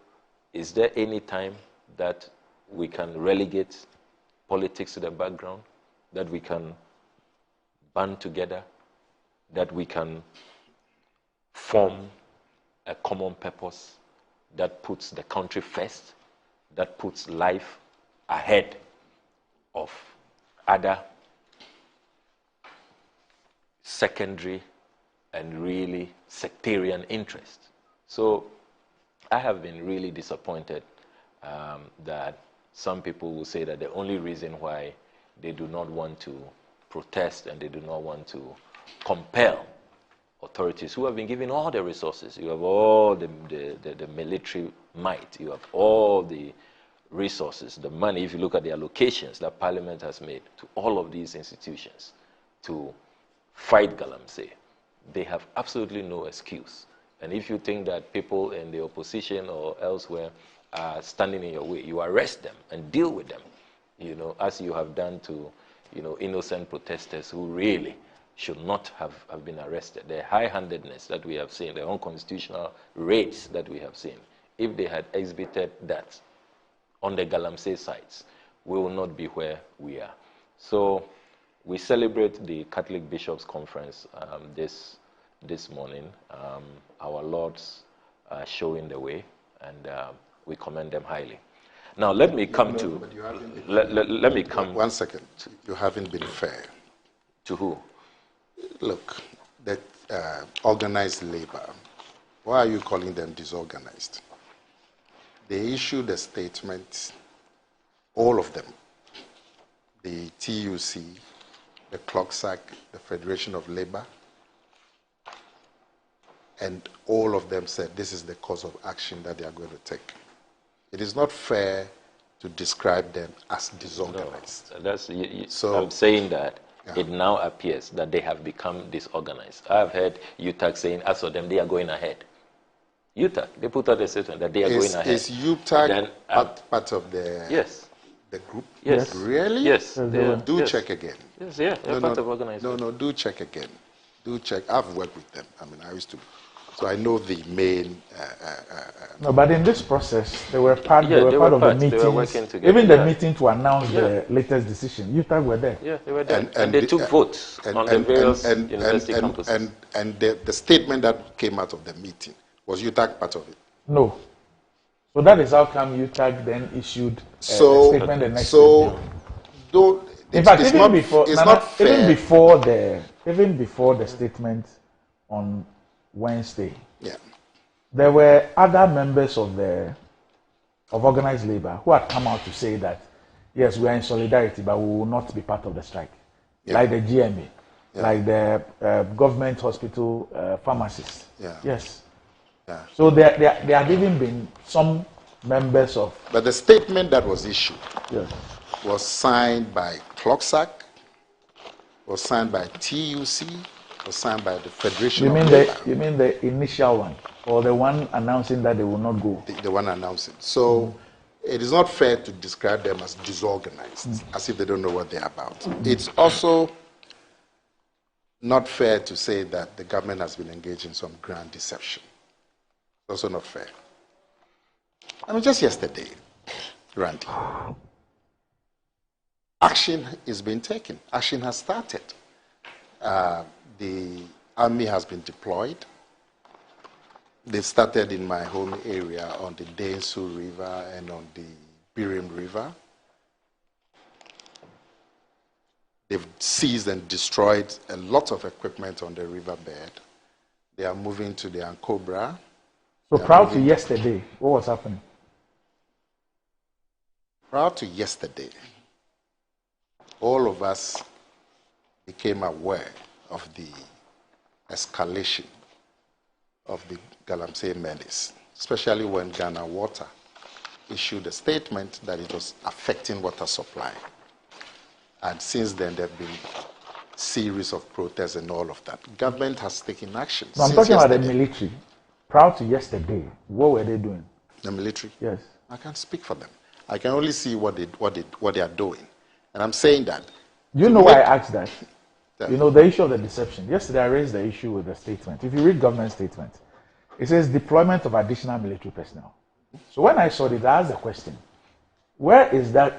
is there any time that we can relegate politics to the background, that we can band together, that we can form a common purpose that puts the country first, that puts life ahead of other secondary and really sectarian interests? So I have been really disappointed that some people will say that the only reason why they do not want to protest and they do not want to compel authorities who have been given all the resources. You have all the military might. You have all the resources, the money. If you look at the allocations that Parliament has made to all of these institutions to fight Galamsey, they have absolutely no excuse. And if you think that people in the opposition or elsewhere are standing in your way, you arrest them and deal with them, as you have done to, innocent protesters who really should not have been arrested. The high-handedness that we have seen, the unconstitutional raids that we have seen, if they had exhibited that on the Galamsey sites, we will not be where we are. So we celebrate the Catholic Bishops' Conference this morning. Our lords are showing the way, and we commend them highly. Now let me come to. Let me come. 1 second. You haven't been fair. To who? Look, that organized labor. Why are you calling them disorganized? They issued a statement, all of them, the TUC, the CLOCSAC, the Federation of Labor, and all of them said this is the course of action that they are going to take. It is not fair to describe them as disorganized. No, so I'm saying that it now appears that they have become disorganized. I've heard UTAG saying, as for them, they are going ahead. UTAG, they put out a statement that they are going ahead. Is UTAG part of the group? Yes. Really? Yes. Do check again. Yes, they're part of organized. No, do check again. Do check. I've worked with them. I mean, I used to. So I know the main. No, but in this process, they were part of the meeting. They were working together. Even the meeting to announce the latest decision. UTAG were there. Yeah, they were there. And they took votes on the various university campuses. And the statement that came out of the meeting, was UTAG part of it? No. So that is how come UTAG then issued a statement the next day. In fact, even before the statement on Wednesday, there were other members of organized labor who had come out to say that yes, we are in solidarity, but we will not be part of the strike, like the GMA, like the government hospital pharmacists. Yes. So there had even been some members of. But the statement that was issued was signed by CLOCSAC, was signed by TUC, was signed by the Federation You of mean Labour. you mean the initial one, or the one announcing that they will not go? The one announcing. So it is not fair to describe them as disorganized, as if they don't know what they're about. It's also not fair to say that the government has been engaged in some grand deception. It's also not fair. I mean, just yesterday, Randy, action is being taken. Action has started. The army has been deployed. They started in my home area on the Densu River and on the Birim River. They've seized and destroyed a lot of equipment on the riverbed. They are moving to the Ankobra. So proud to yesterday, what was happening? Prior to yesterday, all of us became aware of the escalation of the Galamsey menace, especially when Ghana Water issued a statement that it was affecting water supply. And since then, there have been a series of protests and all of that. Government has taken action. No, I'm talking about the military. Prior to yesterday, what were they doing? The military? Yes. I can't speak for them. I can only see what they are doing. And I'm saying that. You know why I asked that? You know, the issue of the deception. Yesterday, I raised the issue with the statement. If you read government statement, it says deployment of additional military personnel. So when I saw it, I asked the question, where is the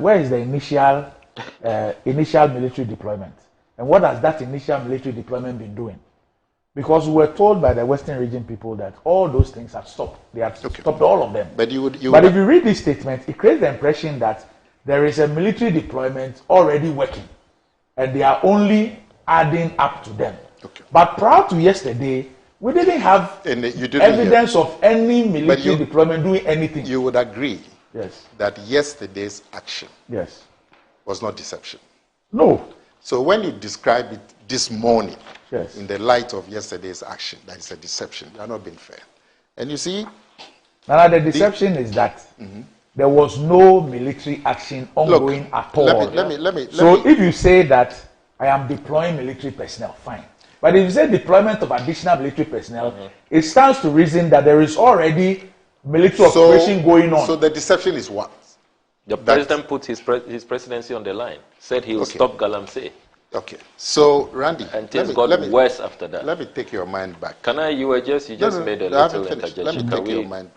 initial military deployment? And what has that initial military deployment been doing? Because we were told by the Western region people that all those things have stopped. They have stopped all of them. But if you read this statement, it creates the impression that there is a military deployment already working, and they are only adding up to them. But prior to yesterday, we didn't have evidence of any military deployment doing anything. You would agree yes, that yesterday's action yes, was not deception. No. So when you describe it this morning, yes, in the light of yesterday's action, that is a deception. You are not being fair. And you see, now the deception is that there was no military action ongoing at all. So if you say that I am deploying military personnel, fine. But if you say deployment of additional military personnel, it stands to reason that there is already military operation going on. So the deception is what? The president put his presidency on the line, said he will stop Galamsey. Okay. So, Randy, and things got worse after that. Let me take your mind back. Can I? You just made a little interjection. Let me take your mind.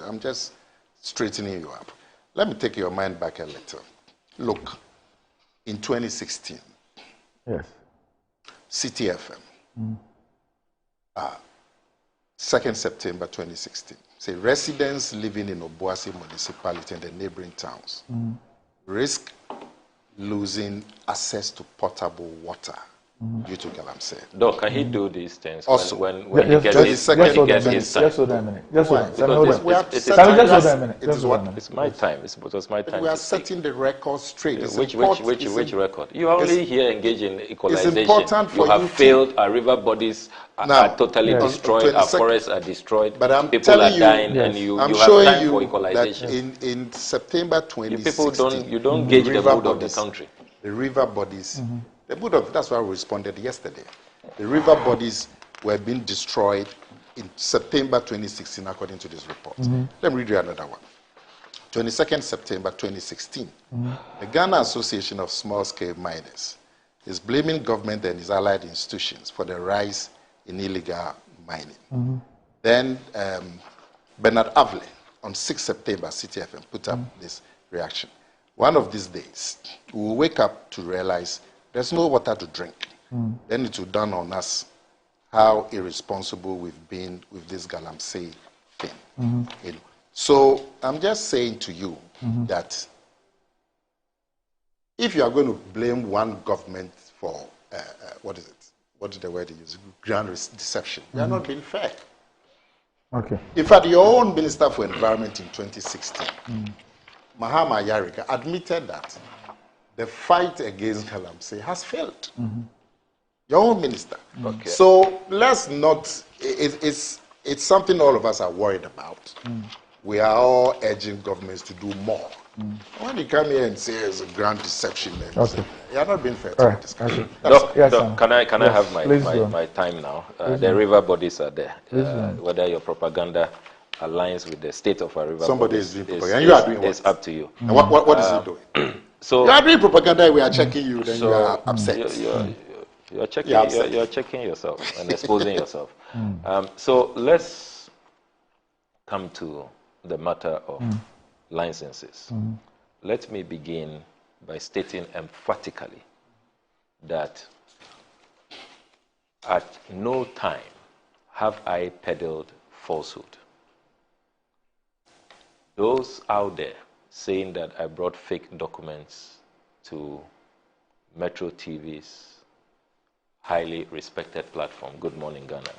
I'm just straightening you up. Let me take your mind back a little. Look, in 2016, yes, CTFM, 2nd September 2016. Say residents living in Obuasi municipality and the neighboring towns risk losing access to potable water due to Galamsey. Doc, can he do these things also, when he gets his time? Just hold on a minute. Just hold on. It's my time. It was my time. We are setting the record straight. Which record? You are only here engaged in equalization. It's important for you have failed. Our river bodies are totally destroyed. Our forests are destroyed. But I'm people are telling dying, you, and you I'm have showing time you for equalization. that in September 2016, you don't gauge the mood of the country. The river bodies. The mood of, that's why we responded yesterday. The river bodies were being destroyed in September 2016, according to this report. Let me read you another one. 22nd September 2016, the Ghana Association of Small-Scale Miners is blaming government and its allied institutions for the rise in illegal mining. Then Bernard Avle, on 6 September, CTFM, put up this reaction. One of these days, we will wake up to realize there's no water to drink. Then it will dawn on us how irresponsible we've been with this Galamsey thing. You know? So I'm just saying to you that if you are going to blame one government for, what is it? What is the word you use? Grand deception. You are not being fair. Okay. In fact, your own Minister for Environment in 2016, Mahama Yarika, admitted that the fight against Galamsey has failed. Your own minister. Okay. So let's not, it's something all of us are worried about. We are all urging governments to do more. When you come here and say it's a grand deception, okay. You're not being fair. Right. Can I have my time now? The river bodies are there. Whether your propaganda aligns with the state of our river somebody bodies is doing propaganda. And you are doing what? It's up to you. And what is he doing? So you are doing propaganda. We are checking you. Then you are upset. You're checking yourself and exposing yourself. So let's come to the matter of licenses. Let me begin by stating emphatically that at no time have I peddled falsehood. Those out there saying that I brought fake documents to Metro TV's highly respected platform, Good Morning Ghana,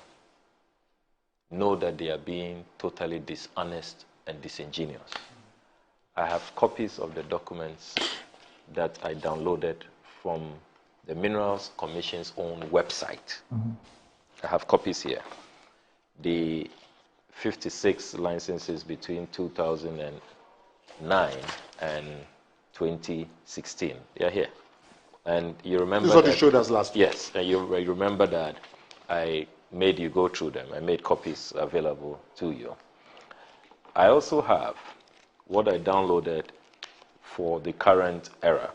know that they are being totally dishonest and disingenuous. I have copies of the documents that I downloaded from the Minerals Commission's own website. I have copies here. The 56 licenses between 2009 and 2016. They are here. And you remember this is what you showed us last week. Yes, and you remember that I made you go through them. I made copies available to you. I also have what I downloaded for the current era,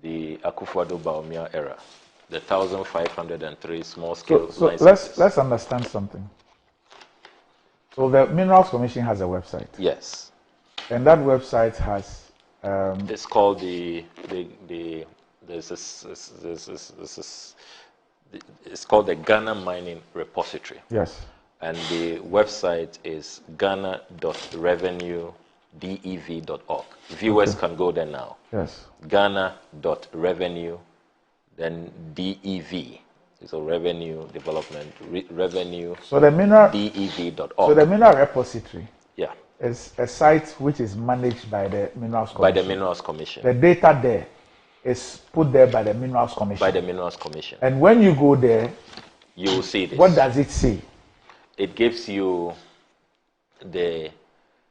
the Akufo-Addo-Bawumia era, the 1,503 small-scale licenses. Let's understand something. So the Minerals Commission has a website. Yes. And that website has... it's called it's called the Ghana Mining Repository. Yes. And the website is ghana.revenuedev.org. Viewers can go there now. Yes. Ghana.revenue, then DEV. So revenue development, revenue. So the mineral DEV.org. So the mineral repository. Yeah. Is a site which is managed by the Minerals Commission. By the Minerals Commission. The data there is put there by the Minerals Commission. By the Minerals Commission. And when you go there, you will see this. What does it say? It gives you the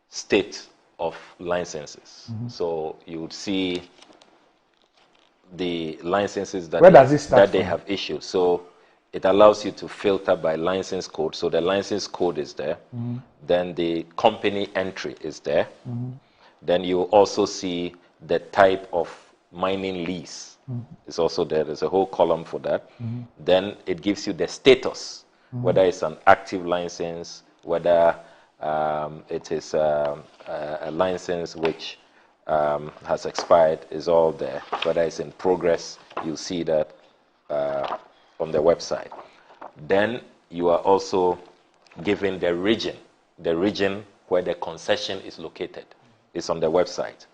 state of licenses. So you would see the licenses that, they have issued. So it allows you to filter by license code. So the license code is there. Then the company entry is there. Then you also see the type of mining lease. It's also there. There's a whole column for that. Then it gives you the status, whether it's an active license, whether it is a license which has expired, is all there. Whether it's in progress, you'll see that on the website. Then you are also given the region where the concession is located. It's on the website.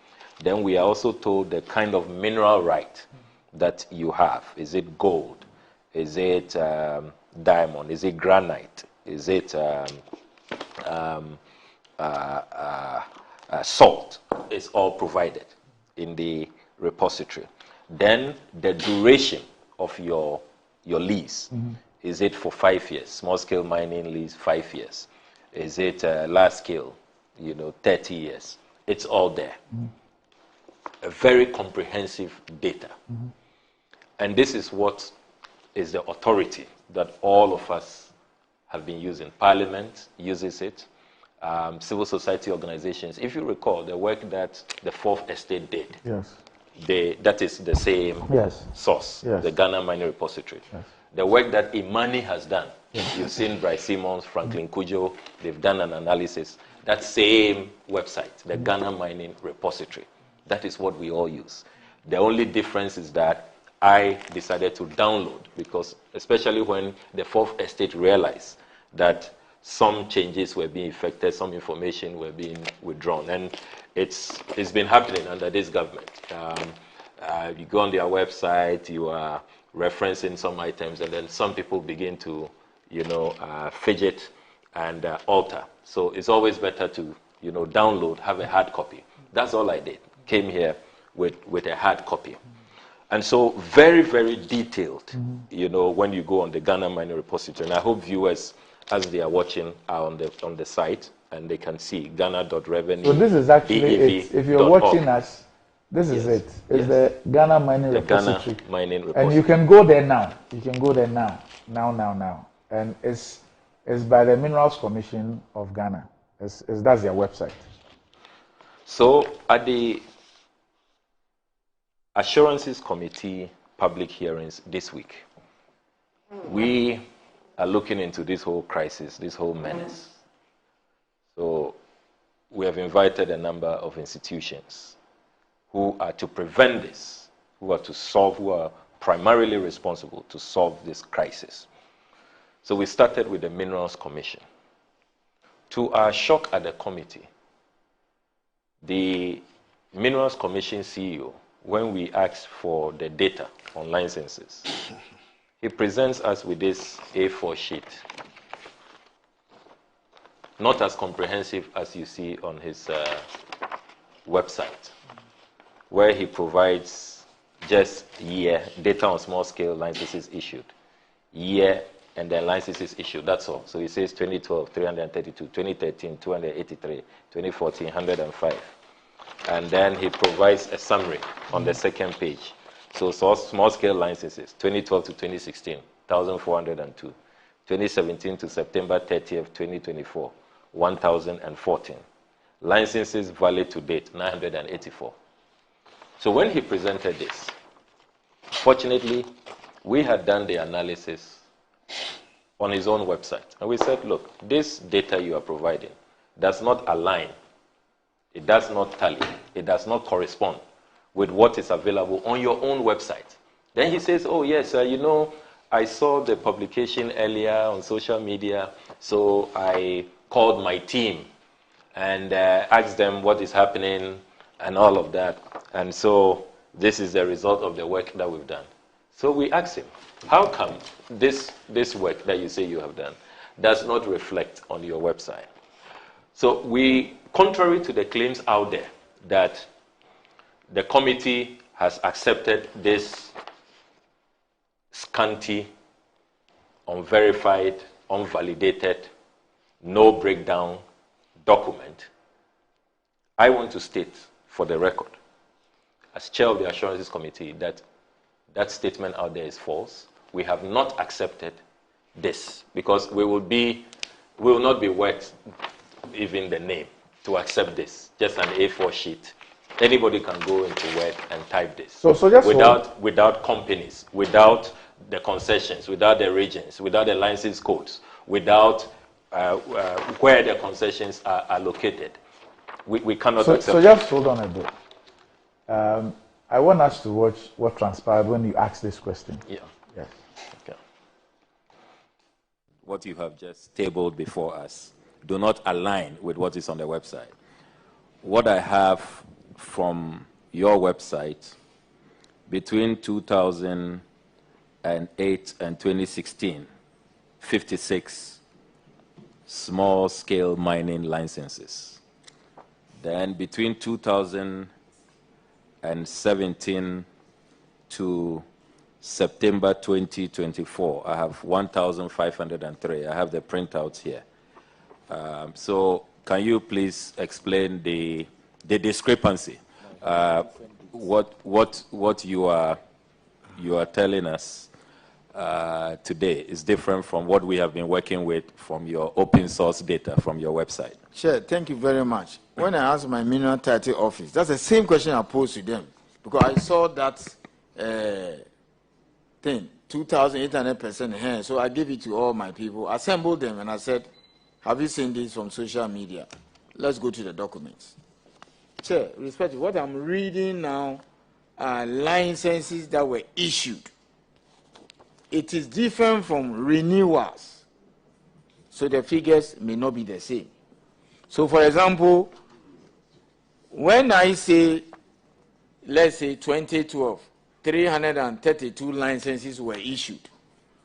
Then we are also told the kind of mineral right that you have. Is it gold? Is it diamond? Is it granite? Is it salt? It's all provided in the repository. Then the duration of your lease. Is it for 5 years? Small scale mining lease, 5 years. Is it large scale, 30 years? It's all there. A very comprehensive data. And this is what is the authority that all of us have been using. Parliament uses it. Civil society organizations. If you recall, the work that the Fourth Estate did, that is the same source, the Ghana Mining Repository. The work that Imani has done, you've seen Bryce Simmons, Franklin Kujo, they've done an analysis. That same website, the Ghana Mining Repository, that is what we all use. The only difference is that I decided to download, because especially when the Fourth Estate realized that some changes were being effected, some information were being withdrawn, and it's been happening under this government. You go on their website, you are referencing some items, and then some people begin to, fidget and alter. So it's always better to, download, have a hard copy. That's all I did. Came here with a hard copy. And so very, very detailed, when you go on the Ghana Mining Repository. And I hope viewers, as they are watching, are on the site. and they can see Ghana.revenue. So this is actually it. If you're watching us, this is it. It's the Ghana Mining Repository. Ghana Mining Repository. And you can go there now. You can go there now. Now. And it's by the Minerals Commission of Ghana. That's their website. So at the Assurances Committee public hearings this week, we are looking into this whole crisis, this whole menace. So we have invited a number of institutions who are to prevent this, who are primarily responsible to solve this crisis. So we started with the Minerals Commission. To our shock at the committee, the Minerals Commission CEO, when we asked for the data on licenses, he presents us with this A4 sheet, not as comprehensive as you see on his website, where he provides just year, data on small-scale licenses issued, year, and then licenses issued, that's all. So he says 2012, 332, 2013, 283, 2014, 105. And then he provides a summary on the second page. So small-scale licenses, 2012 to 2016, 1,402. 2017 to September 30th, 2024, 1,014. Licenses valid to date, 984. So when he presented this, fortunately, we had done the analysis on his own website. And we said, look, this data you are providing does not align, it does not tally, it does not correspond with what is available on your own website. Then he says, oh yes, I saw the publication earlier on social media, so I called my team and asked them what is happening and all of that. And so this is the result of the work that we've done. So we asked him, how come this work that you say you have done does not reflect on your website? So we, contrary to the claims out there that the committee has accepted this scanty, unverified, unvalidated, no breakdown document, I want to state for the record, as chair of the Assurances Committee, that that statement out there is false. We have not accepted this because we will not be worth even the name to accept this. Just an A4 sheet. Anybody can go into Word and type this. So just without companies, without the concessions, without the regions, without the license codes, without where the concessions are located. We cannot accept. So just hold on a bit. I want us to watch what transpired when you asked this question. Yeah. Yes. Okay. What you have just tabled before us do not align with what is on the website. What I have from your website between 2008 and 2016, 56 small-scale mining licenses. Then between 2017 to September 2024, I have 1,503. I have the printouts here. So can you please explain the discrepancy? What you are telling us today is different from what we have been working with from your open source data from your website. Sure, thank you very much. When I asked my mineral title office, that's the same question I posed to them because I saw that thing, 2,800% here. So I gave it to all my people, assembled them, and I said, have you seen this from social media? Let's go to the documents. Chair, respect to what I'm reading now are licenses that were issued. It is different from renewals. So the figures may not be the same. So for example, when I say, let's say 2012, 332 licenses were issued,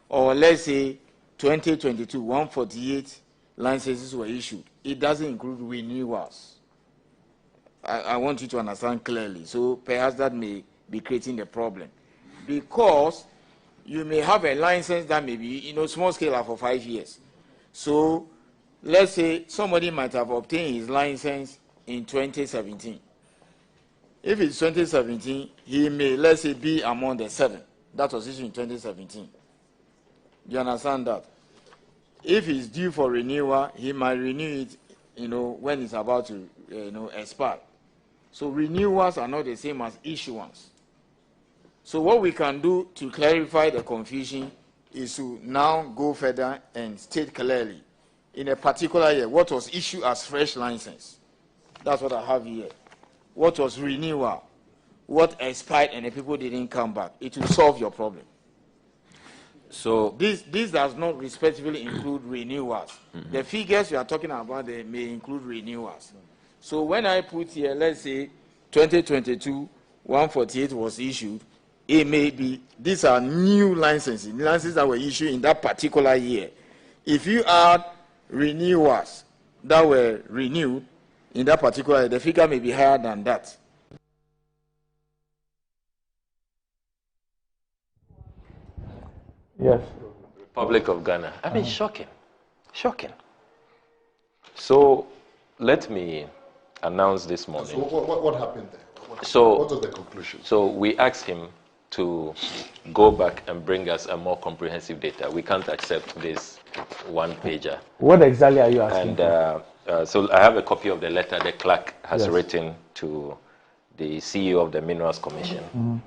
or let's say 2022, 148 licenses were issued, it doesn't include renewals. I want you to understand clearly. So perhaps that may be creating the problem. Because you may have a license that may be, small scale for 5 years. So let's say somebody might have obtained his license in 2017. If it's 2017, he may, let's say, be among the 7 that was issued in 2017. You understand that? If he's due for renewal, he might renew it, when it's about to, expire. So renewals are not the same as issuance. So what we can do to clarify the confusion is to now go further and state clearly, in a particular year, what was issued as fresh license. That's what I have here. What was renewal, what expired and the people didn't come back. It will solve your problem. So this does not respectively include renewals. The figures you are talking about, they may include renewals. So when I put here, let's say 2022, 148 was issued, it may be, these are new licenses that were issued in that particular year. If you add renewals that were renewed in that particular year, the figure may be higher than that. Yes. Republic of Ghana. I mean, shocking. Shocking. So let me announce this morning. So what happened there? What was the conclusion? So we asked him to go back and bring us a more comprehensive data. We can't accept this one-pager. What exactly are you asking? And so I have a copy of the letter the clerk has written to the CEO of the Minerals Commission,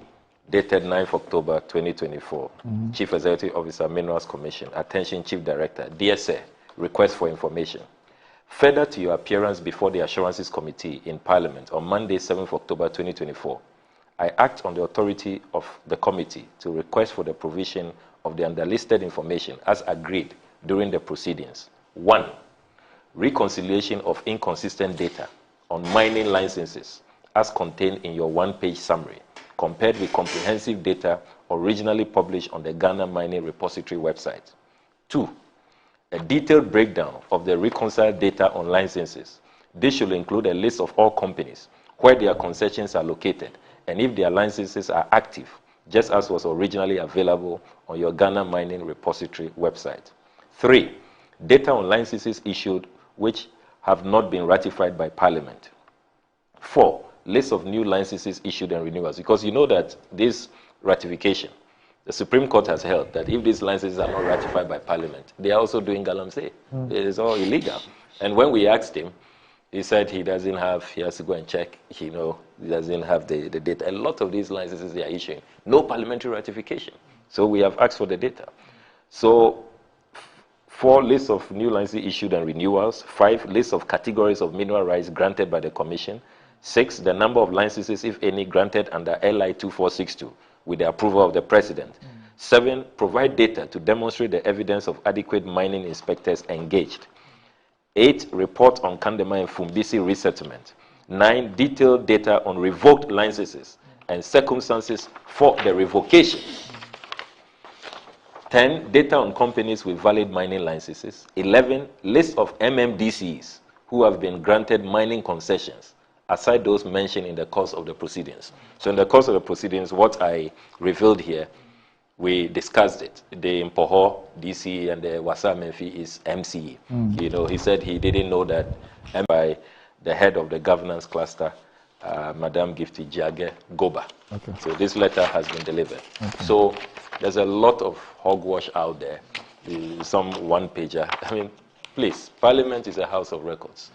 dated 9th October 2024. Chief Executive Officer, Minerals Commission. Attention, Chief Director. Dear Sir, request for information. Further to your appearance before the Assurances Committee in Parliament on Monday, 7th October 2024, I act on the authority of the committee to request for the provision of the underlisted information as agreed during the proceedings. 1. Reconciliation of inconsistent data on mining licenses as contained in your one-page summary, compared with comprehensive data originally published on the Ghana Mining Repository website. 2. A detailed breakdown of the reconciled data on licenses. This should include a list of all companies, where their concessions are located, and if their licenses are active, just as was originally available on your Ghana Mining Repository website. 3. Data on licenses issued which have not been ratified by Parliament. 4. List of new licenses issued and renewals. Because you know that this ratification, the Supreme Court has held that if these licenses are not ratified by Parliament, they are also doing galamsey. It is all illegal. And when we asked him, he said he doesn't have, he has to go and check, he doesn't have the data. A lot of these licenses they are issuing, no parliamentary ratification. So we have asked for the data. So 4 lists of new licenses issued and renewals. 5 lists of categories of mineral rights granted by the Commission. 6 the number of licenses, if any, granted under LI 2462 with the approval of the President. 7 provide data to demonstrate the evidence of adequate mining inspectors engaged. 8 report on Kandema and Fumbisi resettlement. 9 detailed data on revoked licenses and circumstances for the revocation. 10 data on companies with valid mining licenses. 11 list of MMDCs who have been granted mining concessions, aside those mentioned in the course of the proceedings. So in the course of the proceedings, what I revealed here, we discussed it. The Impoho, DCE, and the Wasa Menfi is MCE. He said he didn't know that by the head of the governance cluster, Madam Gifty Jage Goba. So this letter has been delivered. So there's a lot of hogwash out there. Some one-pager. I mean, please, Parliament is a house of records.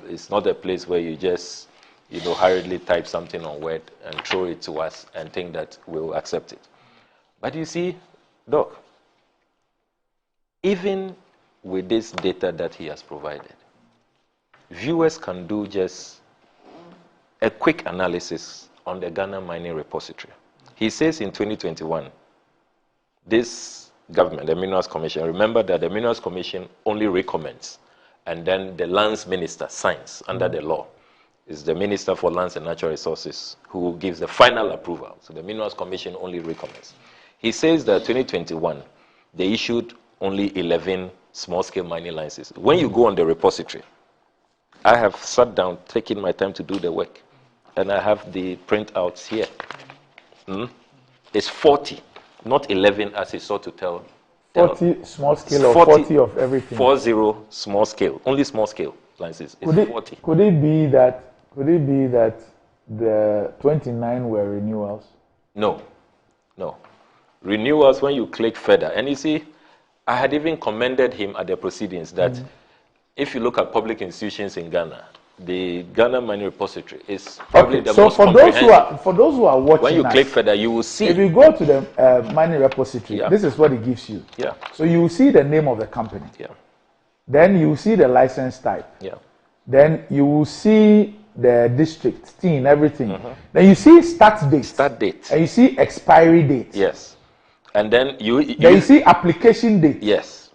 It's not a place where you just, hurriedly type something on Word and throw it to us and think that we'll accept it. But you see, Doc, even with this data that he has provided, viewers can do just a quick analysis on the Ghana Mining Repository. He says in 2021, this government, the Minerals Commission, remember that the Minerals Commission only recommends, and then the Lands Minister signs under the law. It's the Minister for Lands and Natural Resources who gives the final approval. So the Minerals Commission only recommends. He says that 2021, they issued only 11 small-scale mining licenses. When you go on the repository, I have sat down, taking my time to do the work, and I have the printouts here. It's 40, not 11 as he sought to tell 40 small scale or 40 of everything? 40 small scale, only small scale licenses. It's 40. Could it be that the 29 were renewals? No. Renewals, when you click further, and you see, I had even commended him at the proceedings that if you look at public institutions in Ghana, the Ghana Mining Repository is probably the most comprehensive. For those who are watching, when you click further, you will see. If you go to the Mining Repository, this is what it gives you. Yeah. So you will see the name of the company. Yeah. Then you will see the license type. Yeah. Then you will see the district, STEAM, everything. Then you see start date. Start date. And you see expiry date. Yes. And then you see application date. Yes.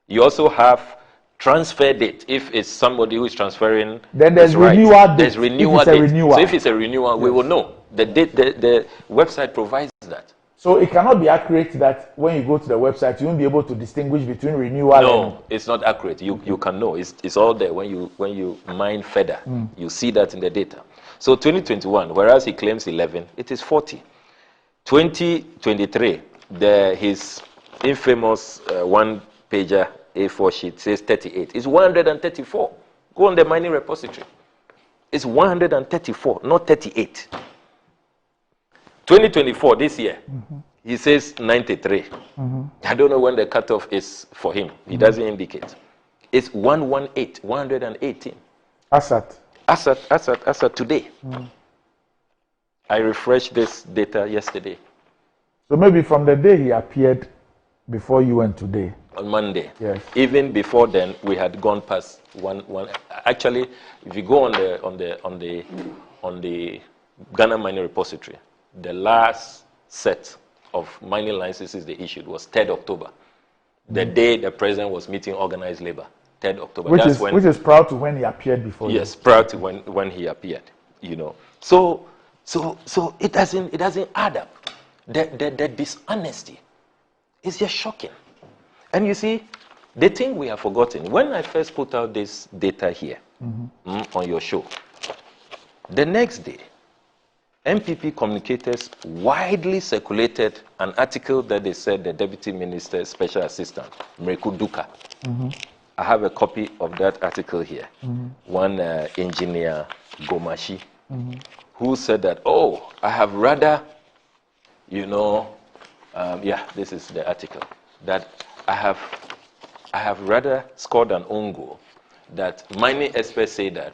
You also have transfer date. If it's somebody who is transferring, then there's renewal date. There's renewal date. So if it's a renewal, we will know. The date, the website provides that. So it cannot be accurate that when you go to the website, you won't be able to distinguish between renewal. No, it's not accurate. You can know. It's all there when you mine further. You see that in the data. So 2021, whereas he claims 11, it is 40. 2023, his infamous one-pager A4 sheet says 38. It's 134. Go on the mining repository. It's 134, not 38. 2024, this year, he says 93. I don't know when the cutoff is for him. He doesn't indicate. It's 118, 118. Asset today. I refreshed this data yesterday. So maybe from the day he appeared before you went today. On Monday. Yes. Even before then, we had gone past one. Actually, if you go on the Ghana Mining Repository, the last set of mining licenses they issued was 3rd October. The day the president was meeting organized labor. 3rd October. Which is prior to when he appeared before. Yes, prior to when he appeared. You know. So it doesn't add up. The dishonesty is just shocking. And you see, the thing we have forgotten, when I first put out this data here on your show, the next day, MPP communicators widely circulated an article that they said the Deputy Minister Special Assistant, Mreku Duka. I have a copy of that article here. One engineer, Gomashi, who said that, I have rather, this is the article, that I have rather scored an own goal that mining experts say that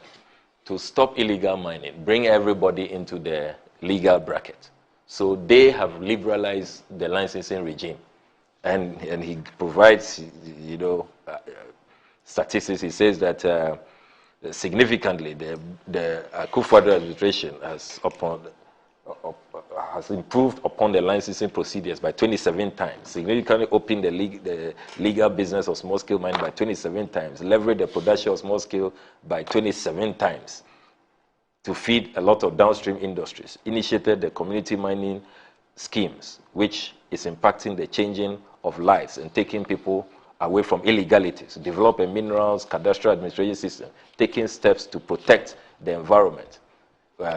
to stop illegal mining, bring everybody into the legal bracket. So they have liberalized the licensing regime. And he provides, statistics. He says that significantly the Akufo-Addo administration has improved upon the licensing procedures by 27 times, significantly opened the legal business of small-scale mining by 27 times, leveraged the production of small-scale by 27 times to feed a lot of downstream industries, initiated the community mining schemes, which is impacting the changing of lives and taking people away from illegalities, develop a minerals cadastral administration system, taking steps to protect the environment.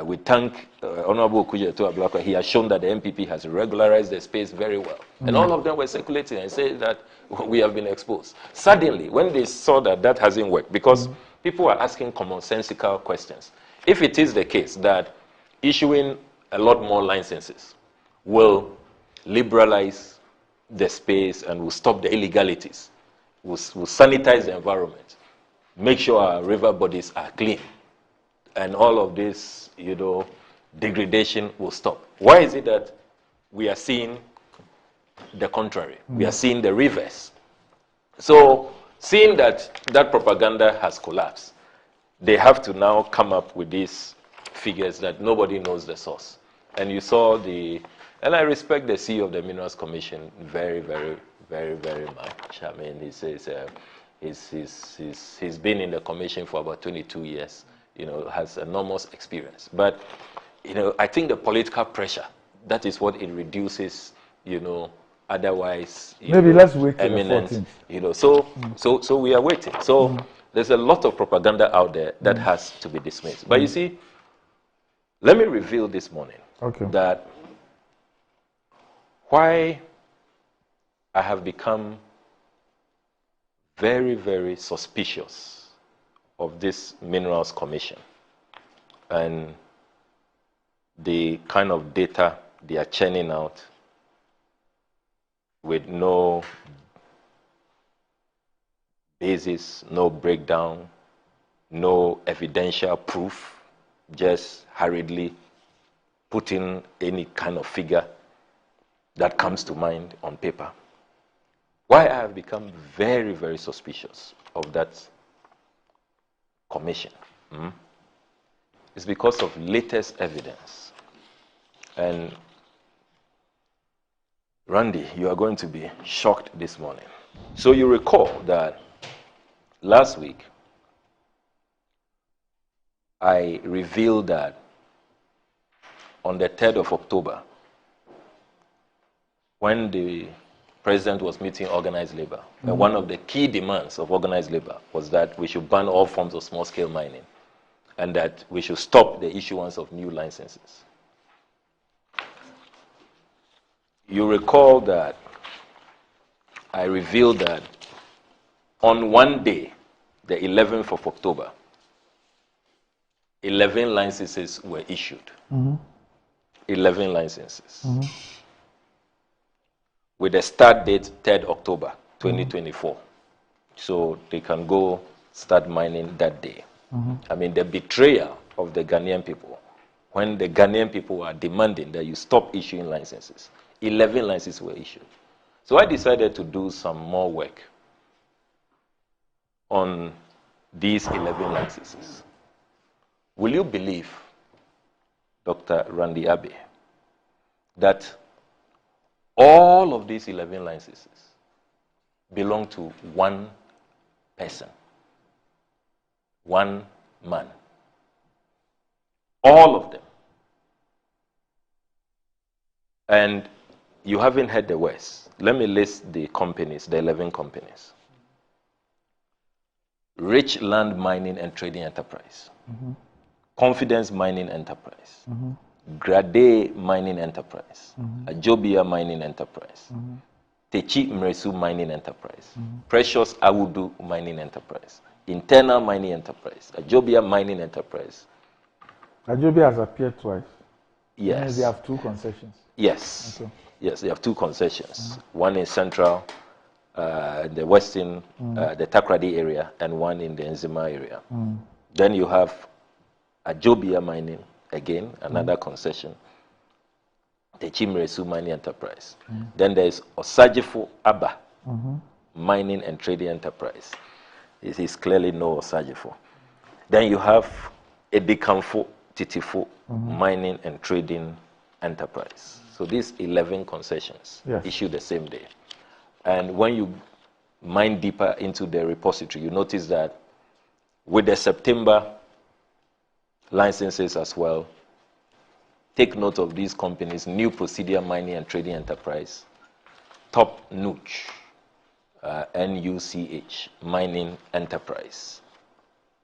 We thank Honorable Kujeto Ablakwa. He has shown that the MPP has regularized the space very well. And all of them were circulating and saying that we have been exposed. Suddenly, when they saw that that hasn't worked, because people are asking commonsensical questions. If it is the case that issuing a lot more licenses will liberalize the space and will stop the illegalities, will sanitize the environment, make sure our river bodies are clean, and all of this, degradation will stop. Why is it that we are seeing the contrary? We are seeing the reverse. So, seeing that propaganda has collapsed, they have to now come up with these figures that nobody knows the source. And you saw and I respect the CEO of the Minerals Commission very, very, very, very much. I mean, he says he's been in the commission for about 22 years. Has enormous experience. But, I think the political pressure, that is what it reduces, otherwise, maybe let's wait till eminent, so we are waiting. So there's a lot of propaganda out there that has to be dismissed. But you see, let me reveal this morning that why I have become very, very suspicious of this Minerals Commission and the kind of data they are churning out with no basis, no breakdown, no evidential proof, just hurriedly putting any kind of figure that comes to mind on paper. Why I have become very, very suspicious of that commission is because of latest evidence. And Randy, you are going to be shocked this morning. So you recall that last week, I revealed that on the 3rd of October, when the president was meeting organized labor, and one of the key demands of organized labor was that we should ban all forms of small-scale mining and that we should stop the issuance of new licenses. You recall that I revealed that on one day, the 11th of October, 11 licenses were issued. 11 licenses. With the start date 3rd October 2024. So they can go start mining that day. I mean, the betrayal of the Ghanaian people, when the Ghanaian people are demanding that you stop issuing licenses. 11 licenses were issued. So I decided to do some more work on these 11 licenses. Will you believe, Dr. Randy Abe, that all of these 11 licenses belong to one person, one man? All of them. And you haven't heard the worst. Let me list the companies, the 11 companies. Rich Land Mining and Trading Enterprise. Confidence Mining Enterprise. Grade Mining Enterprise. Ajobia Mining Enterprise. Techi Mresu Mining Enterprise. Precious Awudu Mining Enterprise. Internal Mining Enterprise. Ajobia Mining Enterprise. Ajobia has appeared twice. Yes. They have 2 concessions. Yes. Okay. Yes, they have 2 concessions. One in Central, the Western, the Takrady area, and one in the Nzima area. Then you have Ajobia Mining, again, another concession. The Chimresu Mining Enterprise. Then there is Osajifo Aba Mining and Trading Enterprise. It is clearly no Osajifo. Then you have Edikamfo Titifo Mining and Trading Enterprise. So these 11 concessions issued the same day. And when you mine deeper into the repository, you notice that with the September licenses as well, take note of these companies: New Procedure Mining and Trading Enterprise, Top Nooch, NUCH Mining Enterprise.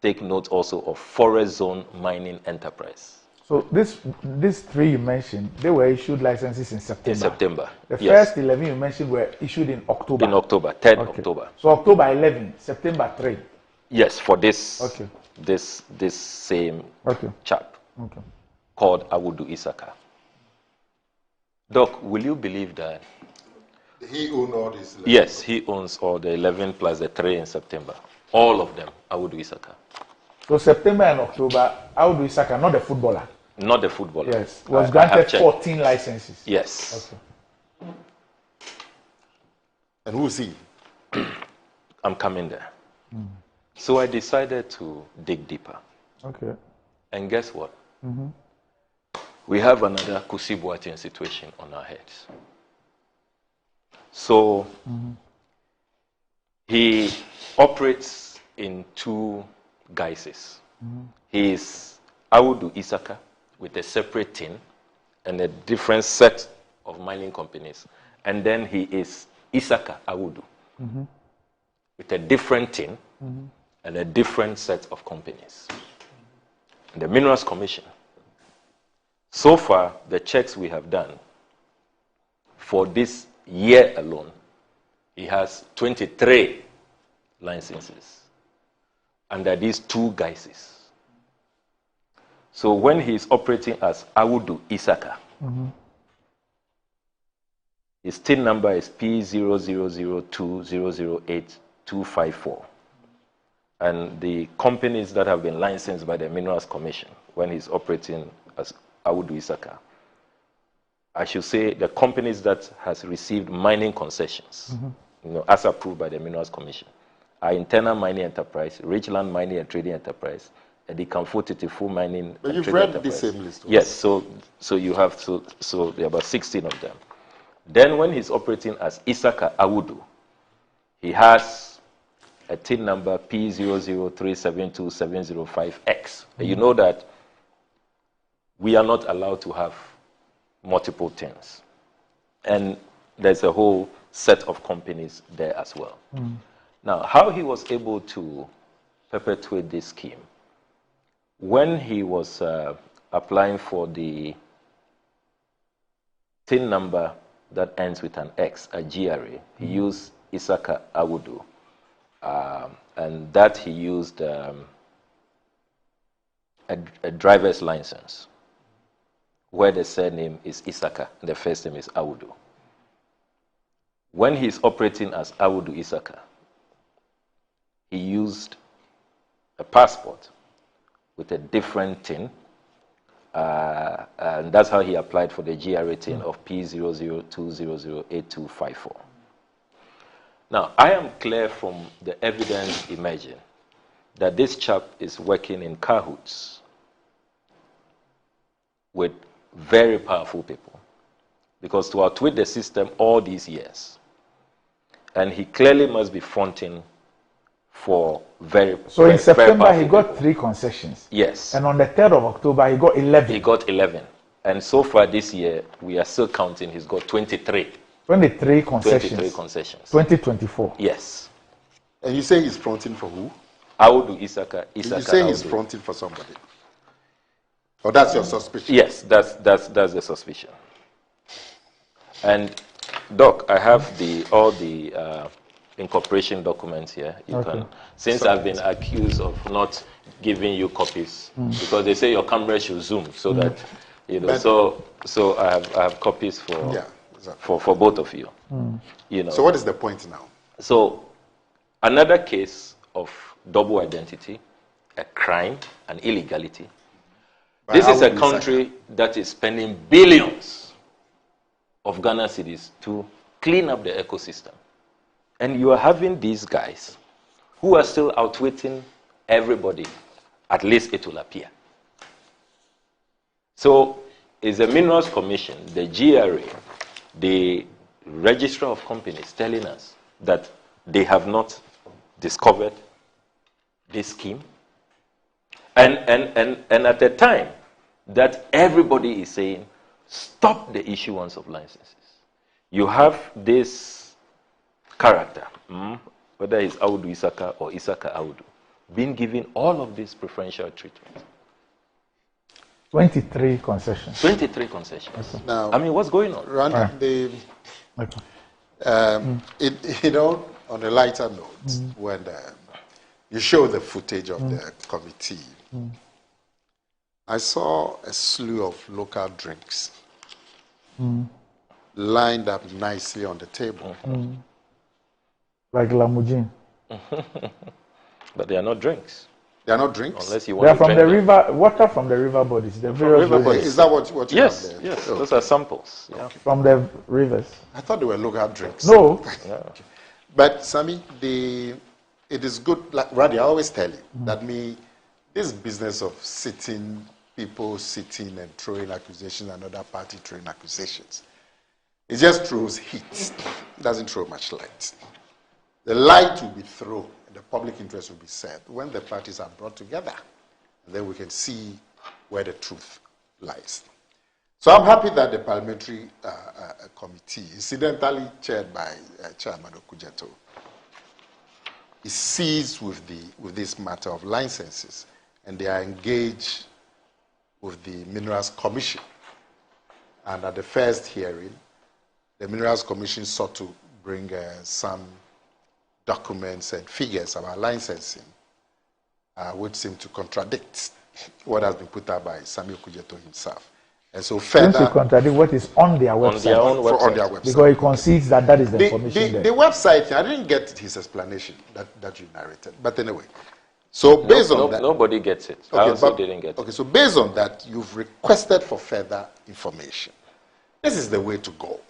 Take note also of Forest Zone Mining Enterprise. So these 3 you mentioned, they were issued licenses in September. In September. The first 11 you mentioned were issued in October. In October, 3rd October. So October 11, September 3. Yes, for this this same chap called Awudu Isaka. Doc, will you believe that? He owns all these 11? Yes, he owns all the 11 plus the 3 in September. All of them, Awudu Isaka. So September and October, Awudu Isaka, not the footballer. Not the footballer. Yes, was granted 14 licenses. Yes. Okay. And who's he? I'm coming there. So I decided to dig deeper. Okay. And guess what? We have another Kusi Boateng situation on our heads. So he operates in 2 guises. He is Awudu Isaka with a separate team and a different set of mining companies. And then he is Isaka Awudu with a different team and a different set of companies. The Minerals Commission, so far, the checks we have done for this year alone he has 23 licenses under these two guises. So when he's operating as Awudu Isaka, his TIN number is P0002008-254. And the companies that have been licensed by the Minerals Commission when he's operating as Awudu Isaka, I should say the companies that has received mining concessions, as approved by the Minerals Commission, are Internal Mining Enterprise, Richland Mining and Trading Enterprise, and the Full Mining. But you've read the same list. Yes, so you have so there are about 16 of them. Then when he's operating as Isaka Awudu, he has a TIN number P003727005X. You know that we are not allowed to have multiple TINs. And there's a whole set of companies there as well. Now, how he was able to perpetuate this scheme, when he was applying for the TIN number that ends with an X, a GRA, he used Isaka Awudu, and that he used a driver's license, where the surname is Isaka, and the first name is Awudu. When he's operating as Awudu Isaka, he used a passport with a different TIN, and that's how he applied for the GRA TIN of P002008254. Now, I am clear from the evidence emerging that this chap is working in cahoots with very powerful people, because to outwit the system all these years, and he clearly must be fronting for very. So in September he got 3 concessions. Yes. And on the 3rd of October he got 11. He got 11, and so far this year we are still counting. He's got 23. 23 concessions. 23 concessions. 2024. Yes. And you say he's fronting for who? Awudu Isaka. You say he's fronting for somebody. Or that's your suspicion? Yes, that's the suspicion. And Doc, I have all the incorporation documents here. You can, since I've been accused of not giving you copies, because they say your camera should zoom, so that so I have copies for both of you. So what is the point now? So another case of double identity, a crime, an illegality. This is a country that is spending billions of Ghana cedis to clean up the ecosystem. And you are having these guys who are still outwitting everybody, at least it will appear. So it's the Minerals Commission, the GRA, the Registrar of Companies telling us that they have not discovered this scheme. And at the time that everybody is saying, stop the issuance of licenses, you have this character, whether it's Awudu Isaka or Isaka Awudu, being given all of this preferential treatment. 23 concessions. 23 concessions. Okay. Now, I mean, what's going on? On a lighter note, when you show the footage of the committee, I saw a slew of local drinks lined up nicely on the table. Like Lamujin. But they are not drinks. They are not drinks? Unless you They are want from the river, water from the river bodies. The various rivers. Is that what you have there? Yes, those are samples. Yeah. From the rivers. I thought they were local drinks. No. But, Sammy, it is good, like Radhi, I always tell you, that this business of people sitting and throwing accusations, another party throwing accusations, it just throws heat. It doesn't throw much light. The light will be thrown, and the public interest will be served when the parties are brought together. And then we can see where the truth lies. So I'm happy that the Parliamentary Committee, incidentally chaired by Chairman Okujeto, is seized with this matter of licenses, and they are engaged with the Minerals Commission. And at the first hearing, the Minerals Commission sought to bring some documents and figures about licensing, which seem to contradict what has been put out by Samuel Kujeto himself. And so further... Seems to contradict what is on their website. On their own website. On their website. Because he concedes that that is the information there. The website, I didn't get his explanation that you narrated. But anyway, so based on that... Nobody gets it. Okay, I also didn't get it. Okay, so based on that, you've requested for further information. This is the way to go.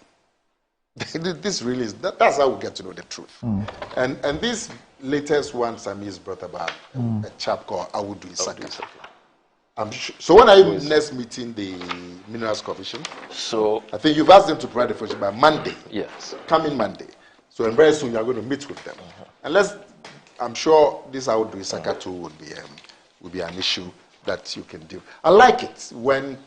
This really is... That's how we get to know the truth. And this latest one Sami's brought about, a chap called Awudu Isaka. So when are you next meeting the Minerals Commission? So I think you've asked them to provide the information by Monday. Yes. Coming Monday. So very soon you are going to meet with them. Unless I'm sure this Awudu Isaka too would be an issue that you can deal. I like it when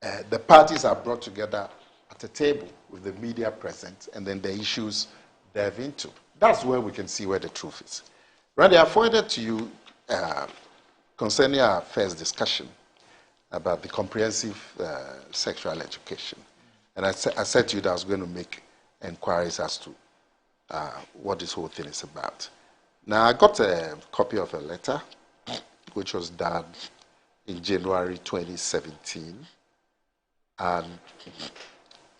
the parties are brought together at a table with the media present and then the issues delve into. That's where we can see where the truth is. Randy, I forwarded to you concerning our first discussion about the comprehensive sexual education. And I said to you that I was going to make inquiries as to what this whole thing is about. Now, I got a copy of a letter which was done in January 2017 and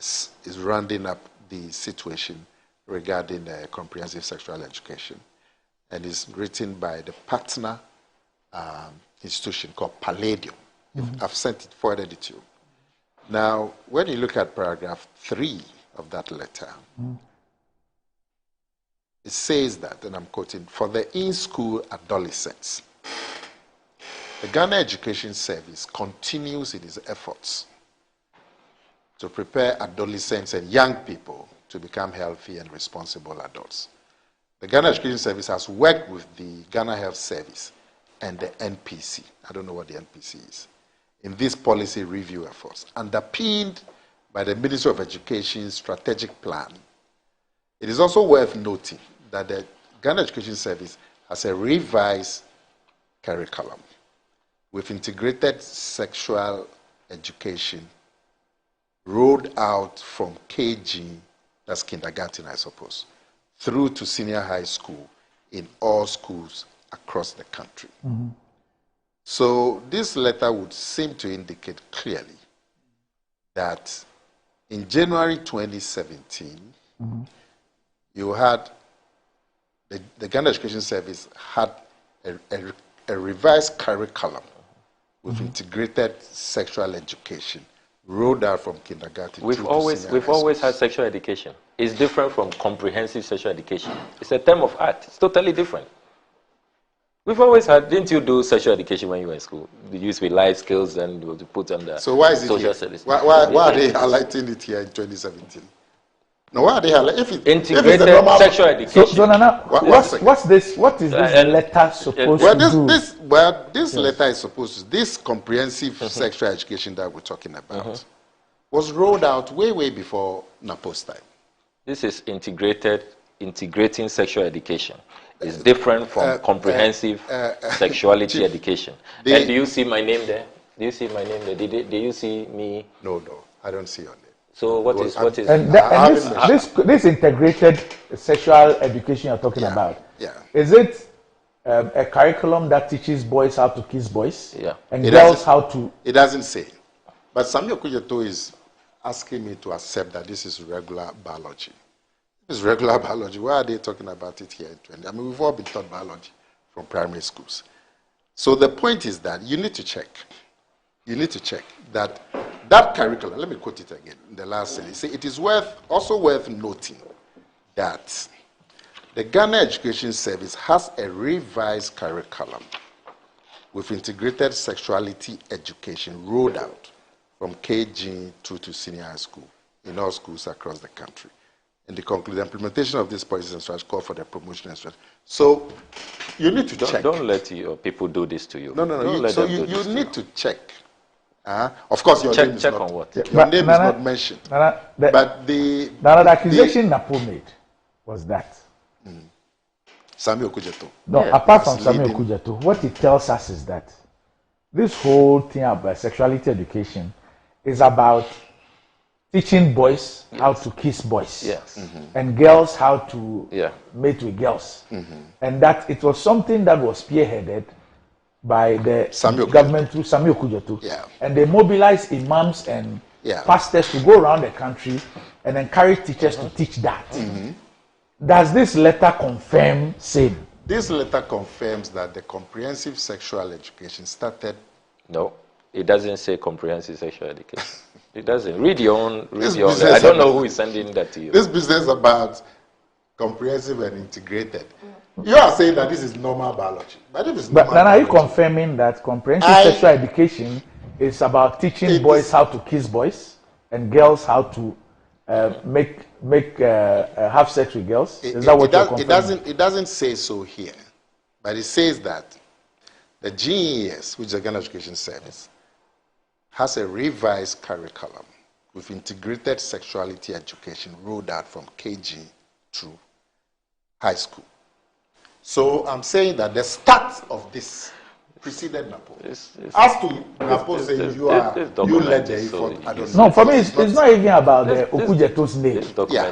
is rounding up the situation regarding comprehensive sexual education. And is written by the partner institution called Palladium. I've forwarded it to you. Now, when you look at paragraph 3 of that letter, it says that, and I'm quoting, for the in-school adolescents, the Ghana Education Service continues in its efforts to prepare adolescents and young people to become healthy and responsible adults. The Ghana Education Service has worked with the Ghana Health Service and the NPC, I don't know what the NPC is, in this policy review efforts, underpinned by the Ministry of Education's strategic plan. It is also worth noting that the Ghana Education Service has a revised curriculum with integrated sexual education rolled out from KG, that's kindergarten, I suppose, through to senior high school in all schools across the country. So this letter would seem to indicate clearly that in January 2017, you had the Ghana Education Service had a revised curriculum with integrated sexual education rolled out from kindergarten. We've always had sexual education. It's different from comprehensive sexual education. It's a term of art. It's totally different. We've always had, didn't you do sexual education when you were in school? You used to be life skills and you put under so why is it social here? studies. Why are they highlighting it here in 2017? No, why are they highlighting it? Integrated sexual education. So Nana, what is this letter supposed to do? This letter is supposed to, this comprehensive sexual education that we're talking about was rolled out way before NAPO's time. This is integrating sexual education. It's different from comprehensive sexuality education. And do you see my name there? Do you see my name there? Do you see me? No, I don't see your name. So what is? And this integrated sexual education you're talking about? Yeah. Is it a curriculum that teaches boys how to kiss boys? Yeah. And girls how to? It doesn't say. But Samuel Kujeto is asking me to accept that this is regular biology. This is regular biology. Why are they talking about it here in 20? I mean, we've all been taught biology from primary schools. So the point is that you need to check. You need to check that curriculum, let me quote it again in the last sentence. It is also worth noting that the Ghana Education Service has a revised curriculum with integrated sexuality education rolled out from KG through to senior high school in all schools across the country. And the implementation of this policy and strategy call for the promotion and strategy. So you need to check. Don't let your people do this to you. No. You need to check. Of course, your name is check not, on what? Your name is not mentioned. But the accusation Napo made was that Samuel Kujeto. No, apart from Samuel Kujeto, what it tells us is that this whole thing about sexuality education is about teaching boys how to kiss boys. Yes. And girls how to mate with girls. And that it was something that was spearheaded by the government through Samuel Kujotu. And they mobilized imams and pastors to go around the country and encourage teachers to teach that. Does this letter confirm same? This letter confirms that the comprehensive sexual education started. No, it doesn't say comprehensive sexual education. It doesn't. Read your own. I don't know who is sending that to you. This business about comprehensive and integrated. You are saying that this is normal biology. But then are you confirming that comprehensive sexual education is about teaching boys how to kiss boys and girls how to have sex with girls? Is that what you're confirming? It doesn't say so here, but it says that the GES, which is the Ghana Education Service, has a revised curriculum with integrated sexuality education rolled out from KG to high school. So I'm saying that the start of this preceded NAPO. As to NAPO saying you led the effort, I don't know. No, for me, it's not even about the Okujeto's name.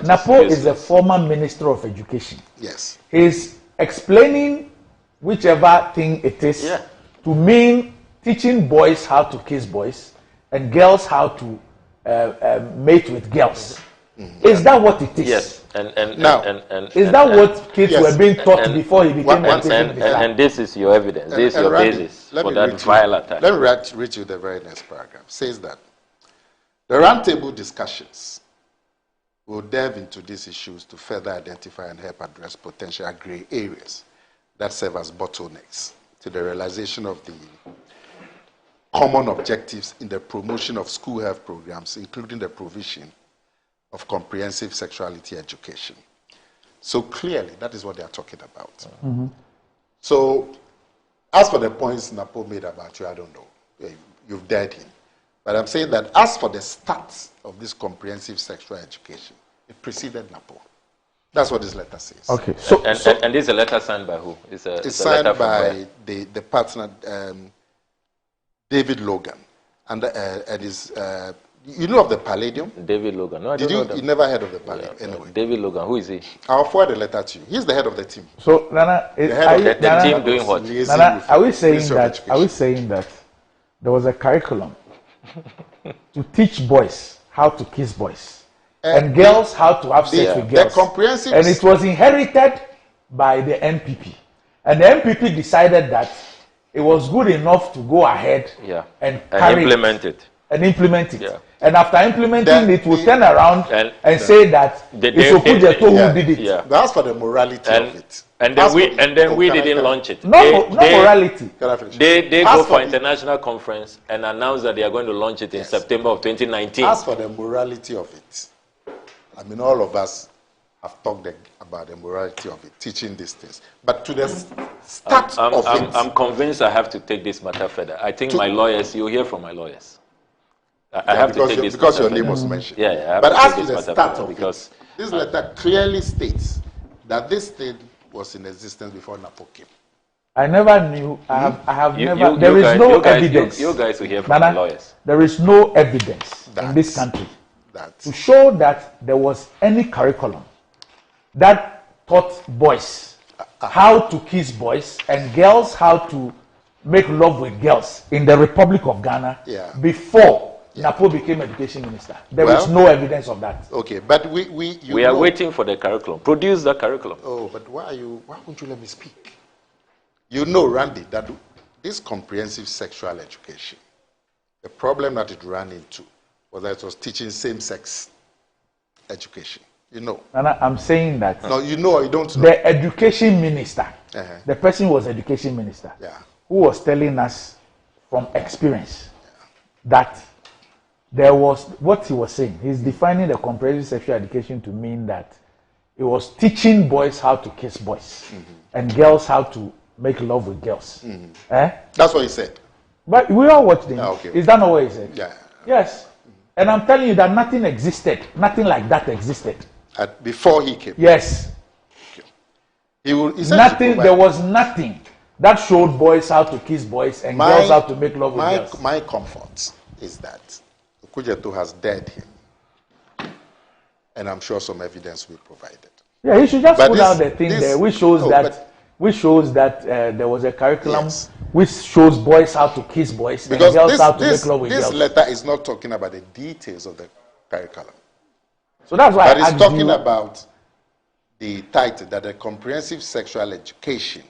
NAPO is the former Minister of Education. Yes. He's explaining whichever thing it is to mean teaching boys how to kiss boys and girls how to mate with girls. Is that what it is? Yes. Is that what kids were being taught before he became education minister? And this is your evidence. This is your basis for that vile attack. Let me read you the very next paragraph. It says that the roundtable discussions will delve into these issues to further identify and help address potential gray areas that serve as bottlenecks to the realization of the common objectives in the promotion of school health programs, including the provision of comprehensive sexuality education. So clearly, that is what they are talking about. So, as for the points Napo made about you, I don't know. You've dared him. But I'm saying that as for the start of this comprehensive sexual education, it preceded Napo. That's what this letter says. Okay. And this is a letter signed by who? It's signed by the partner, David Logan. And it is... you know of the Palladium? David Logan. No, I don't know that. You never heard of the Palladium? Anyway. David Logan, who is he? I'll forward the letter to you. He's the head of the team. So, Nana, the team doing what? Nana, are we saying that there was a curriculum to teach boys how to kiss boys and girls how to have sex with girls? The comprehensive... And it was inherited by the NPP. And the NPP decided that it was good enough to go ahead and implement it. And implement it. And after implementing it, we'll turn around and say that it's Okujeto who did it. That's for the morality of it. And then we didn't launch it. No morality. They go for international conference and announce that they are going to launch it in September of 2019. As for the morality of it, I mean, all of us have talked about the morality of it, teaching these things. But to the start of it... I'm convinced I have to take this matter further. I think my lawyers, you'll hear from my lawyers. I have to take this because your name was mentioned. But as to the start of it, this letter clearly states that this thing was in existence before Napo came. I never knew. I have never. There is no evidence. You guys will hear from the lawyers. There is no evidence in this country to show that there was any curriculum that taught boys how to kiss boys and girls how to make love with girls in the Republic of Ghana before Napo became education minister. There is no evidence of that. Okay, but we are waiting for the curriculum. Produce the curriculum. Oh, but why won't you let me speak? You know, Randy, that this comprehensive sexual education, the problem that it ran into was that it was teaching same-sex education. You know. And I'm saying that. No, you know or you don't know. The education minister, the person was education minister, who was telling us from experience that there was what he was saying. He's defining the comprehensive sexual education to mean that it was teaching boys how to kiss boys and girls how to make love with girls. That's what he said. But we all watched him. Okay. Is that not what he said? Yeah. Yes. And I'm telling you that nothing existed. Nothing like that existed. Before he came? Yes. He nothing. There was nothing that showed boys how to kiss boys and girls how to make love with girls. My comfort is that Okujeto has dared him and I'm sure some evidence will be provided. Yeah, he should just put out the thing there which shows that there was a curriculum which shows boys how to kiss boys and girls how to make love with girls. This letter is not talking about the details of the curriculum. So that's why it's talking about the title that a comprehensive sexual education,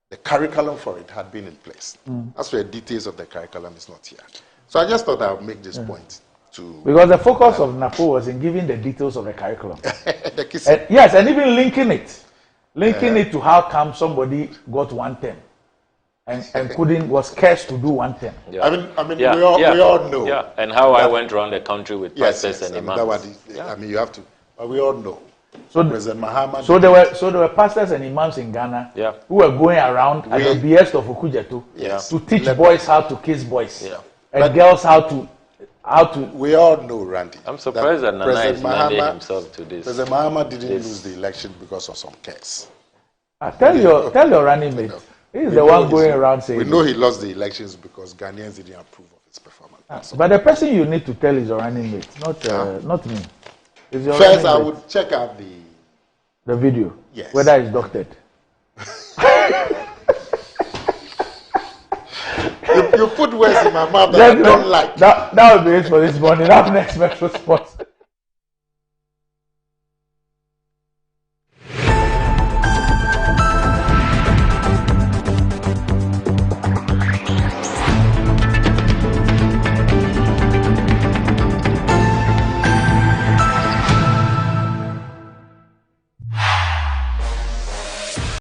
the curriculum for it had been in place. That's where the details of the curriculum is not here. So I just thought I would make this point to... Because the focus of NAPO was in giving the details of the curriculum. Yes, and even linking it. Linking it to how come somebody got 110 and was cursed to do 110. Yeah. I mean, we all know. Yeah, and how I went around the country with pastors and imams. I mean, you have to... But we all know. So there were pastors and imams in Ghana who were going around at the behest of Okujetu to teach boys how to kiss boys and girls how to. We all know, Randy. I'm surprised that Nana is landing himself to this. President Mahama didn't lose the election because of some case. Tell your running mate. He's the one going around saying. We know he lost the elections because Ghanaians didn't approve of his performance. But the person you need to tell is your running mate, not me. First, I would check out the video. Yes. Whether it's doctored. You put words in my mouth that I don't like. That would be it for this morning. Up next, Metro Sports.